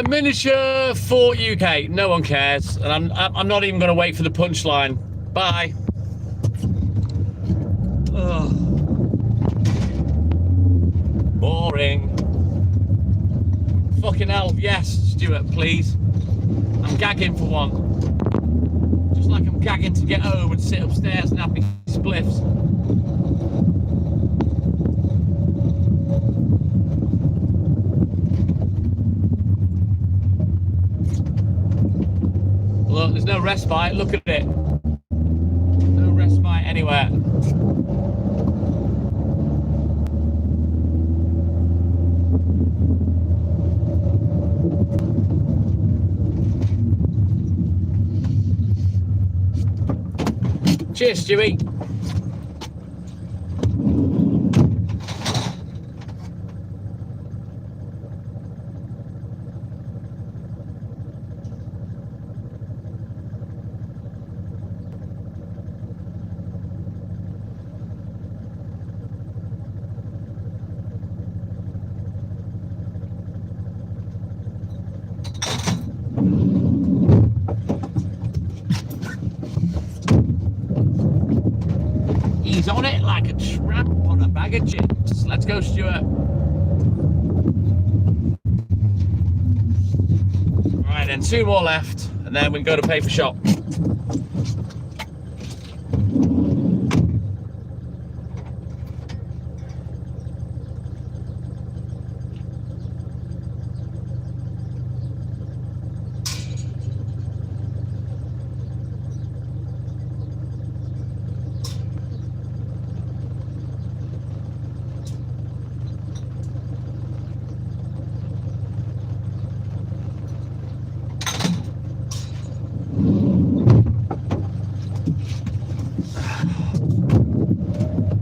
Miniature Fort UK. No one cares, and I'm not even going to wait for the punchline. Bye. Ugh. Boring. Fucking hell, yes, Stuart, please. I'm gagging for one. Just like I'm gagging to get home and sit upstairs and have me spliffs. Look, there's no respite, look at it. No respite anywhere. Cheers, Stewie. He's on it like a tramp on a bag of chips. Let's go, Stuart. Right, then 2 more left, and then we can go to Paper Shop.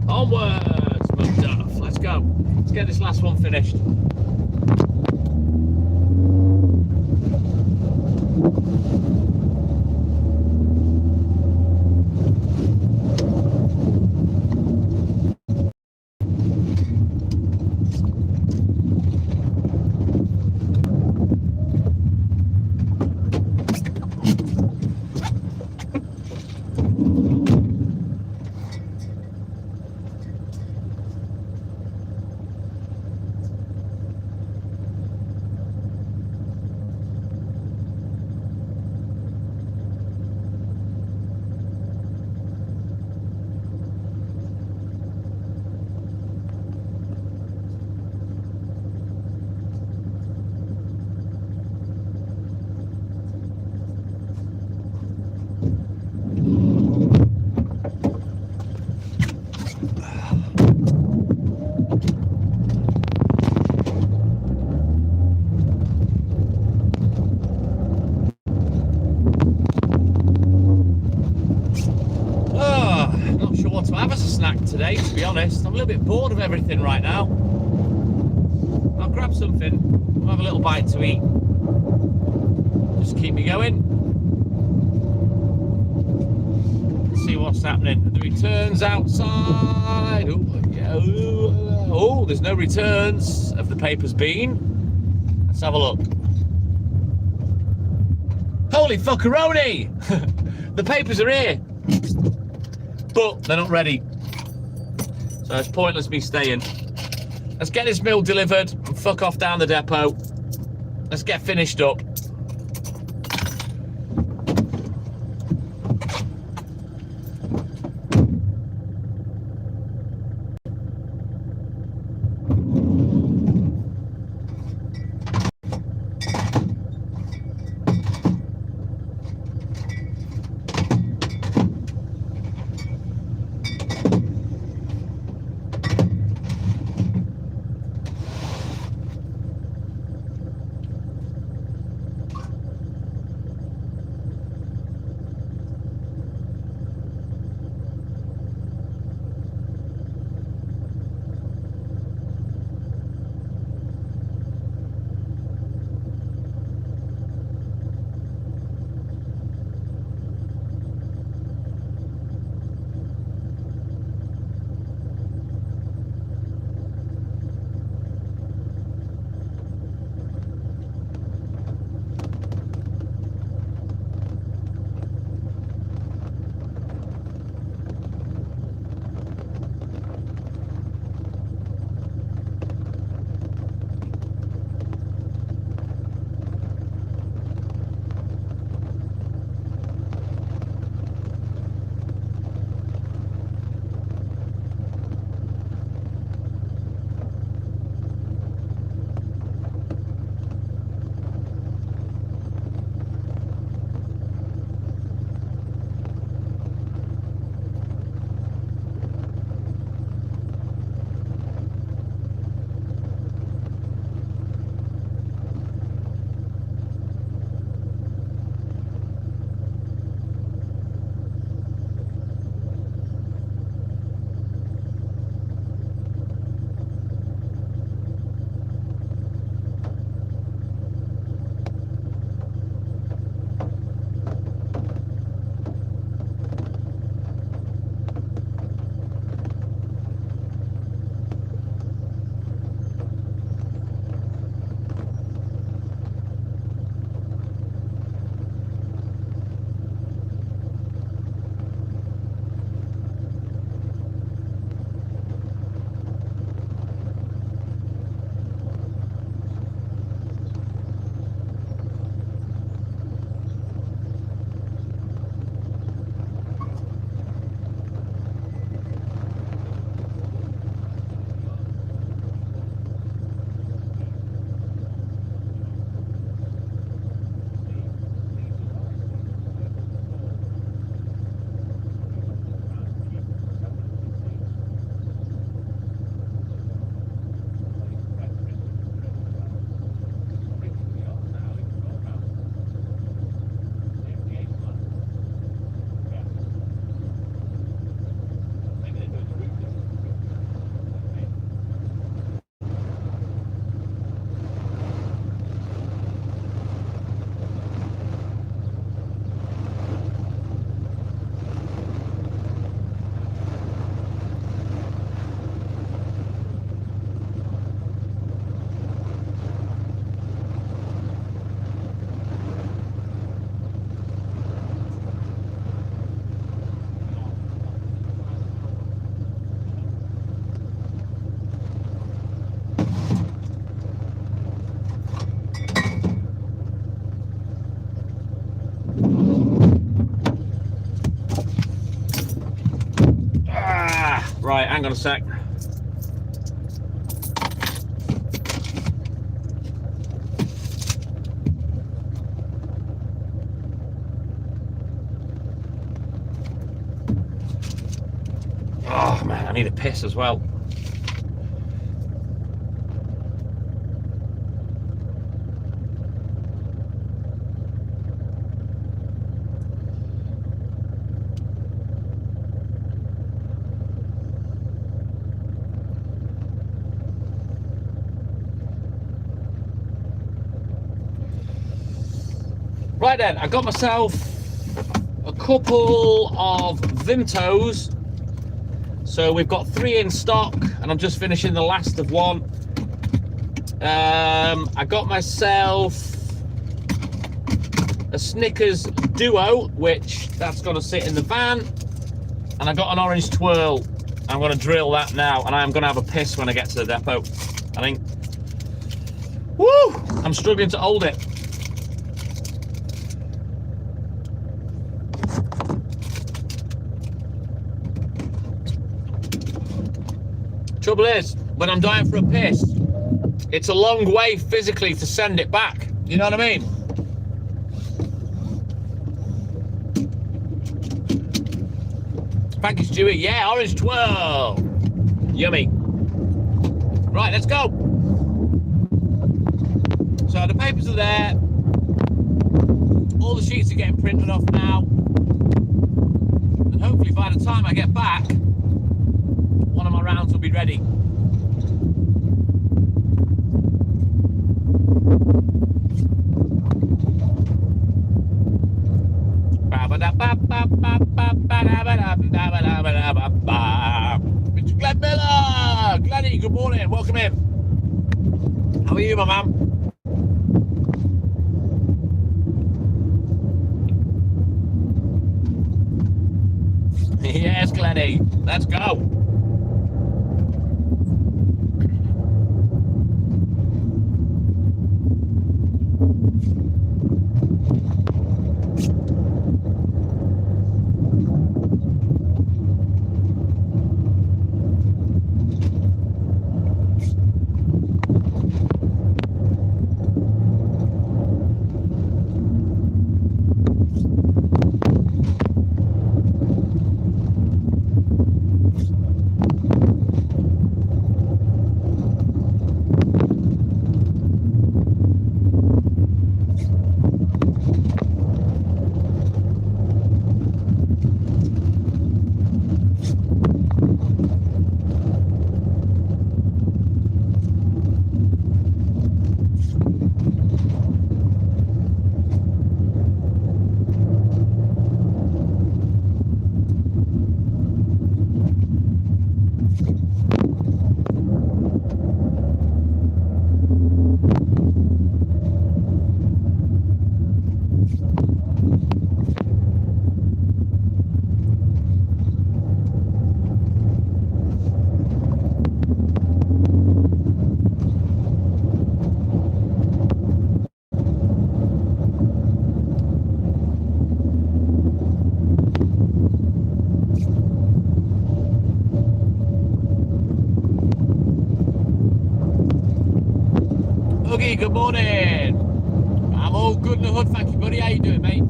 Onwards, Macduff. Let's go. Let's get this last one finished. To have as a snack today, to be honest. I'm a little bit bored of everything right now. I'll grab something, I'll have a little bite to eat. Just keep me going. Let's see what's happening. The returns outside. Oh, yeah. Oh, there's no returns. Have the papers been? Let's have a look. Holy fuckeroni! The papers are here. But they're not ready, so it's pointless me staying. Let's get this mill delivered and fuck off down the depot. Let's get finished up. hang on a sec. Oh man, I need a piss as well. Right then, I got myself a couple of Vimtos. So we've got 3 in stock, and I'm just finishing the last of one. I got myself a Snickers Duo, which that's going to sit in the van, and I got an orange twirl. I'm going to drill that now, and I'm going to have a piss when I get to the depot, I think. Woo! I'm struggling to hold it. Trouble is, when I'm dying for a piss, it's a long way physically to send it back. You know what I mean? Thank you, Stewie. Yeah, orange twirl. Yummy. Right, let's go. So the papers are there. All the sheets are getting printed off now. And hopefully by the time I get back, one of my rounds will be ready. Mr. Glenn Miller! Glenny, good morning, welcome in. How are you, my man? Yes, Glenny, let's go. Oogie, good morning. I'm all good in the hood, thank you, buddy. How you doing, mate?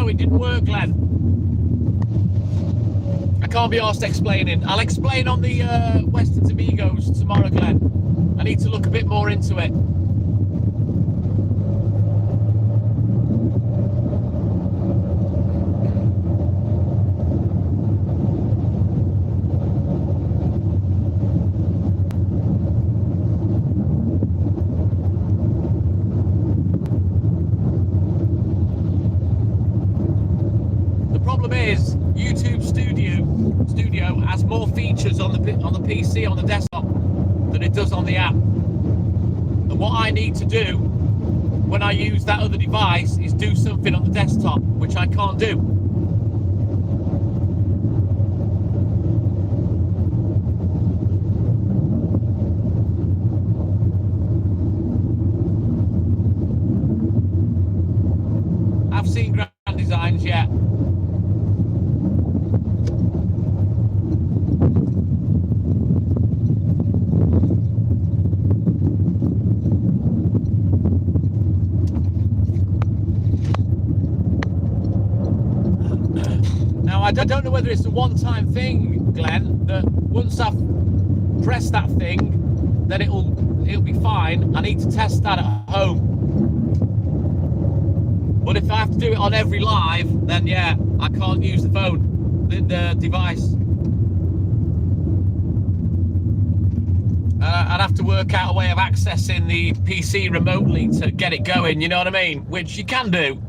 No, it didn't work, Glenn. I can't be asked explaining. I'll explain on the Western Amigos tomorrow, Glenn. I need to look a bit more into it. Is YouTube Studio has more features on the PC, on the desktop, than it does on the app. And what I need to do when I use that other device is do something on the desktop, which I can't do. I've seen Grand Designs, yeah. I don't know whether it's a one-time thing, Glenn, that once I've pressed that thing, then it'll be fine. I need to test that at home. But if I have to do it on every live, then yeah, I can't use the phone, the device. I'd have to work out a way of accessing the PC remotely to get it going, you know what I mean? Which you can do.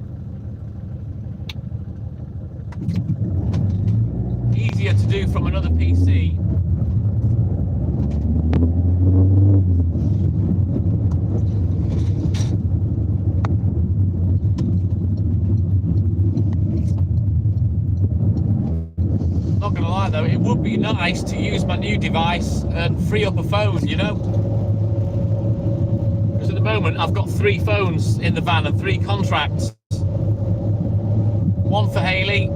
Easier to do from another PC. Not gonna lie though, it would be nice to use my new device and free up a phone, you know? Because at the moment I've got 3 phones in the van and 3 contracts. One for Haley,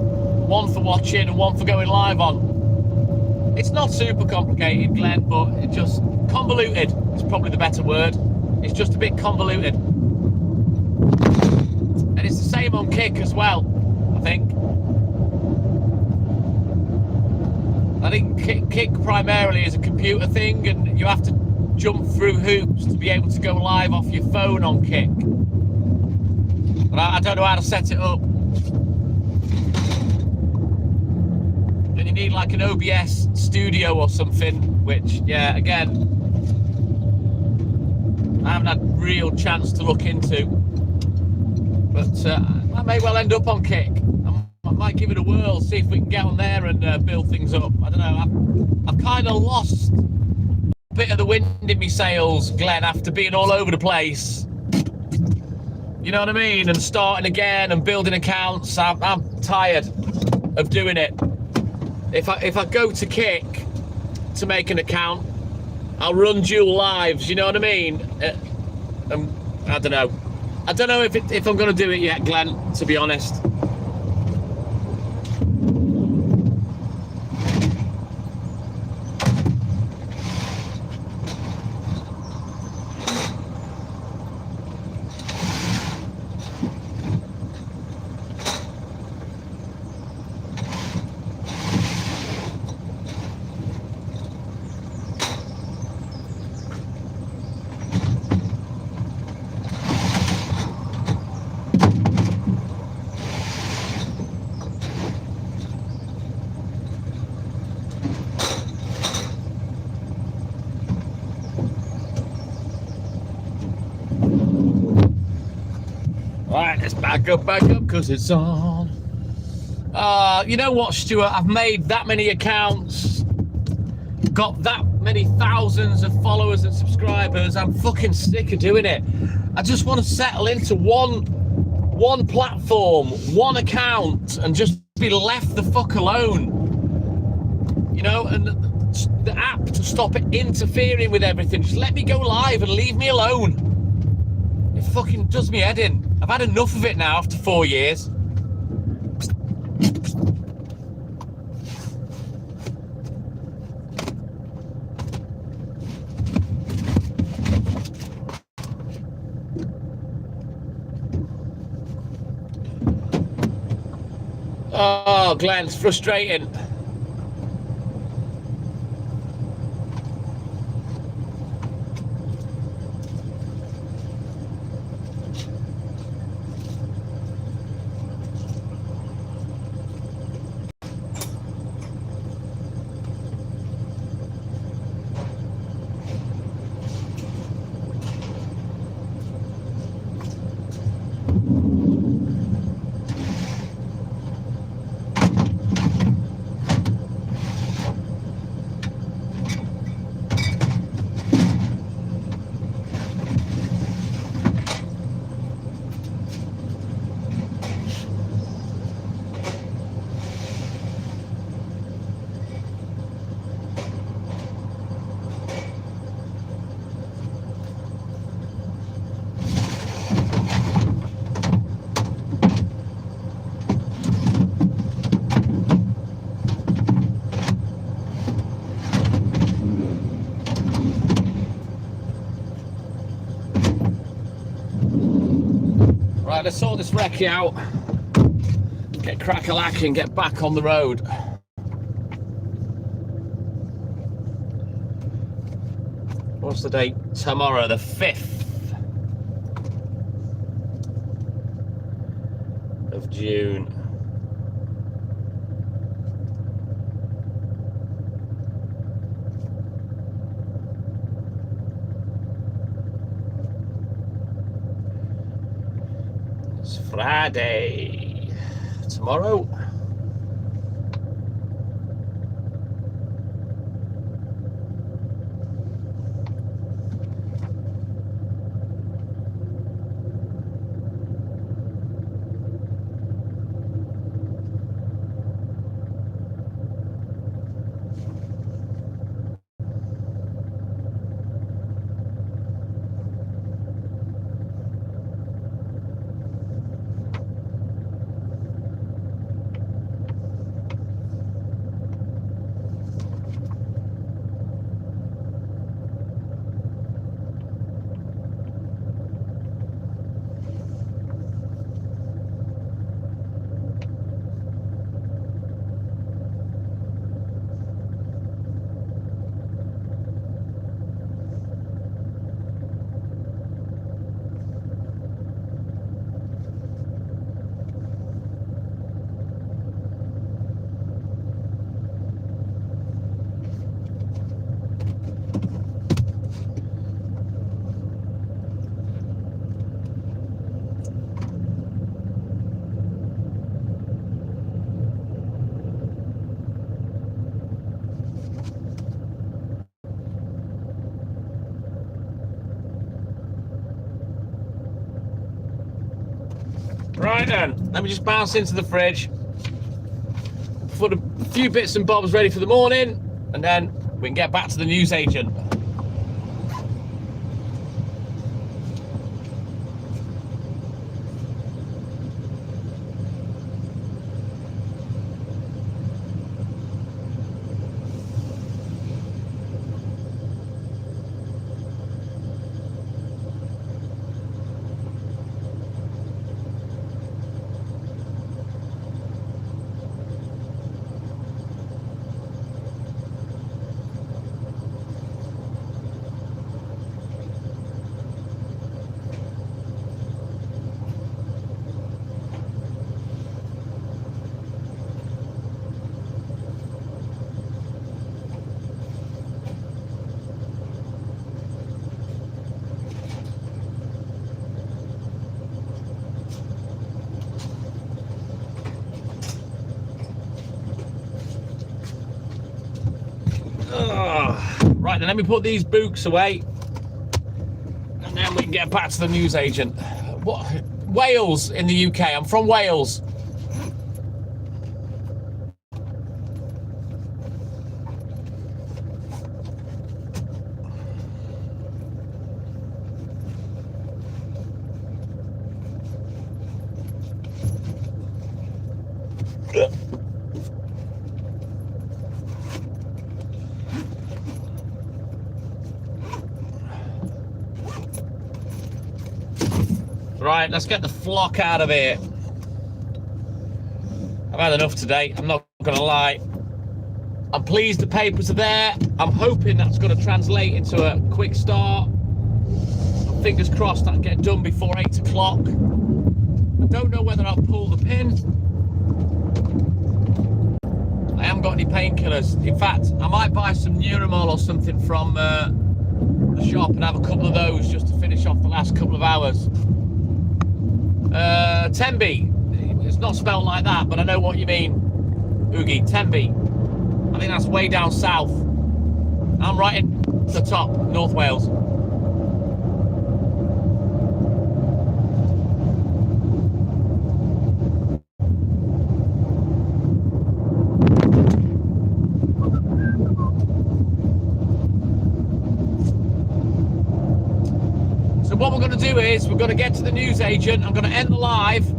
one for watching and one for going live on. It's not super complicated, Glenn, but it's just convoluted is probably the better word. It's just a bit convoluted. And it's the same on Kick as well, I think. I think Kick primarily is a computer thing and you have to jump through hoops to be able to go live off your phone on Kick. But I don't know how to set it up. And you need like an OBS studio or something, which, yeah, again, I haven't had real chance to look into. But I may well end up on Kick. I might give it a whirl, see if we can get on there and build things up. I don't know, I've kind of lost a bit of the wind in my sails, Glenn, after being all over the place. You know what I mean? And starting again and building accounts. I'm tired of doing it. If I go to Kick to make an account, I'll run dual lives, you know what I mean? I don't know. I don't know if I'm going to do it yet, Glenn, to be honest. Right, let's back up, because it's on. You know what, Stuart? I've made that many accounts, got that many thousands of followers and subscribers. I'm fucking sick of doing it. I just want to settle into one platform, one account, and just be left the fuck alone. You know, and the app to stop it interfering with everything. Just let me go live and leave me alone. It fucking does me head in. I've had enough of it now after 4 years. Oh, Glenn, it's frustrating. Right, let's sort this recce out, get crack-a-lack and get back on the road. What's the date? Tomorrow, the 5th of June. It's Friday. Tomorrow. Right then, let me just bounce into the fridge, put a few bits and bobs ready for the morning, and then we can get back to the newsagent. Right then, let me put these books away, and then we can get back to the newsagent. What? Wales in the UK. I'm from Wales. Right, let's get the flock out of here. I've had enough today, I'm not gonna lie. I'm pleased the papers are there. I'm hoping that's going to translate into a quick start. Fingers crossed that can get done before 8 o'clock. I don't know whether I'll pull the pin. I haven't got any painkillers. In fact, I might buy some Neuramol or something from the shop and have a couple of those just to finish off the last couple of hours. Tenby. It's not spelled like that, but I know what you mean. Oogie, Tenby. I think that's way down south. I'm right in the top, North Wales. So what we're going to do is we're going to get to the newsagent. I'm going to end the live.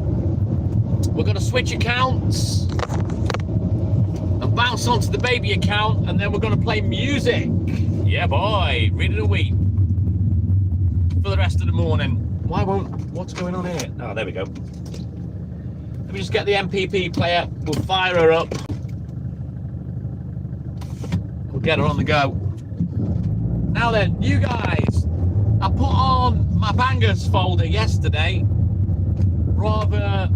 We're going to switch accounts and bounce onto the baby account, and then we're going to play music. Yeah, boy, ready to weep for the rest of the morning. What's going on here? Oh, there we go. Let me just get the MPP player. We'll fire her up. We'll get her on the go. Now then, you guys, I put on my bangers folder yesterday rather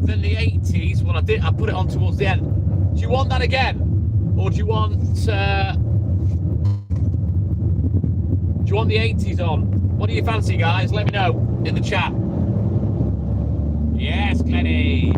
than the 80s. Well, I put it on towards the end. Do you want that again? Or do you want the 80s on? What do you fancy, guys? Let me know in the chat. Yes, Glenny.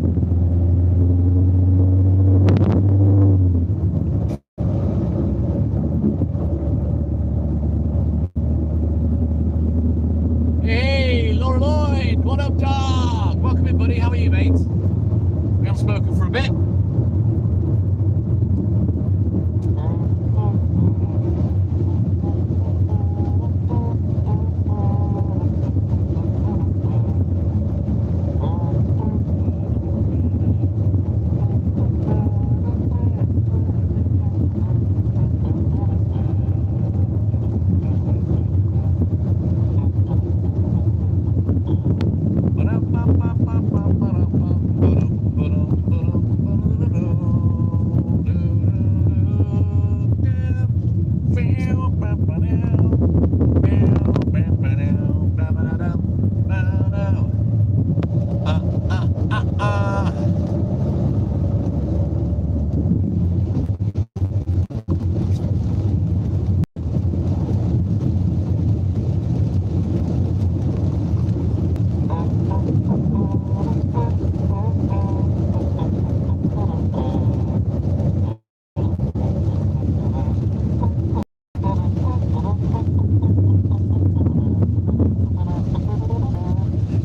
Hey, Laura Lloyd. What up, dog? Welcome in, buddy. How are you, mate? We haven't spoken for a bit.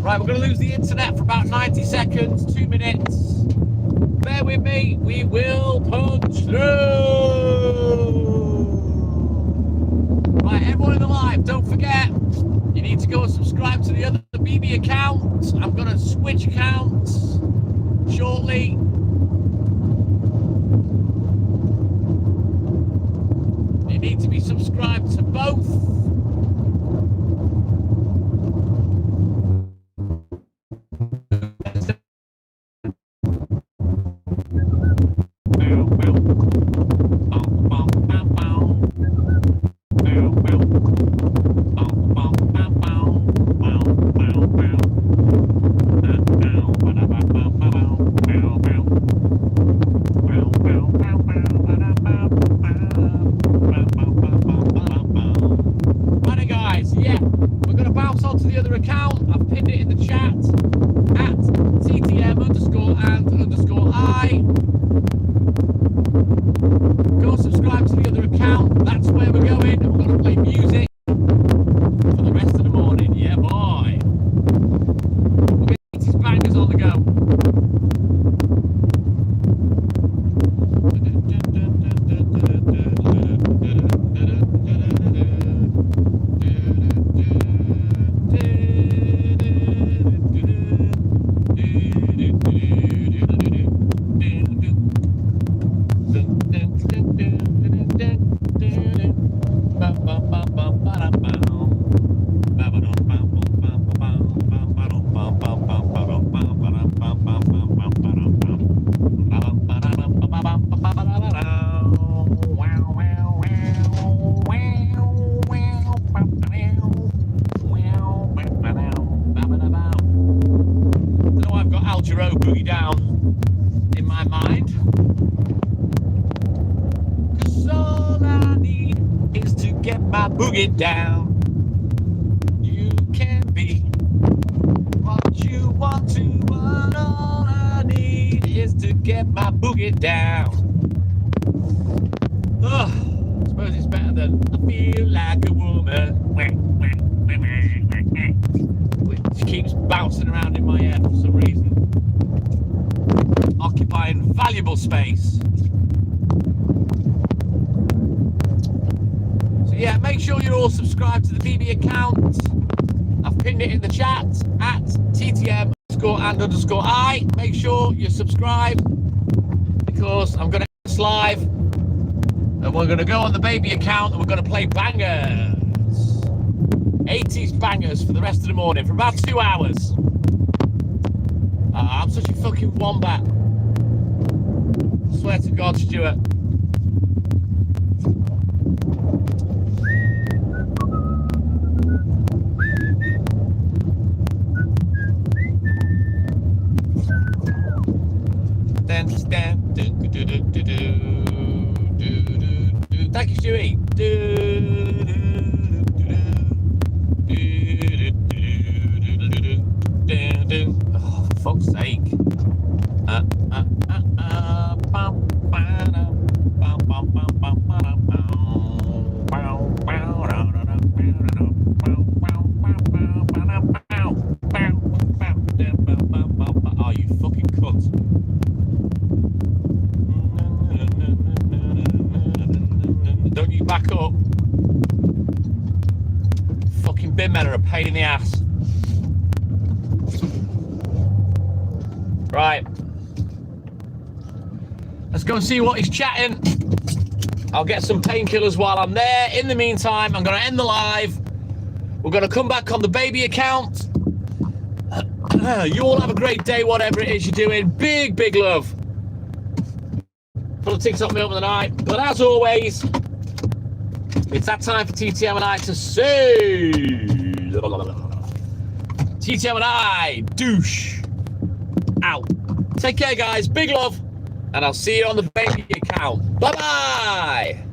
Right, we're going to lose the internet for about 90 seconds, 2 minutes. Bear with me, we will punch through. Right, everyone in the live, don't forget, you need to go and subscribe to the other BB account. I'm going to switch accounts shortly. You need to be subscribed to both. boogie down. You can be what you want to, but all I need is to get my boogie down. Ugh, I suppose it's better than I feel like a woman, which keeps bouncing around in my head for some reason, occupying valuable space. So yeah, make sure you're all subscribed to the BB account. I've pinned it in the chat at TTM_and_I. Make sure you subscribe because I'm going to end this live and we're going to go on the baby account and we're going to play bangers. 80s bangers for the rest of the morning for about 2 hours. I'm such a fucking wombat. I swear to God, Stuart. Thank you, Stewie. Oh, for fuck's sake. Oh, you fucking cunt. Don't you back up. Fucking bin men are a pain in the ass. Right. Let's go and see what he's chatting. I'll get some painkillers while I'm there. In the meantime, I'm going to end the live. We're going to come back on the baby account. You all have a great day, whatever it is you're doing. Big, big love. Put a TikTok me up in the night. But as always, it's that time for TTM and I to say TTM and I, douche, out. Take care, guys. Big love. And I'll see you on the baby account. Bye-bye.